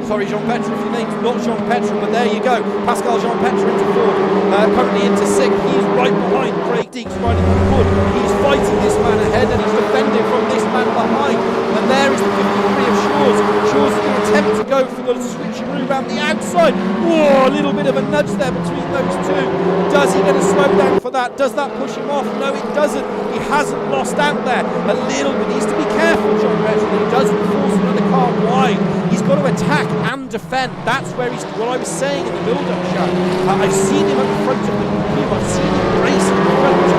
Sorry, Jean Petra, if your name's not Jean Petra, but there you go. Pascal Jean Petra into 4th, currently into 6th. He's right behind Craig Deeks, riding on the wood. He's fighting this man ahead, and he's defending from this man behind. And there is the 53 of Shaw's. Shaw's going to attempt to go for the switcheroo around the outside. Whoa, a little bit of a nudge there between those two. Does he get a slowdown for that? Does that push him off? No, it doesn't. He hasn't lost out there. A little bit. He needs to be careful, Jean Petra, that he doesn't force another car wide. He's got to attack and defend. That's where he's, what I was saying in the build-up show. I've seen him at the front of the group. I've seen him race at the front of the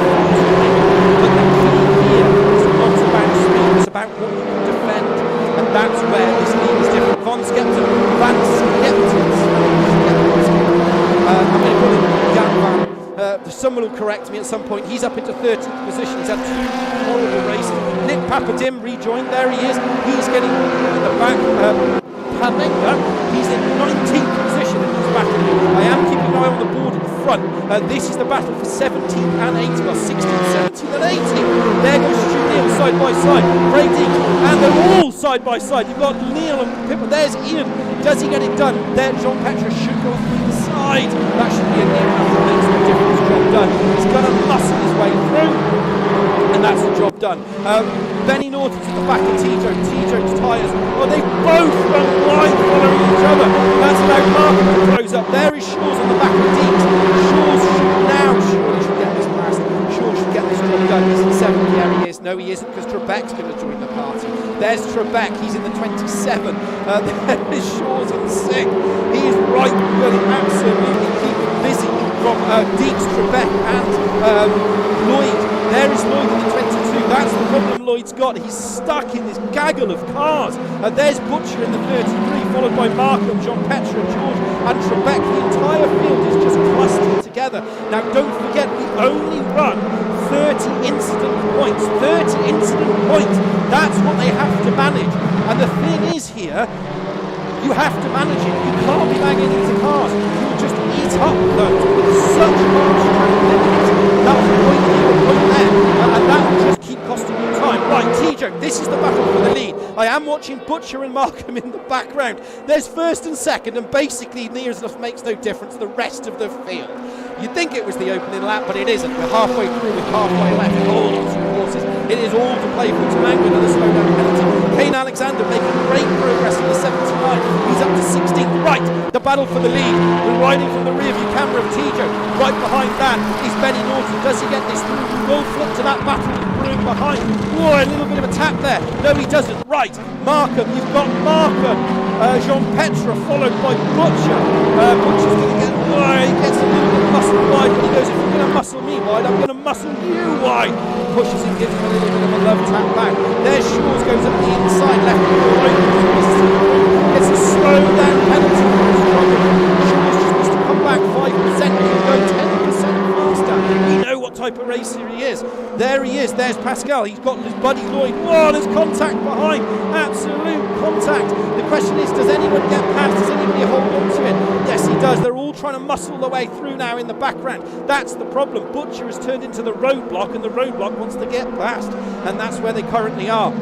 group. But the key here is not about speed, it's about what you can defend. And that's where this league is different. Van Skepton, I'm going to call him Jan Van. Someone will correct me at some point. He's up into 13th position. He's had 2 horrible races. Nick Papadim rejoined. There he is. He's getting in the back. Pamenga, he's in 19th position in this battle. I am keeping an eye on the board at the front. This is the battle for 17th and 18th, well, 16th, 17th and 18th. There goes Stu Neil side by side, Craig Deeks, and they're all side by side. You've got Neil and Pippa. There's Ian. Does he get it done? There, Jean Petra should go through the side. That should be a near enough that makes no difference. Job done. He's going to muscle his way through, and that's the job done. Benny Norton's at the back of Tcsrl's tyres. Oh, they both run wide following each other. That's allowed Markham to close up. There is Shaw's on the back of Deeks. Shaw's should get this past. Shaw should get this job done. He's in 7th. Yeah, he is. No, he isn't, because Trebek's going to join the party. There's Trebek. He's in the 27. There is Shaw's in 6th. He is right good. Absolutely keep busy from Deeks, Trebek and Lloyd. There is Lloyd in the 22. That's the problem Lloyd's got. He's stuck in this gaggle of cars. There's Butcher in the 33, followed by Markham, Jean Petra, George, and Trebek. The entire field is just clustered together. Now, don't forget, we only run 30 incident points. 30 incident points. That's what they have to manage. And the thing is here, you have to manage it. You can't be banging into cars. You'll just eat up those with such harsh track limits. That was the point here, the point there. And that will just keep costing you time. Right, Tcsrl, this is the battle for the lead. I am watching Butcher and Markham in the background. There's 1st and 2nd, and basically near enough makes no difference. The rest of the field. You'd think it was the opening lap, but it isn't. We're halfway through with halfway left. Hold on to the horses. It is all to play for. Tamango, another slowdown penalty. Kane Alexander making great progress in the 79. He's up to 16th. Right, the battle for the lead. We're riding from the rear view camera of Tijo. Right behind that is Benny Norton. Does he get this through? We will flip to that battle brewing behind. Whoa, a little bit of a tap there. No, he doesn't. Right, Markham. You've got Markham. Jean Petra followed by Butcher. Butcher's going to get wide. He gets a little bit muscle wide. And he goes, if you're going to muscle me wide, I'm going to muscle you wide. Pushes him, gives him a little bit of a love tap back. There's Shaw's goes up the inside, left door open. It's a slow down penalty. Shaw's just must have come back 5%. He can go 10% faster. We know what type of racer he is. There he is. There's Pascal. He's got his buddy Lloyd. Whoa, there's contact behind. Absolute contact. The question is, does anyone get past? Does anybody hold on to it? Yes, he does. They're all trying to muscle their way through now in the background. That's the problem. Butcher has turned into the roadblock, and the roadblock wants to get past, and that's where they currently are.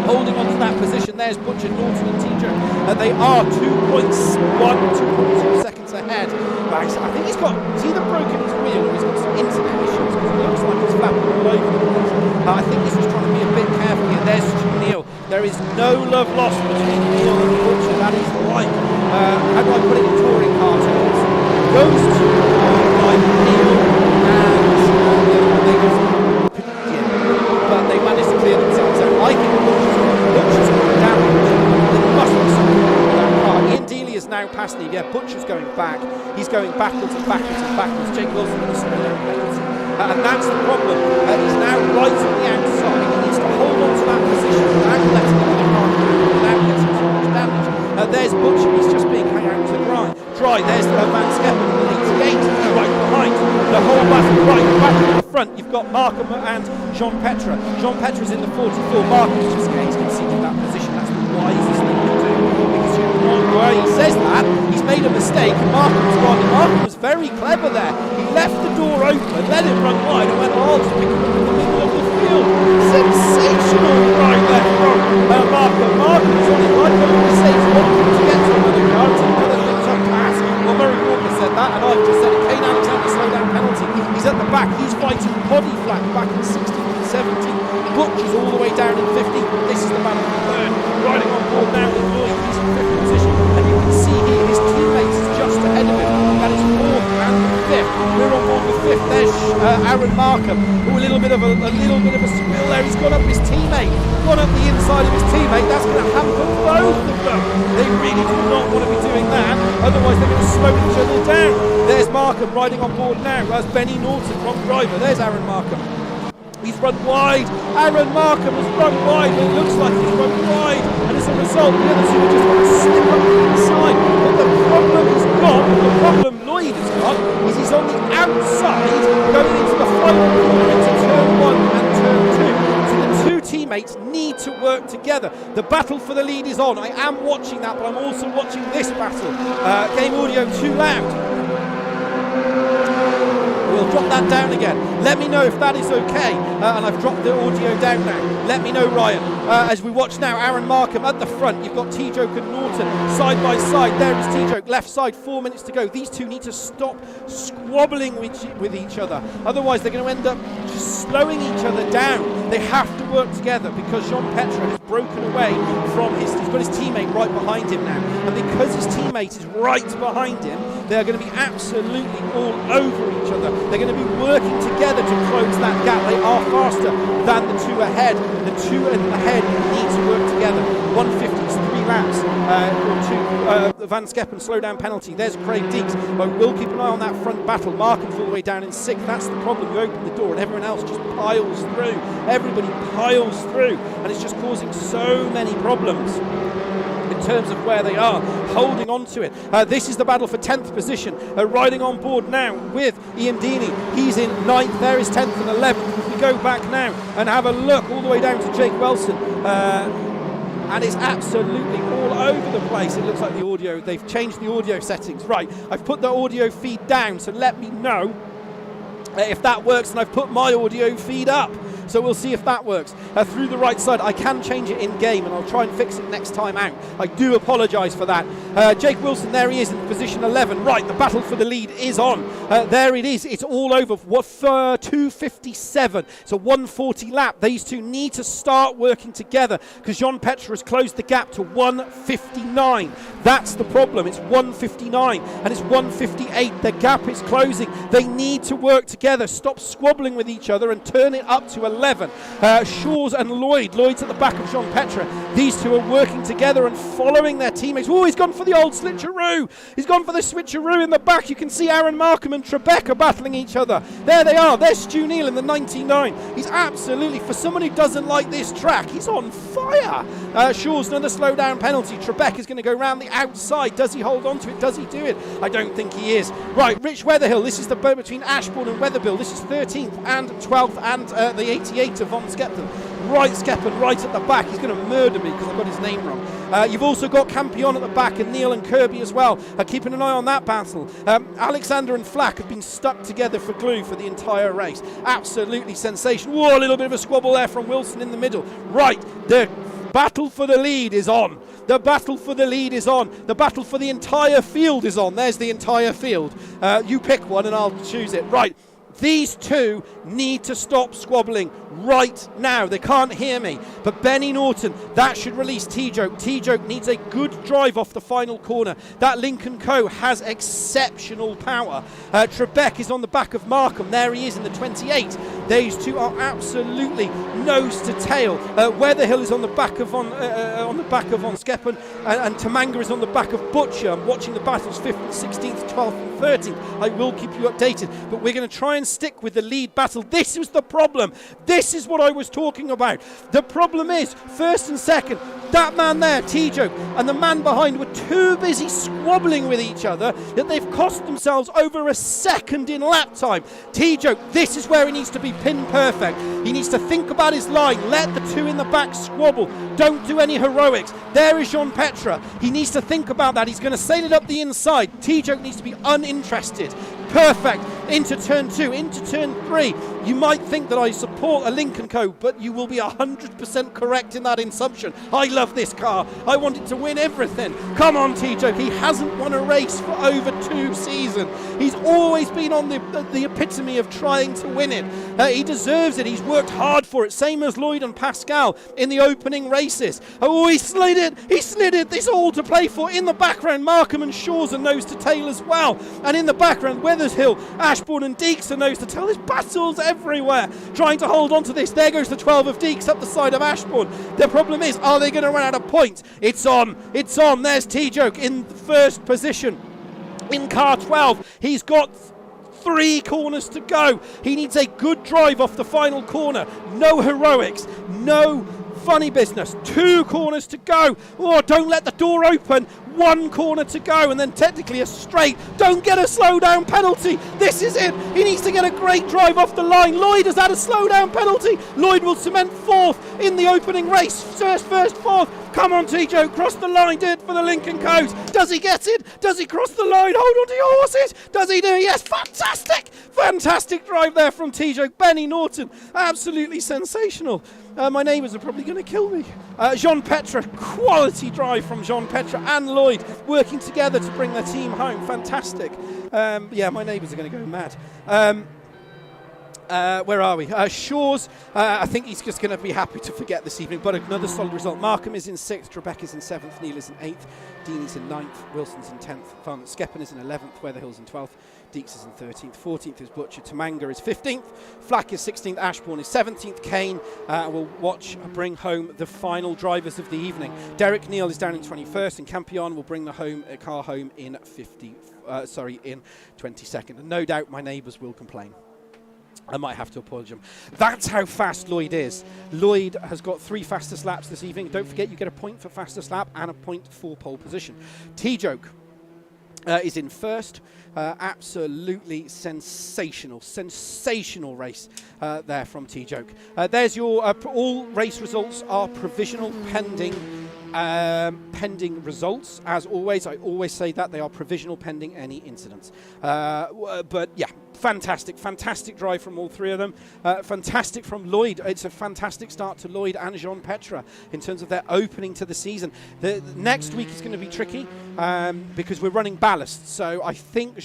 Holding on to that position, there's Butcher, Norton and Tijo. They are 2.2 seconds ahead. I think he's got, he's either broken his wheel or he's got some internet issues, because it looks like he's flapping all over the place. I think he's just trying to be a bit careful here. There's Neil. There is no love lost between Neil and Butcher. That is like, how do I put it in touring car terms? Goes to like Neil and they just, but they managed to clear themselves out. I think Butcher's going down. There must be something wrong with that car. Ian Dealey is now past Neil. Yeah, Butcher's going back. He's going backwards and backwards and backwards. Jake Wilson with a slow down penalty. And that's the problem. He's now right on the outside. He needs to hold on to that position without letting the other car through, without getting too much damage. There's Butcher. He's just being hung out to dry. There's Van Skeppen in the lead. 8 right behind. The whole battle right back in the front. You've got Markham and Jean Petra. Jean Petra's in the 44. Markham's just conceded that position. That's the wisest thing to do. Because you're not where he says that. He's made a mistake. Markham's gone. Markham was very clever there. He left the door open, let it run wide, and went, oh, just pick him up in the middle of the field. Sensational right there from Markham. Markham's on it like the saves wanting to get to another car, to another things up pass. Well, Murray Walker said that, and I've just said it. Kane Alexander slow down penalty. He's at the back. He's fighting body flat back in 16th and 17th. Butcher's all the way down in 15th. This is the battle for third. Riding on board now with Lloyd. He's in 5th position, and you can see here his teammates is just ahead of him. That is 4th and 5th. We're on board the 5th. There's Aaron Markham. Oh, a little bit of a spill there. He's gone up his teammate. Gone up the inside of his teammate. That's going to hamper both of them. They really do not want to be doing that. Otherwise, they're going to slow each other down. There's Markham riding on board now. That's Benny Norton, wrong driver. There's Aaron Markham. He's run wide. Aaron Markham has run wide. It looks like he's run wide. And as a result, the other two are just going to slip up the inside. But the problem Lloyd has got, is he's on the outside going into the final corner into turn 1 and turn 2. So the two teammates need to work together. The battle for the lead is on. I am watching that, but I'm also watching this battle. Game audio too loud. We'll drop that down again. Let me know if that is okay. And I've dropped the audio down now. Let me know, Ryan. As we watch now, Aaron Markham at the front. You've got T-Joke and Norton side by side. There is T-Joke. Left side, 4 minutes to go. These two need to stop squabbling with each other. Otherwise, they're going to end up just slowing each other down. They have to work together because Jean Petra has broken away from he's got his teammate right behind him now. And because his teammate is right behind him, they're going to be absolutely all over each other. They're going to be working together to close that gap. They are faster than the two ahead. The two ahead need to work together. 150 is 3 laps. Van Skeppen slow down penalty. There's Craig Deeks. But we'll keep an eye on that front battle. Markham's all the way down in 6th. That's the problem. You open the door and everyone else just piles through. Everybody piles through. And it's just causing so many problems in terms of where they are, holding on to it. This is the battle for 10th position. Riding on board now with Ian Deeney. He's in 9th. There is 10th and 11th. If we go back now and have a look all the way down to Jake Wilson, and it's absolutely all over the place. It looks like the audio, they've changed the audio settings. Right, I've put the audio feed down, so let me know if that works, and I've put my audio feed up. So we'll see if that works. Through the right side, I can change it in game, and I'll try and fix it next time out. I do apologise for that. Jake Wilson, there he is in position 11. Right, the battle for the lead is on. There it is. It's all over. 2:57. It's a 1:40 lap. These two need to start working together because Jean Petre has closed the gap to 1:59. That's the problem. It's 1:59 and it's 1:58. The gap is closing. They need to work together, stop squabbling with each other and turn it up to 11. Shaw's and Lloyd's at the back of Jean Petre. These two are working together and following their teammates. Oh, he's gone for the old switcheroo. He's gone for the switcheroo in the back. You can see Aaron Markham and Trebek are battling each other. There they are. There's Stu Neal in the 99. He's absolutely, for someone who doesn't like this track, he's on fire. Shaw's another slow down penalty. Trebek is going to go round the outside. Does he hold on to it? Does he do it? I don't think he is. Right, Rich Weatherhill. This is the boat between Ashbourne and Weatherbill. This is 13th and 12th and the 88 of Von Skepton. Right, Skepton right at the back. He's going to murder me because I've got his name wrong. You've also got Campion at the back and Neil and Kirby as well. Keeping an eye on that battle. Alexander and Flack have been stuck together for glue for the entire race. Absolutely sensational. Whoa, a little bit of a squabble there from Wilson in the middle. Right, the battle for the lead is on. The battle for the lead is on. The battle for the entire field is on. There's the entire field. You pick one and I'll choose it. Right. These two need to stop squabbling right now. They can't hear me. But Benny Norton, that should release T-Joke. T-Joke needs a good drive off the final corner. That Lincoln Co. has exceptional power. Trebek is on the back of Markham. There he is in the 28. These two are absolutely nose to tail. Weatherhill is on the back of Von Skeppen, and Tamanga is on the back of Butcher. I'm watching the battles 15th, 16th, 12th and 13th. I will keep you updated. But we're going to try and stick with the lead battle. This was the problem. This is what I was talking about. The problem is, first and second, that man there, T-Joke, and the man behind were too busy squabbling with each other that they've cost themselves over a second in lap time. T-Joke, this is where he needs to be pin perfect. He needs to think about his line. Let the two in the back squabble. Don't do any heroics. There is Jean Petre. He needs to think about that. He's going to sail it up the inside. T-Joke needs to be uninterested. Perfect. Into turn 2, into turn 3. You might think that I support a Lincoln Co, but you will be 100% correct in that assumption. I love this car. I want it to win everything. Come on, T-Joke. He hasn't won a race for over 2 seasons. He's always been on the epitome of trying to win it. He deserves it. He's worked hard for it. Same as Lloyd and Pascal in the opening races. Oh, he slid it. He slid it. This all to play for. In the background, Markham and Shaw's are nose to tail as well. And in the background, Weathershill, Ashbourne and Deeks are nose to tail. There's battles everywhere trying to hold on to this. There goes the 12 of Deeks up the side of Ashbourne. The problem is, are they going to run out of points? It's on. It's on. There's T-Joke in first position. In car 12, he's got 3 corners to go. He needs a good drive off the final corner. No heroics. No funny business. 2 corners to go. Oh, don't let the door open. 1 corner to go, and then technically a straight. Don't get a slow down penalty. This is it. He needs to get a great drive off the line. Lloyd has had a slow down penalty. Lloyd will cement 4th in the opening race. First 4th. Come on, T-Joke, cross the line, do it for the Lincoln Coast. Does he get it? Does he cross the line? Hold on to your horses. Does he do it? Yes, fantastic. Fantastic drive there from T-Joke. Benny Norton, absolutely sensational. My neighbours are probably going to kill me. Jean Petre, quality drive from Jean Petre and Lloyd, working together to bring their team home. Fantastic. Yeah, my neighbours are going to go mad. Where are we? Shaw's, I think he's just going to be happy to forget this evening, but another solid result. Markham is in 6th, Trebek is in 7th, Neil is in 8th, Dean is in 9th, Wilson's in 10th, Van Skeppen is in 11th, Weatherhill's in 12th, Deeks is in 13th, 14th is Butcher, Tamanga is 15th, Flack is 16th, Ashbourne is 17th, Kane will bring home the final drivers of the evening. Derek Neal is down in 21st, and Campion will bring the car home in 22nd. And no doubt my neighbours will complain. I might have to apologise. That's how fast Lloyd is. Lloyd has got 3 fastest laps this evening. Don't forget, you get a point for fastest lap and a point for pole position. T-Joke is in 1st. Absolutely sensational race there from T-Joke. There's your all race results are provisional pending results. As always, I always say that they are provisional pending any incidents. But yeah, fantastic drive from all three of them. Fantastic from Lloyd. It's a fantastic start to Lloyd and Jean Petre in terms of their opening to the season. The next week is going to be tricky because we're running ballast. So I think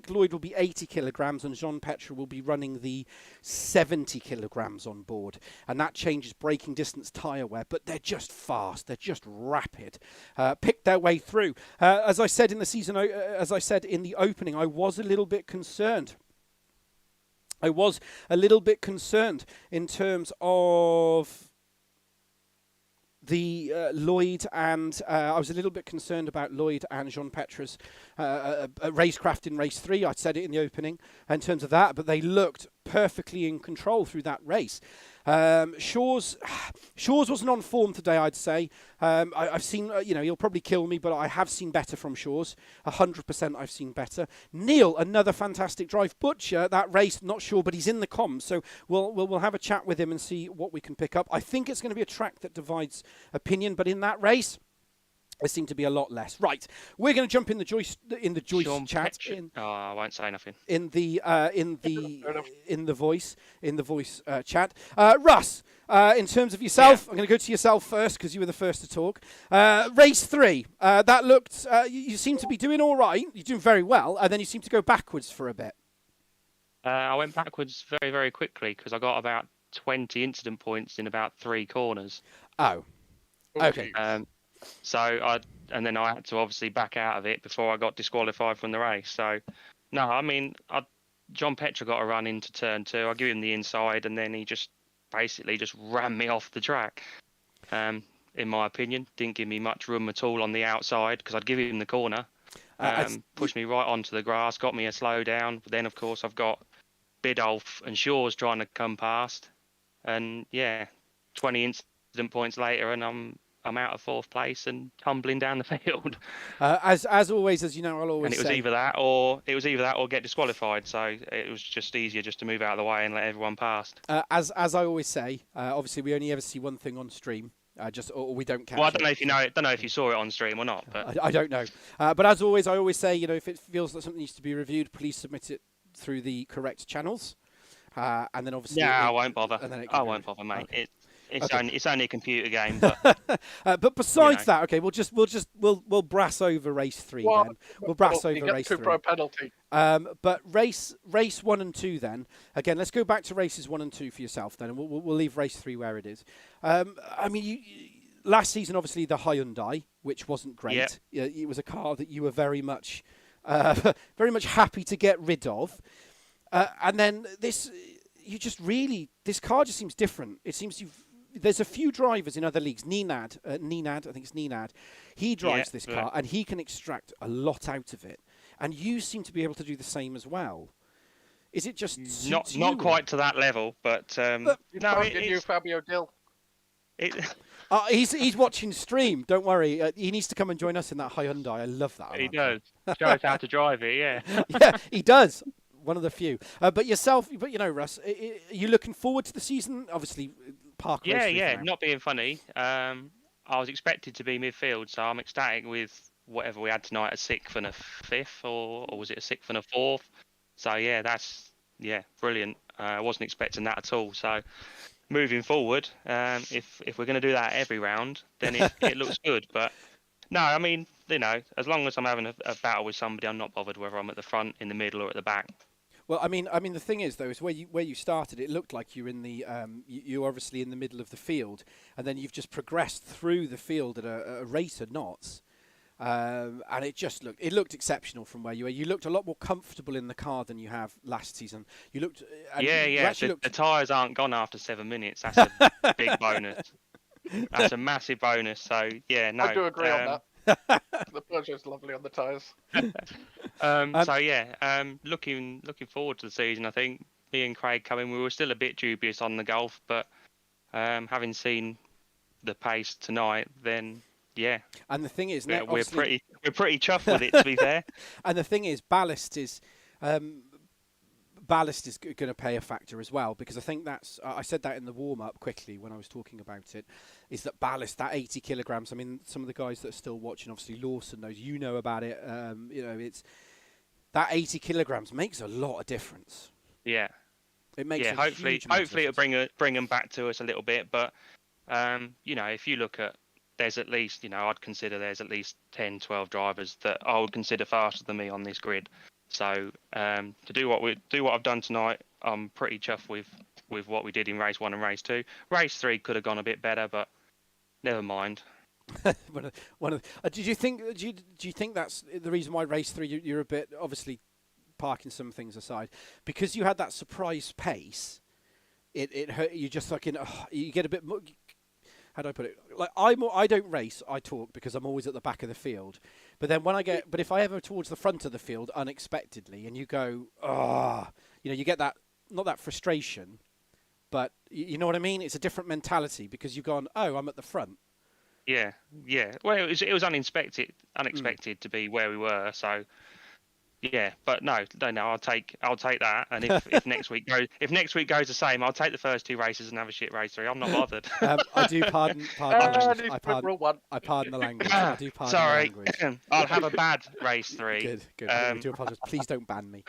Lloyd will be 80 kilograms and Jean Petre will be running the 70 kilograms on board. And that changes braking distance, tyre wear, but they're just fast. They're just rapid. Picked their way through. As I said in the season, as I said in the opening, I was a little bit concerned. In terms of the Lloyd and I was a little bit concerned about Lloyd and Jean Petre's racecraft in race 3. I said it in the opening in terms of that, but they looked perfectly in control through that race. Shaw's wasn't on form today, I'd say. I've seen, he'll probably kill me, but I have seen better from Shaw's. 100% I've seen better. Neil, another fantastic drive. Butcher, that race, not sure, but he's in the comms, so we'll have a chat with him and see what we can pick up. I think it's going to be a track that divides opinion, but in that race, there seem to be a lot less. Right, we're going to jump in the Joyce chat. I won't say nothing. In the voice chat. Russ, in terms of yourself, I'm going to go to yourself first because you were the first to talk. Race 3, that looked. You seem to be doing all right. You're doing very well, and then you seem to go backwards for a bit. I went backwards very, very quickly because I got about 20 incident points in about 3 corners. Oh, okay. And then I had to obviously back out of it before I got disqualified from the race. So, no, I mean, Jean Petre got a run into turn 2. I gave him the inside, and then he just basically just ran me off the track. In my opinion, didn't give me much room at all on the outside because I'd give him the corner. Pushed me right onto the grass, got me a slow down. But then, of course, I've got Biddulph and Shaw's trying to come past, and 20 incident points later, and I'm out of 4th place and tumbling down the field. As always, as you know, I'll always say. And it was either that or get disqualified. So it was just easier just to move out of the way and let everyone past. As I always say, obviously we only ever see one thing on stream. Or we don't catch. Well, I don't know if you know it. Don't know if you saw it on stream or not. But I don't know. But as always, I always say, if it feels that something needs to be reviewed, please submit it through the correct channels. And then obviously. I won't bother. I won't bother, mate. Okay. It's only a computer game, but but besides that, okay, we'll brass over race 3 then. We'll brass over race 3. Penalty. But race 1 and 2 then. Again, let's go back to races 1 and 2 for yourself then, and we'll leave race 3 where it is. I mean, last season obviously the Hyundai, which wasn't great. Yep. It was a car that you were very much happy to get rid of, and then this car just seems different. It seems there's a few drivers in other leagues. Nenad, I think it's Nenad. He drives this car and he can extract a lot out of it. And you seem to be able to do the same as well. Is it just not quite to that level, but no, it's Fabio Dill. He's watching stream. Don't worry. He needs to come and join us in that Hyundai. I love that. He does. Show us how to drive it. Yeah. Yeah, he does. One of the few. But yourself, Russ, are you looking forward to the season? Obviously, park. Yeah. Not being funny. I was expected to be midfield, so I'm ecstatic with whatever we had tonight, a 6th and a 5th, or was it a 6th and a 4th? So that's brilliant. I wasn't expecting that at all. So moving forward, if we're going to do that every round, then it looks good. But no, I mean, as long as I'm having a battle with somebody, I'm not bothered whether I'm at the front, in the middle, or at the back. Well, I mean, the thing is, though, is where you started. It looked like you're in the you're obviously in the middle of the field, and then you've just progressed through the field at a rate of knots, and it looked exceptional from where you were. You looked a lot more comfortable in the car than you have last season. You looked. The tyres aren't gone after 7 minutes. That's a big bonus. That's a massive bonus. So no, I do agree on that. The Peugeot's lovely on the tyres. Looking forward to the season. I think me and Craig coming, we were still a bit dubious on the Golf, but having seen the pace tonight, then And the thing is, we're pretty chuffed with it, to be fair. And the thing is, ballast is going to play a factor as well, because I think I said that in the warm-up quickly when I was talking about it, is that ballast, that 80 kilograms, I mean, some of the guys that are still watching, obviously Lawson knows, about it, that 80 kilograms makes a lot of difference. Yeah. It makes a hopefully huge amount of it'll difference. bring them back to us a little bit. But if you look at, there's at least, I'd consider there's at least 10, 12 drivers that I would consider faster than me on this grid. So to do what I've done tonight, I'm pretty chuffed with what we did in race 1 and race 2. Race 3 could have gone a bit better, but never mind. Do you think that's the reason why race 3 you're a bit, obviously parking some things aside, because you had that surprise pace? It hurt you, just like you get a bit more. How do I put it? Like I don't race, I talk, because I'm always at the back of the field. But then but if I ever towards the front of the field unexpectedly, and you go, you get that, not that frustration, but you know what I mean? It's a different mentality because you've gone, I'm at the front. Yeah. Well, it was unexpected to be where we were. So yeah, but no, I'll take that. And if next week goes the same, I'll take the first 2 races and have a shit race 3. I'm not bothered. I do pardon the language. I pardon the language. I do pardon Sorry, the language. I'll have a bad race 3. Good. I do apologise. Please don't ban me.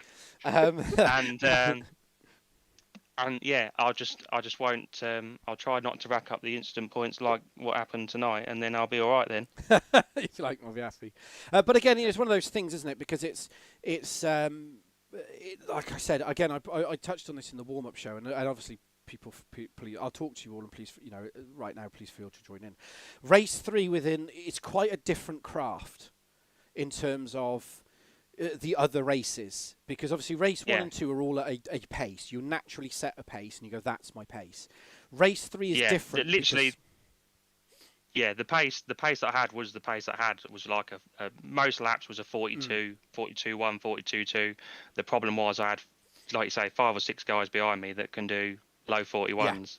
And yeah, I'll just won't. I'll try not to rack up the incident points like what happened tonight, and then I'll be all right then. If you like, I'll be happy. But again, it's one of those things, isn't it? Because it's like I said again. I touched on this in the warm-up show, and obviously people, please, I'll talk to you all, and please, right now, please feel to join in. Race 3 it's quite a different craft in terms of the other races, because obviously race 1 and 2 are all at a pace. You naturally set a pace and you go, that's my pace. Race 3 is different. Literally, the pace that I had was the pace I had. It was like most laps was a 42, 42.1, 42.2. The problem was I had, like you say, 5 or 6 guys behind me that can do low 41s.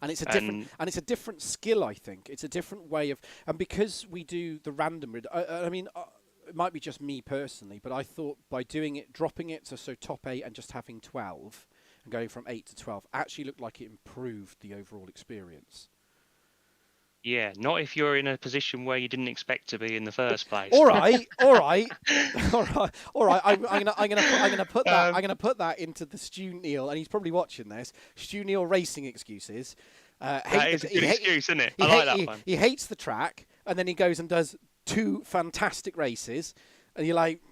And it's a different skill, I think. It's a different way of, and because we do the random rid, it might be just me personally, but I thought by dropping it to top 8 and just having 12 and going from 8 to 12 actually looked like it improved the overall experience. Yeah, not if you're in a position where you didn't expect to be in the first place. All right. I'm gonna put that. I'm gonna put that into the Stu Neal, and he's probably watching this. Stu Neal racing excuses. That is a good excuse, isn't it? I like that one. He hates the track, and then he goes and does 2 fantastic races, and you're like,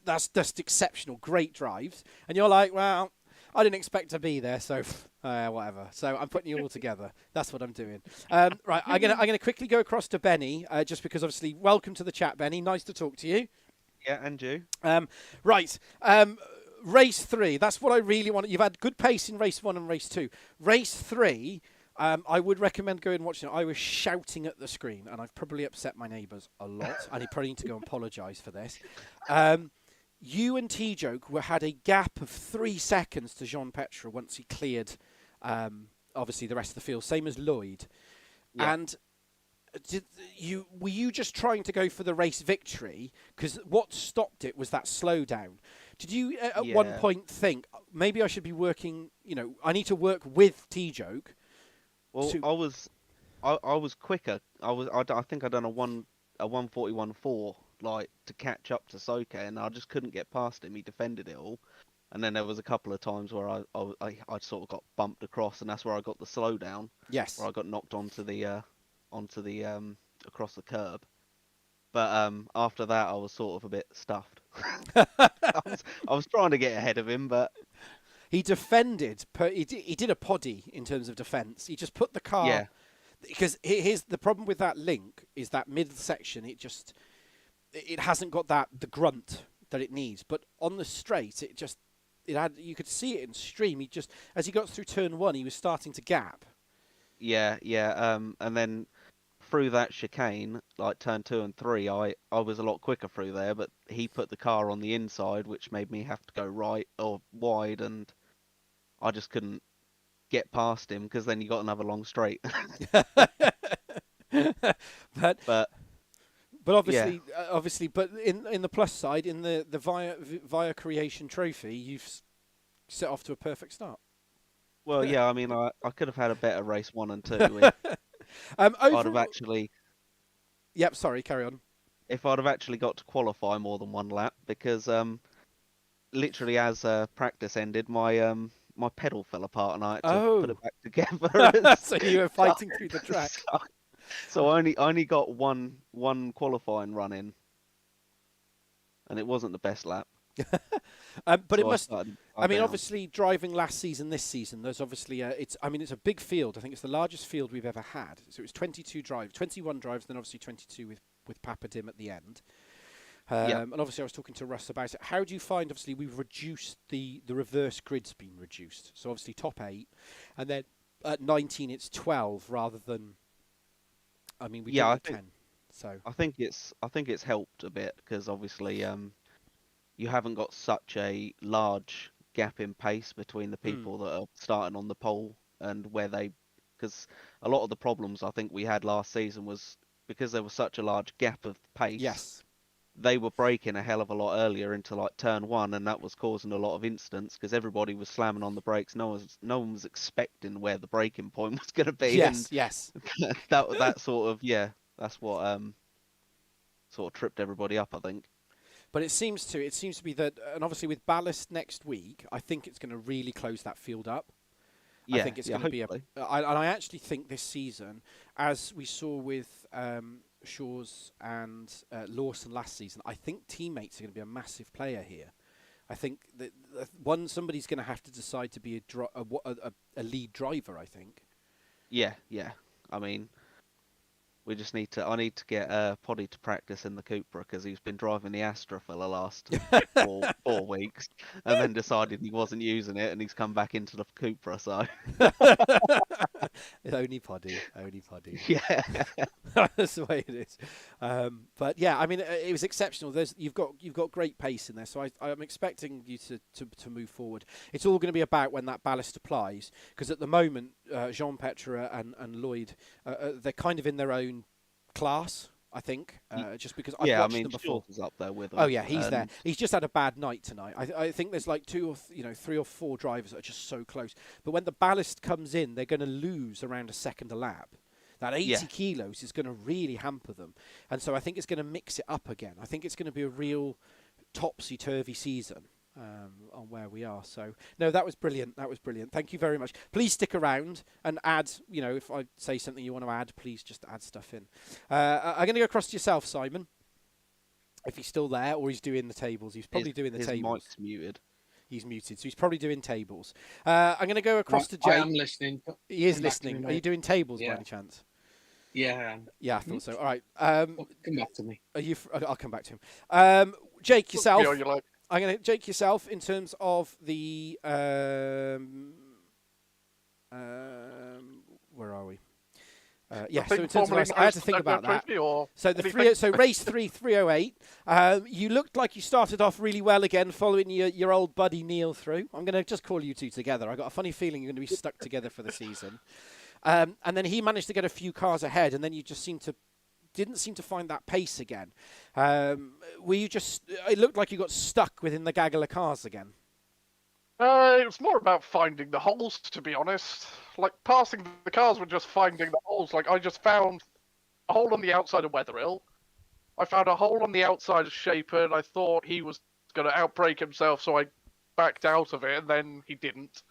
that's just exceptional, great drives, and you're like, well, I didn't expect to be there, so whatever. So I'm putting you all together. That's what I'm doing. Right, I'm gonna quickly go across to Benny, just because obviously, welcome to the chat, Benny. Nice to talk to you. Yeah, and you. Right. Race 3. That's what I really want. You've had good pace in race 1 and race 2. Race 3. I would recommend going and watching it. I was shouting at the screen, and I've probably upset my neighbours a lot, and he probably need to go and apologise for this. You and T-Joke had a gap of 3 seconds to Jean Petrel once he cleared, obviously, the rest of the field, same as Lloyd. Yeah. And were you just trying to go for the race victory? Because what stopped it was that slowdown. Did you at one point think, maybe I should be working, I need to work with T-Joke? Well, I was quicker. I think I'd done a 141.4 like to catch up to Soke, and I just couldn't get past him. He defended it all, and then there was a couple of times where I sort of got bumped across, and that's where I got the slowdown. Yes. Where I got knocked onto the across the curb. But after that, I was sort of a bit stuffed. I was trying to get ahead of him, but. He defended. He did a poddy in terms of defence. He just put the car. Yeah. Because here's the problem with that link is that midsection. It hasn't got the grunt that it needs. But on the straight, you could see it in stream. As he got through turn 1, he was starting to gap. Yeah. And then through that chicane, like turn 2 and 3, I was a lot quicker through there, but he put the car on the inside, which made me have to go right or wide, and I just couldn't get past him because then you got another long straight. but obviously, but in the plus side, in the via creation trophy, you've set off to a perfect start. Well, yeah, I mean, I could have had a better race 1 and 2. I'd have actually. Yep, sorry, carry on. If I'd have actually got to qualify more than 1 lap, because literally as practice ended, my my pedal fell apart and I had to put it back together. So you were fighting through the track. So I only got one qualifying run in, and it wasn't the best lap. But So it must. I mean, down. obviously, driving last season, this season, there's obviously it's. I mean, it's a big field. I think it's the largest field we've ever had. So it was 21 drives, then obviously 22 with Papadim at the end. And obviously, I was talking to Russ about it. How do you find? Obviously, we've reduced the reverse grid's been reduced. So obviously, top 8, and then at 19 it's 12 rather than. I mean, we did 10. So I think it's helped a bit because obviously you haven't got such a large gap in pace between the people that are starting on the pole and where they, because a lot of the problems I think we had last season was because there was such a large gap of pace. Yes. They were braking a hell of a lot earlier into like turn 1, and that was causing a lot of incidents because everybody was slamming on the brakes. No one was expecting where the braking point was going to be. Yes, and yes. that sort of that's what sort of tripped everybody up, I think. But it seems to be that, and obviously with ballast next week, I think it's going to really close that field up. Yeah, I think it's going to be and I actually think this season, as we saw with Shaw's and Lawson last season, I think teammates are going to be a massive player here. I think that somebody's going to have to decide to be a lead driver, I think. Yeah. I mean, I need to get Poddy to practice in the Cupra because he's been driving the Astra for the last 4 weeks, and then decided he wasn't using it, and he's come back into the Cupra. So only Poddy. yeah, that's the way it is. But yeah, I mean, it was exceptional. You've got great pace in there, so I'm expecting you to move forward. It's all going to be about when that ballast applies, because at the moment, Jean Petra and Lloyd, they're kind of in their own class, I think, just because I've watched them before. Shaw's up there with them. Oh yeah, he's there. He's just had a bad night tonight. I think there's like 3 or 4 drivers that are just so close. But when the ballast comes in, they're going to lose around a second a lap. That 80 kilos is going to really hamper them, and so I think it's going to mix it up again. I think it's going to be a real topsy-turvy season. On where we are. So, no, that was brilliant. Thank you very much. Please stick around and add, if I say something you want to add, please just add stuff in. I'm going to go across to yourself, Simon, if he's still there or he's doing the tables. He's probably doing the tables. His mic's muted. He's muted, so he's probably doing tables. I'm going to go across to Jake. I am listening. He is listening. Are you doing tables by any chance? Yeah, I am. Yeah, I thought so. All right. Come back to me. I'll come back to him. Jake, yourself. Yeah, you like. I'm going to Jake yourself in terms of the where are we? So in terms of I had to think about that. So race 308. You looked like you started off really well again, following your old buddy Neil through. I'm going to just call you two together. I got a funny feeling you're going to be stuck together for the season. And then he managed to get a few cars ahead, and then you just didn't seem to find that pace again. It looked like you got stuck within the gaggle of cars again. It was more about finding the holes, to be honest. Like, passing the cars were just finding the holes. Like, I just found a hole on the outside of Wetherill. I found a hole on the outside of Shaper, and I thought he was going to outbrake himself, so I backed out of it, and then he didn't,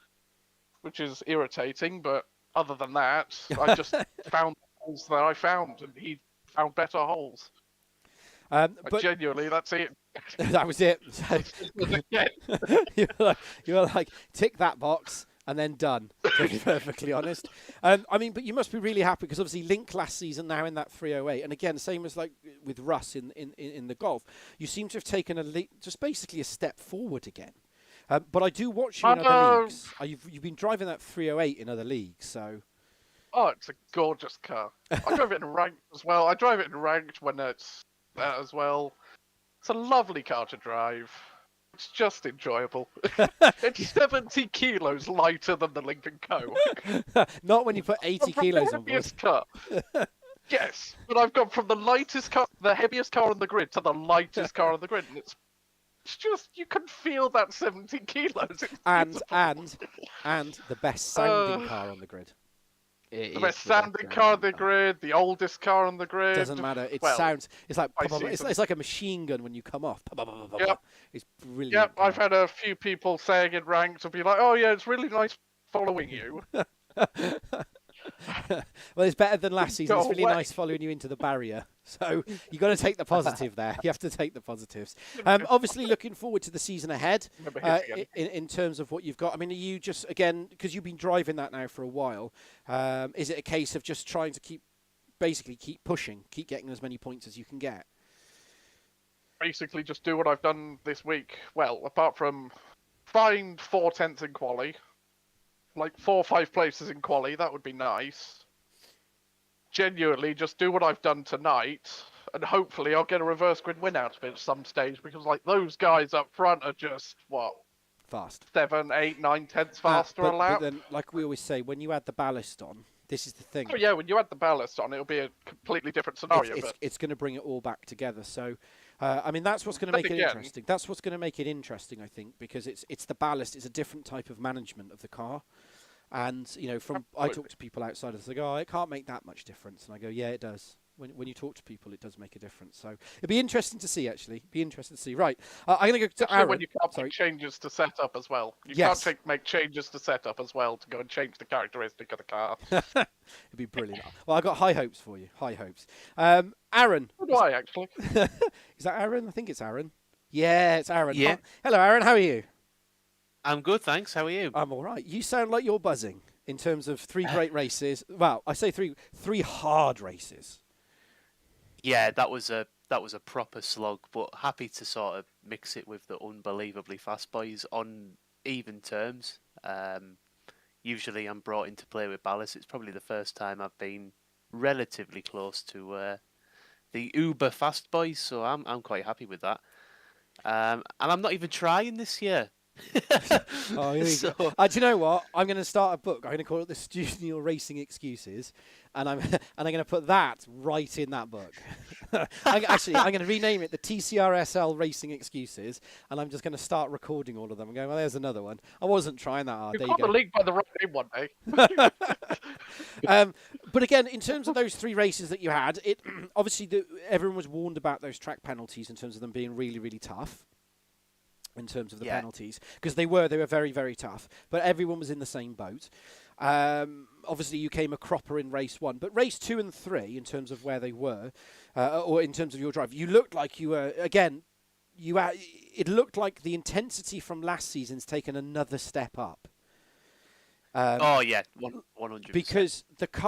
which is irritating. But other than that, I just found the holes that I found, and he found better holes. But genuinely, that's it. That was it. you were like, tick that box and then done. To be perfectly honest. I mean, but you must be really happy because obviously Link last season now in that 308, and again, same as like with Russ in the golf, you seem to have taken just basically a step forward again. But I do watch you in other leagues. You've been driving that 308 in other leagues, so. Oh, it's a gorgeous car. I drive it in ranked as well. I drive it in ranked when it's there as well. It's a lovely car to drive. It's just enjoyable. It's 70 kilos lighter than the Lincoln Co. Not when you put 80 kilos on board. Car. Yes, but I've gone from the lightest car, the heaviest car on the grid, to the lightest car on the grid, and it's just, you can feel that 70 kilos. And the best sounding car on the grid. It The is best the best sounding car on the sounding car. grid, the oldest car on the grid. Doesn't matter. It Well, sounds. It's like I it's, see it's like a machine gun when you come off. Yep. It's brilliant. Yep, I've car. had a few people saying in ranks will be like, "Oh yeah, it's really nice following you." Well, it's better than last season. Go It's really away. nice following you into the barrier. So you got to take the positive there. You have to take the positives. Obviously, looking forward to the season ahead Remember hitting it. in terms of what you've got. I mean, are you just again because you've been driving that now for a while? Is it a case of just trying to keep pushing, keep getting as many points as you can get? Basically, just do what I've done this week. Well, apart from find 4/10 in quali, like 4 or 5 places in quali, that would be nice. Genuinely, just do what I've done tonight, and hopefully I'll get a reverse grid win out of it at some stage, because like those guys up front are just, what, Fast. 7, 8, 9 tenths faster a lap? But then, like we always say, when you add the ballast on, this is the thing. Oh yeah, when you add the ballast on, it'll be a completely different scenario. It's going to bring it all back together. So, I mean, that's what's going to But make it again- interesting. That's what's going to make it interesting, I think, because it's the ballast. It's a different type of management of the car. And, you know, I talk to people outside and they go, oh, it can't make that much difference. And I go, yeah, it does. When you talk to people, it does make a difference. So it'd be interesting to see, actually. Be interesting to see. Right. I'm going to go to Especially Aaron. when you can't Sorry. make changes to setup as well. You Yes. can't make changes to setup as well to go and change the characteristic of the car. It'd be brilliant. Well, I've got high hopes for you. High hopes. Aaron. So do I, actually. Is that Aaron? I think it's Aaron. Yeah, it's Aaron. Yeah. Hello, Aaron. How are you? I'm good, thanks. How are you? I'm all right. You sound like you're buzzing in terms of 3 great races. Well, I say three hard races. Yeah, that was a proper slog, but happy to sort of mix it with the unbelievably fast boys on even terms. Usually I'm brought in to play with ballast. It's probably the first time I've been relatively close to the uber fast boys, so I'm quite happy with that. And I'm not even trying this year. Oh, here we go. Do you know what? I'm going to start a book. I'm going to call it the Junior Racing Excuses, and I'm going to put that right in that book. I'm going to rename it the TCRSL Racing Excuses, and I'm just going to start recording all of them. I'm going, well, there's another one. I wasn't trying that hard. There You've you got the go. link by the right name one day. But again, in terms of those 3 races that you had, it obviously everyone was warned about those track penalties in terms of them being really, really tough. In terms of the penalties, because they were very, very tough. But everyone was in the same boat. Obviously, you came a cropper in race 1, but race 2 and 3, in terms of where they were, or in terms of your drive, you looked like you were again. It looked like the intensity from last season's taken another step up. Oh yeah, 100%. Because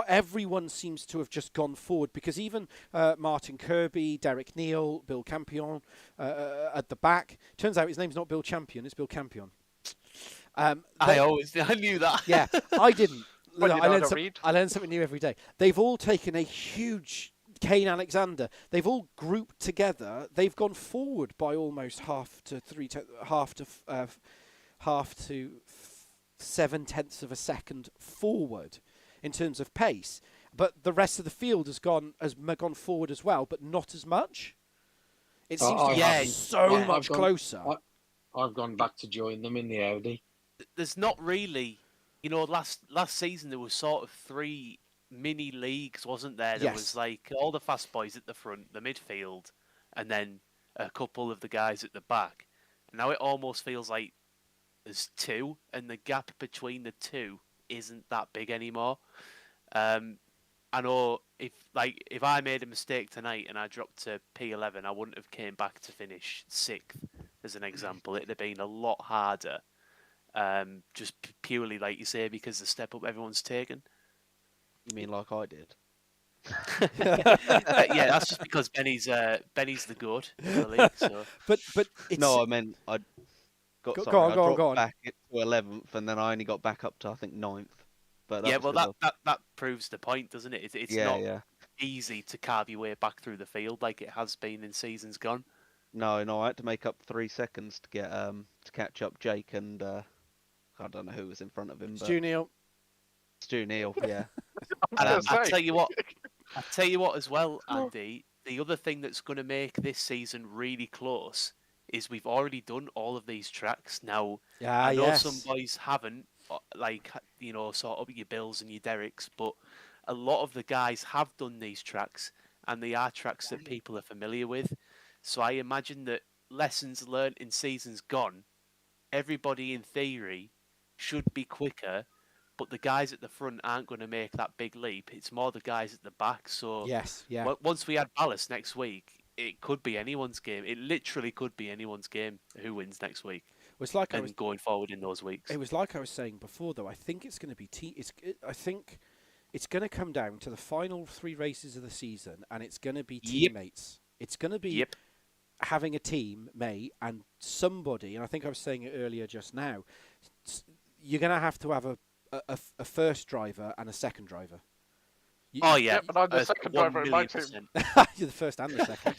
everyone seems to have just gone forward. Because even Martin Kirby, Derek Neal, Bill Campion at the back. Turns out his name's not Bill Champion; it's Bill Campion. I knew that. Yeah, I didn't. Well, you know how to I read. learn something new every day. They've all taken a huge Kane Alexander. They've all grouped together. They've gone forward by almost half to 7/10 of a second forward in terms of pace, but the rest of the field has gone forward as well, but not as much. It seems to be so much closer. I've gone back to join them in the Audi. There's not really, last season there was sort of 3 mini leagues, wasn't there? There was like all the fast boys at the front, the midfield, and then a couple of the guys at the back. Now it almost feels like there's 2, and the gap between the 2 isn't that big anymore. I know if I made a mistake tonight and I dropped to P11, I wouldn't have came back to finish 6th, as an example. It'd have been a lot harder, just purely, like you say, because the step up everyone's taken. You mean like I did? Yeah, that's just because Benny's the goat in the league. So. But it's, No, I meant I Go dropped on. back to 11th, and then I only got back up to I think 9th. But Yeah, was well, 'cause that proves the point, doesn't it? It's Yeah, not easy to carve your way back through the field like it has been in seasons gone. No, I had to make up 3 seconds to get to catch up Jake and I don't know who was in front of him, but Stu Neal. Stu Neal, yeah. And gonna I say. tell you what as well, Andy. The other thing that's going to make this season really close is we've already done all of these tracks. Now, I know some boys haven't, sort of your Bills and your Derricks, but a lot of the guys have done these tracks, and they are tracks that people are familiar with. So I imagine that lessons learnt in seasons gone, everybody in theory should be quicker, but the guys at the front aren't going to make that big leap. It's more the guys at the back. So Yes, yeah. once we add ballast next week, it could be anyone's game. It literally could be anyone's game who wins next week. It's like and going forward in those weeks. It was like I was saying before, though. I think it's going to be I think it's going to come down to the final 3 races of the season, and it's going to be teammates. It's going to be having a team, mate, and somebody. And I think I was saying it earlier just now. You're going to have a first driver and a second driver. Yeah, but I'm the second driver in my team. You're the first and the second.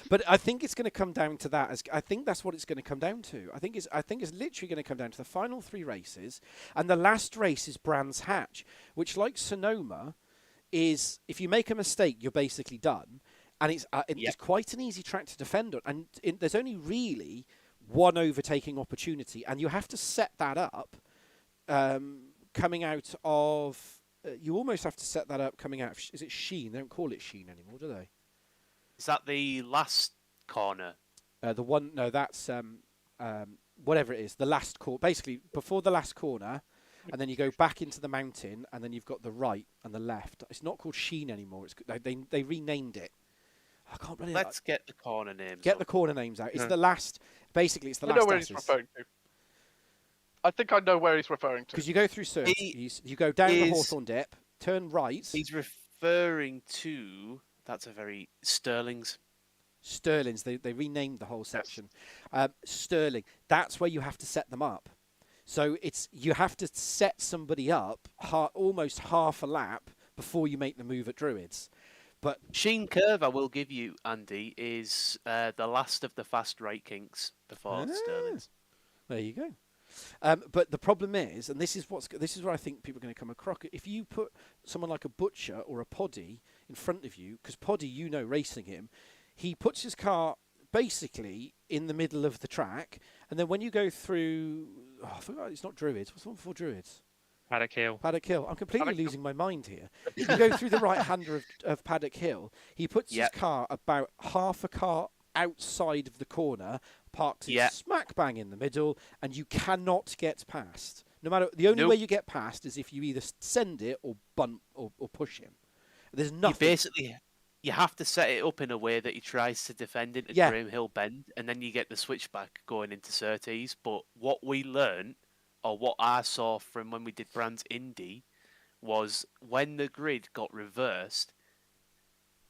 But I think it's going to come down to that. I think that's what it's going to come down to. I think it's literally going to come down to the final 3 races, and the last race is Brands Hatch, which, like Sonoma, is if you make a mistake, you're basically done, and it's quite an easy track to defend on, and there's only really one overtaking opportunity, and you have to set that up coming out of. You almost have to set that up coming out of... Is it Sheen? They don't call it Sheen anymore, do they? Is that the last corner? The one... No, that's... whatever it is. The last corner. Basically, before the last corner, and then you go back into the mountain, and then you've got the right and the left. It's not called Sheen anymore. They renamed it. I can't remember. Let's get the corner names. Get the corner names out. It's the last... Basically, it's the last... I know where he's referring to. I think I know where he's referring to. Because you go through Surf, you go down the Hawthorne Dip, turn right. He's referring to... That's a very... Sterling's. They renamed the whole section. Sterling. That's where you have to set them up. So you have to set somebody up almost half a lap before you make the move at Druids. But Sheen Curve, I will give you, Andy, is the last of the fast right kinks before Sterling's. There you go. But the problem is, and this is where I think people are going to come across. If you put someone like a Butcher or a Poddy in front of you, because Poddy, racing him, he puts his car basically in the middle of the track, and then when you go through, I forgot, it's not Druids. What's the one before Druids? Paddock Hill. Paddock Hill. I'm completely losing my mind here. You go through the right-hander of Paddock Hill. He puts his car about half a car outside of the corner, parks it smack bang in the middle, and you cannot get past. No matter the only way you get past is if you either send it or bump or push him. There's nothing. You have to set it up in a way that he tries to defend into Graham Hill Bend, and then you get the switchback going into Surtees. But what we learned, or what I saw from when we did Brands Indy, was when the grid got reversed,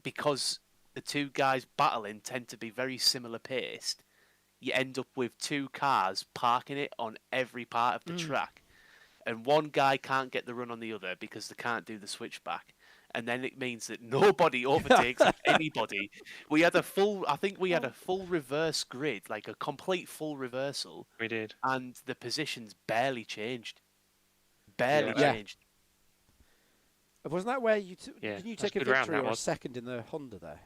because the 2 guys battling tend to be very similar paced, you end up with 2 cars parking it on every part of the track. And one guy can't get the run on the other because they can't do the switchback. And then it means that nobody overtakes anybody. I think we had a full reverse grid, like a complete full reversal. We did. And the positions barely changed. Barely changed. Wasn't that where did you take a victory or a second in the Honda there?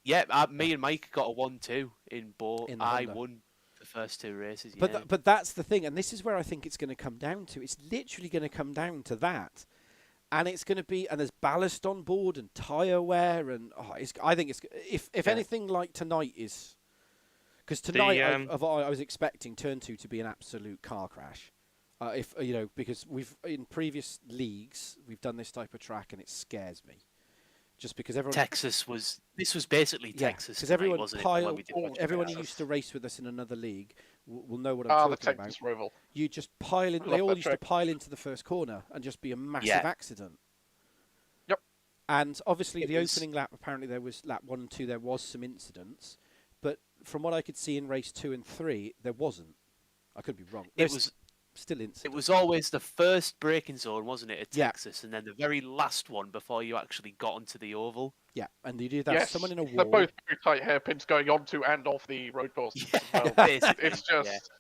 Yeah, me and Mike got a 1-2 in both. I won the first 2 races. But that's the thing, and this is where I think it's going to come down to. It's literally going to come down to that, and it's going to be. And there's ballast on board and tyre wear, and I think it's if anything like tonight is, because tonight I was expecting turn 2 to be an absolute car crash. Because in previous leagues we've done this type of track, and it scares me. Just because Texas was basically Texas, because everyone everyone who used to race with us in another league will know what I'm talking about. Rival. You just pile in. They all used to pile into the first corner and just be a massive accident. Yep. And obviously the opening lap, apparently there was lap 1 and 2. There was some incidents, but from what I could see in race 2 and 3, there wasn't. I could be wrong. It was still incident. It was always the first braking zone, wasn't it, at Texas, and then the very last one before you actually got onto the oval. Yeah, and you did have someone in a wall. They're both very tight hairpins going onto and off the road course. It's just,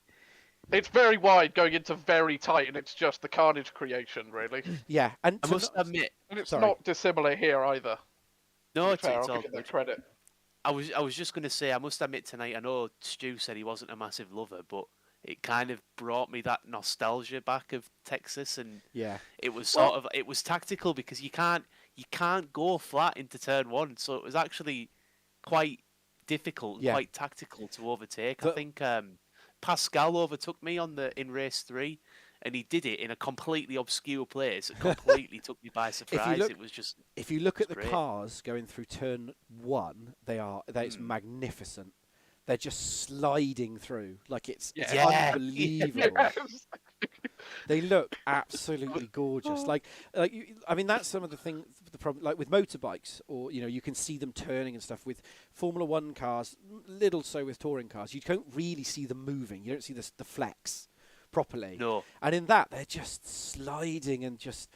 it's very wide going into very tight, and it's just the carnage creation, really. Yeah, and I must admit, and it's not dissimilar here either. No, it's all good. I was just going to say, I must admit tonight, I know Stu said he wasn't a massive lover, but it kind of brought me that nostalgia back of Texas, and Yeah. it was sort of it was tactical because you can't go flat into turn one, so it was actually quite difficult, Yeah. quite tactical to overtake. The- I think Pascal overtook me in race 3, and he did it in a completely obscure place. It completely took me by surprise. look- It was just If you look at the great. cars going through turn 1, it's magnificent. They're just sliding through like it's Yeah. unbelievable. Yes. They look absolutely gorgeous. I mean, that's some of the problem. Like with motorbikes, or you can see them turning and stuff. With Formula One cars, little so with touring cars, you don't really see them moving. You don't see the flex properly. No. And in that, they're just sliding and just.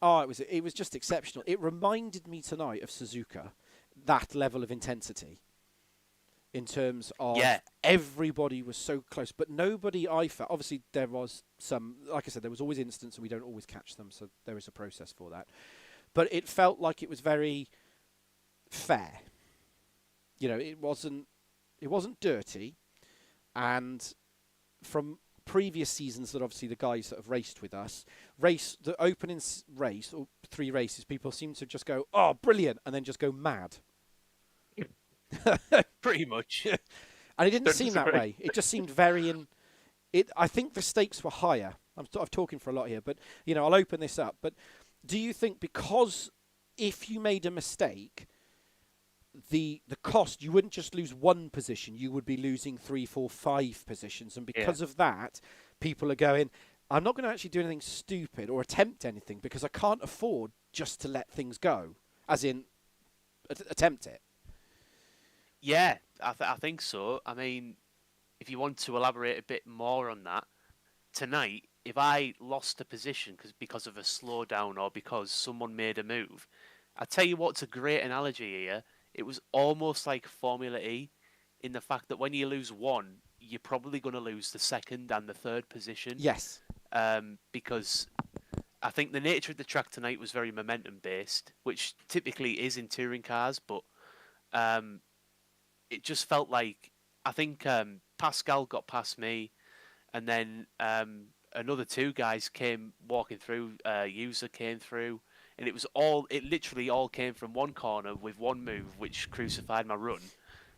Oh, it was just exceptional. It reminded me tonight of Suzuka, that level of intensity. In terms of everybody was so close, but nobody I felt. Obviously, there was some, like I said, there was always incidents, and we don't always catch them, so there is a process for that. But it felt like it was very fair. It wasn't dirty, and from previous seasons that obviously the guys that have raced with us, the opening race or 3 races, people seem to just go, "Oh, brilliant," and then just go mad. Pretty much. And it didn't Don't seem that disagree. way. It just seemed very I think the stakes were higher. I'm talking for a lot here, but I'll open this up. But do you think because if you made a mistake, the cost, you wouldn't just lose 1 position, you would be losing 3, 4, 5 positions, and because of that, people are going, I'm not going to actually do anything stupid or attempt anything because I can't afford just to let things go, as in attempt it. Yeah, I think so. I mean, if you want to elaborate a bit more on that, tonight, if I lost a position because of a slowdown or because someone made a move, I tell you what's a great analogy here. It was almost like Formula E, in the fact that when you lose 1, you're probably going to lose the 2nd and the 3rd position. Yes. Because I think the nature of the track tonight was very momentum based, which typically is in touring cars, but it just felt like I think Pascal got past me, and then another 2 guys came walking through. User came through, and it literally all came from 1 corner with 1 move, which crucified my run,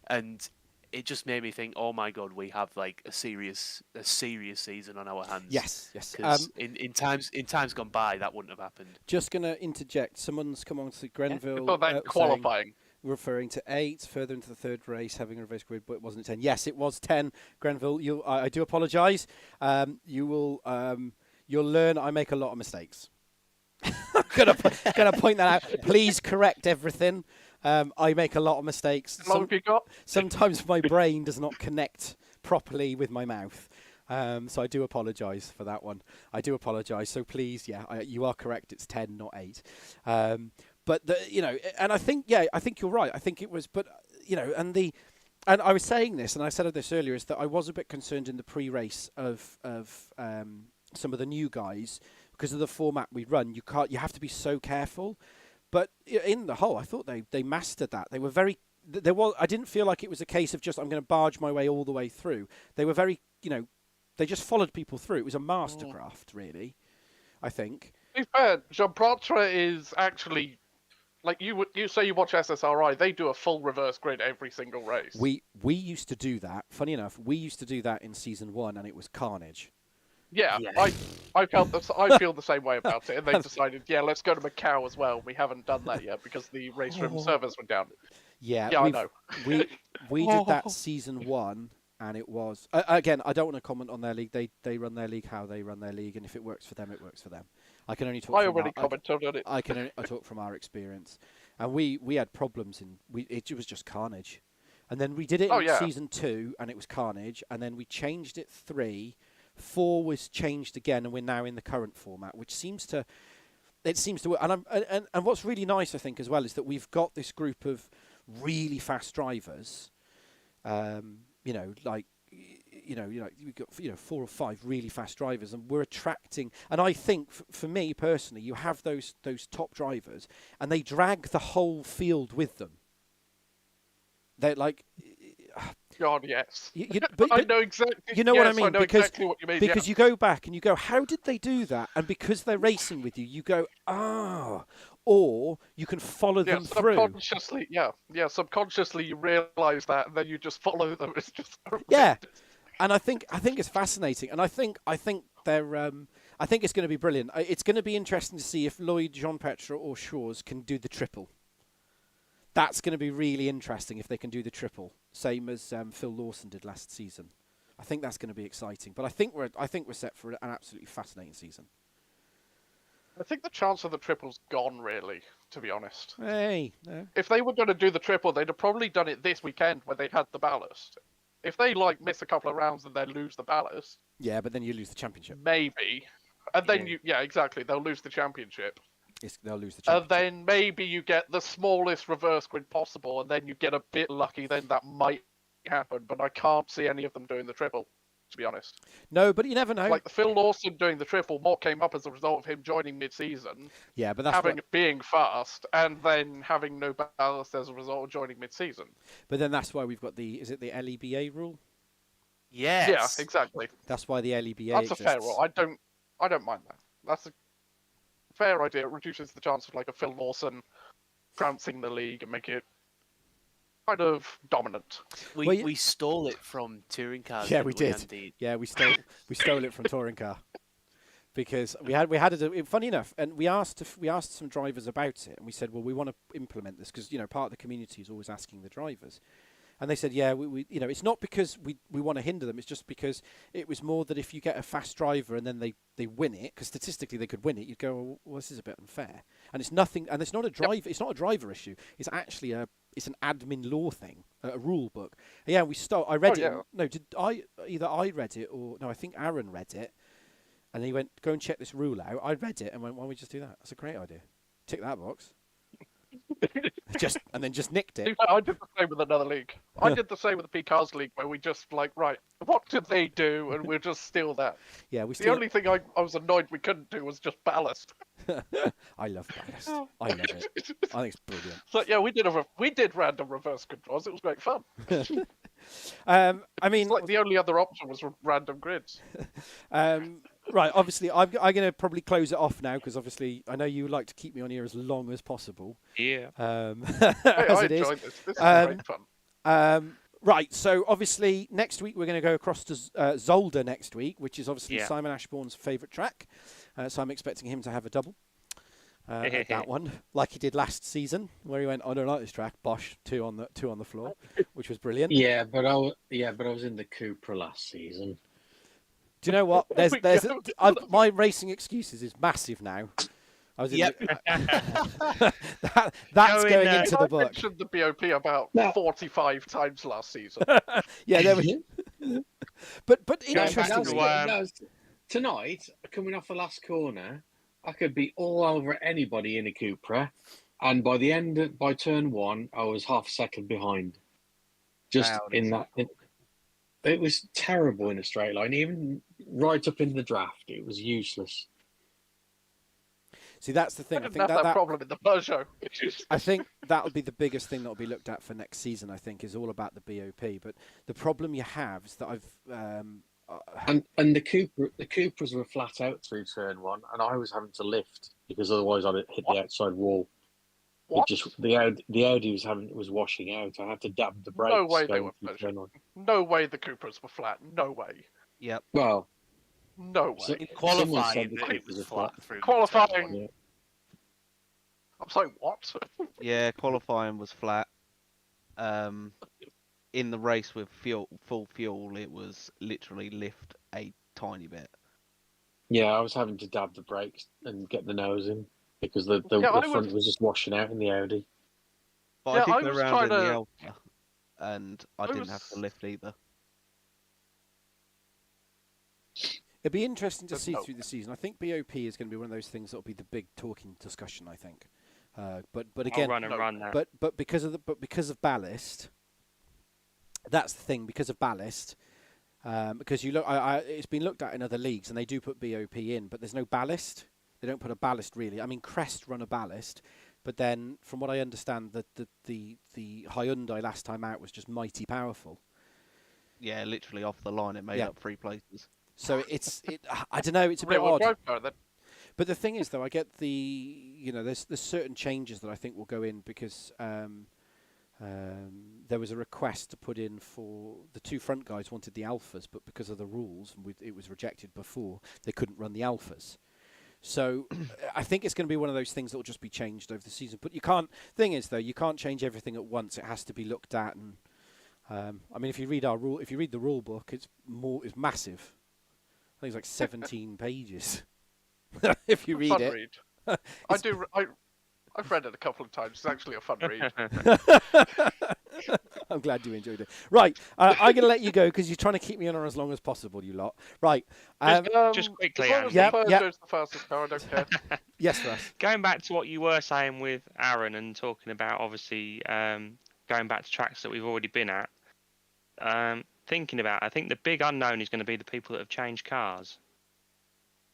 and it just made me think, oh my god, we have like a serious season on our hands. Yes. Because in times gone by, that wouldn't have happened. Just going to interject. Someone's come on to Grenville. About that qualifying. Referring to 8, further into the 3rd race, having a reverse grid, but it wasn't 10. Yes, it was 10. Grenville, I do apologise. You'll learn I make a lot of mistakes. gonna point that out. Please correct everything. I make a lot of mistakes. How long have you got? Sometimes my brain does not connect properly with my mouth. So I do apologise for that one. I do apologise. So please, you are correct. It's 10, not 8. But and I think you're right. I think it was, but and I was saying this, and I said this earlier, is that I was a bit concerned in the pre-race of some of the new guys because of the format we run. You have to be so careful. But in the whole, I thought they mastered that. They were very. I didn't feel like it was a case of just I'm going to barge my way all the way through. They were very, they just followed people through. It was a mastercraft, really. I think. To be fair, Jean Protre is actually. Like you say, you watch SSRI. They do a full reverse grid every single race. We used to do that. Funny enough, we used to do that in season 1, and it was carnage. Yeah, Yeah. I feel the same way about it. And they decided, let's go to Macau as well. We haven't done that yet because the race room servers went down. Yeah, I know. we did that season 1, and it was again. I don't want to comment on their league. They run their league how they run their league, and if it works for them, it works for them. I can only talk. I already commented on it. I can only talk from our experience, and we had problems it was just carnage, and then we did it in season 2, and it was carnage, and then we changed it 3, 4 was changed again, and we're now in the current format, which seems to work. And what's really nice, I think, as well, is that we've got this group of really fast drivers, we've got 4 or 5 really fast drivers, and we're attracting. And I think, for me personally, you have those top drivers, and they drag the whole field with them. They're like, God, yes. But I know exactly. you know what I yes, mean? I know Because exactly what you mean. because you go back and you go, how did they do that? And because they're racing with you, you go, or you can follow yeah, them through. subconsciously, subconsciously you realise that, and then you just follow them. It's just Yeah, and I think it's fascinating, and I think they're I think it's going to be brilliant. It's going to be interesting to see if Lloyd, Jean-Petre, or Shaw's can do the triple. That's going to be really interesting if they can do the triple, same as Phil Lawson did last season. I think that's going to be exciting. But I think we're set for an absolutely fascinating season. I think the chance of the triple's gone, really, to be honest. Hey, no. If they were going to do the triple, they'd have probably done it this weekend when they had the ballast. If they miss a couple of rounds and then lose the ballast, Yeah, but then you lose the championship. maybe, and then exactly, they'll lose the championship. They'll lose the championship. And then maybe you get the smallest reverse grid possible, and then you get a bit lucky. Then that might happen, but I can't see any of them doing the triple, to be honest. No, but you never know. Like the Phil Lawson doing the triple, more came up as a result of him joining mid-season. Yeah, but that's being fast, and then having no ballast as a result of joining mid-season. But then that's why we've got the LEBA rule? Yes. Yeah, exactly. That's why the LEBA That's exists. a fair rule. I don't mind that. That's a fair idea. It reduces the chance of like a Phil Lawson trouncing the league and make it kind of dominant. We stole it from touring cars. Yeah, didn't we did. Andy? Yeah, we stole it from touring car because we had funny enough, and we asked some drivers about it, and we said, well, we want to implement this because part of the community is always asking the drivers. And they said, yeah, we it's not because we want to hinder them. It's just because it was more that if you get a fast driver and then they win it, because statistically they could win it, you'd go, well, this is a bit unfair. And it's nothing. And it's not a driver. It's not a driver issue. It's actually it's an admin law thing, a rule book. And yeah, we stole. I read it. Yeah. No, either I read it or no, I think Aaron read it, and he went, go and check this rule out. I read it and went, why don't we just do that? That's a great idea. Tick that box. And then just nicked it. I did the same with another league. I did the same with the P-Cars League, where we just right, what did they do? And we'll just steal that. Yeah, The only thing I was annoyed we couldn't do was just ballast. I love ballast. I love it. I think it's brilliant. So yeah, we did random reverse controls. It was great fun. I mean, It's like the only other option was random grids. right. Obviously, I'm going to probably close it off now because obviously I know you would like to keep me on here as long as possible. Yeah. As I it is. enjoyed this. This is great fun. Right, so obviously next week we're going to go across to Zolder next week, which is obviously Simon Ashbourne's favourite track. So I'm expecting him to have a double at that one, like he did last season, where he went, I don't like this track, bosh, two on the floor, which was brilliant. Yeah, but I was in the Cupra last season. Do you know what? My racing excuses is massive now. I was in that's going into the book. I mentioned the BOP about 45 times last season. Yeah, there we. But interestingly, tonight, coming off the last corner, I could be all over anybody in a Cupra, and by turn one, I was half a second behind. It was terrible in a straight line, even right up in the draft. It was useless. See, that's the thing. I think that problem in the Peugeot. I think that'll be the biggest thing that'll be looked at for next season. I think is all about the BOP. But the problem you have is that and the Cupras were flat out through turn one, and I was having to lift because otherwise I'd hit the outside wall. What? The Audi was washing out. I had to dab the brakes. No way they were Peugeot. No way the Cupras were flat. No way. Yep. Well, no way. In qualifying, it was flat through. Qualifying. Yeah. I'm sorry, what? Yeah, qualifying was flat. In the race with full fuel, it was literally lift a tiny bit. Yeah, I was having to dab the brakes and get the nose in because the front was just washing out in the Audi. But I did I go was around in trying the to- Alpha, and I didn't have to lift either. it'd be interesting to But see no. through the season. I think BOP is going to be one of those things that'll be the big talking discussion. I think, but again, I'll run that. but because of ballast, that's the thing. Because of ballast, because you look, it's been looked at in other leagues, and they do put BOP in, but there's no ballast. They don't put a ballast really. I mean, Crest run a ballast, but then from what I understand, the Hyundai last time out was just mighty powerful. yeah, literally off the line. It made Yeah. up 3 places. So I don't know, it's a bit Real-world odd. drive car, then. But the thing is, though, I get there's certain changes that I think will go in because there was a request to put in for the 2 front guys wanted the alphas, but because of the rules, it was rejected before, they couldn't run the alphas. So I think it's going to be one of those things that will just be changed over the season. But you can't. Thing is, though, you can't change everything at once. It has to be looked at. And I mean, if you read the rule book, it's massive. I think it's like 17 pages. If you read Fun it. read. I've read it a couple of times. It's actually a fun read. I'm glad you enjoyed it. Right, I'm going to let you go because you're trying to keep me on as long as possible, you lot. Right. Just quickly, as long as Andy. the Peugeot's the fastest car, I don't care. Yes, Russ. Going back to what you were saying with Aaron and talking about, obviously, going back to tracks that we've already been at, thinking about, I think the big unknown is going to be the people that have changed cars.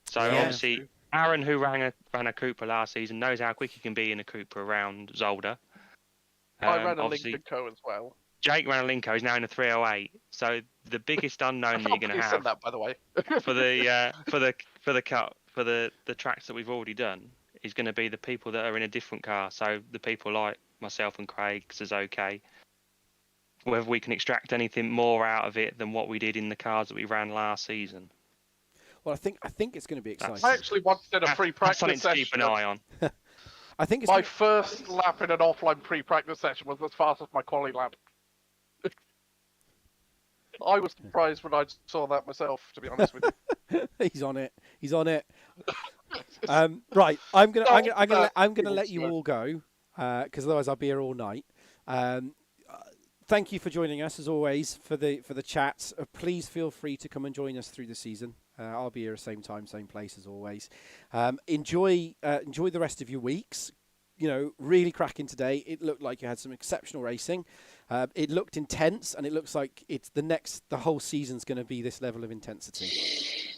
So Yeah. obviously, Aaron, who ran a Cooper last season, knows how quick he can be in a Cooper around Zolder. I ran a obviously, Lincoln Co as well. Jake ran a Lincoln. He's now in a 308. So the biggest unknown that you're going to Said have that, by the way. for the tracks that we've already done is going to be the people that are in a different car. So the people like myself and Craig, Suzuki. Whether we can extract anything more out of it than what we did in the cars that we ran last season. Well, I think it's going to be exciting. I actually once did a free That's practice something to keep session. an eye on. I think it's My gonna- first lap in an offline pre-practice session was as fast as my quali lap. I was surprised when I saw that myself, to be honest with you. He's on it. He's on it. Right, I'm gonna let you all go because otherwise I'll be here all night. Thank you for joining us as always for the chats. Please feel free to come and join us through the season. I'll be here same time, same place as always. Enjoy the rest of your weeks. You know, really cracking today. It looked like you had some exceptional racing. It looked intense, and it looks like the whole season's going to be this level of intensity.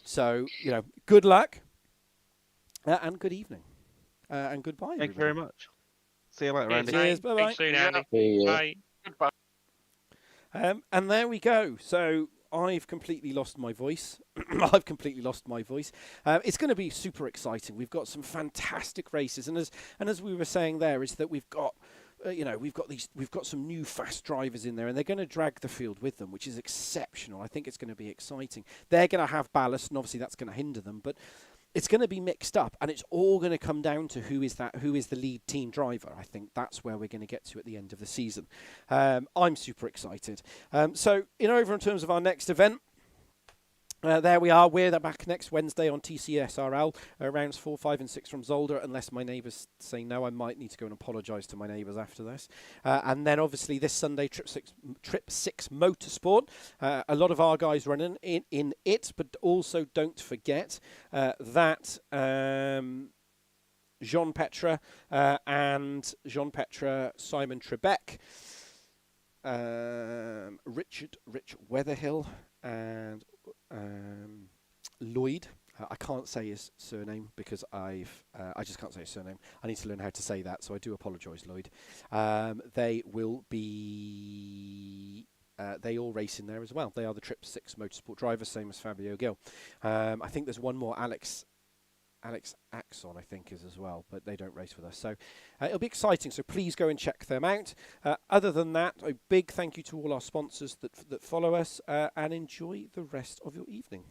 So, you know, good luck and good evening and goodbye. Thank you very much. See you later, Cheers, Andy. Cheers, mate. bye-bye. Speak soon, Andy. Yeah. Bye. Goodbye. And there we go. So I've completely lost my voice. It's going to be super exciting. We've got some fantastic races, and as we were saying there, is that we've got we've got some new fast drivers in there, and they're going to drag the field with them, which is exceptional. I think it's going to be exciting. They're going to have ballast, and obviously that's going to hinder them, but it's going to be mixed up, and it's all going to come down to who is the lead team driver. I think that's where we're going to get to at the end of the season. I'm super excited. So, over in terms of our next event, there we are. We're back next Wednesday on Tcsrl, rounds 4, 5 and 6 from Zolder. Unless my neighbours say no, I might need to go and apologise to my neighbours after this. And then obviously this Sunday, Trip 6 Motorsport. A lot of our guys running in it, but also don't forget that Jean Petra, Simon Trebek, Rich Weatherhill, and Lloyd. I can't say his surname because I just can't say his surname. I need to learn how to say that, so I do apologise, Lloyd. They will be. They all race in there as well. They are the Trip 6 Motorsport drivers, same as Fabio Gill. I think there's one more, Alex Axon, I think, is as well, but they don't race with us. So it'll be exciting, so please go and check them out. Other than that, a big thank you to all our sponsors that follow us, and enjoy the rest of your evening.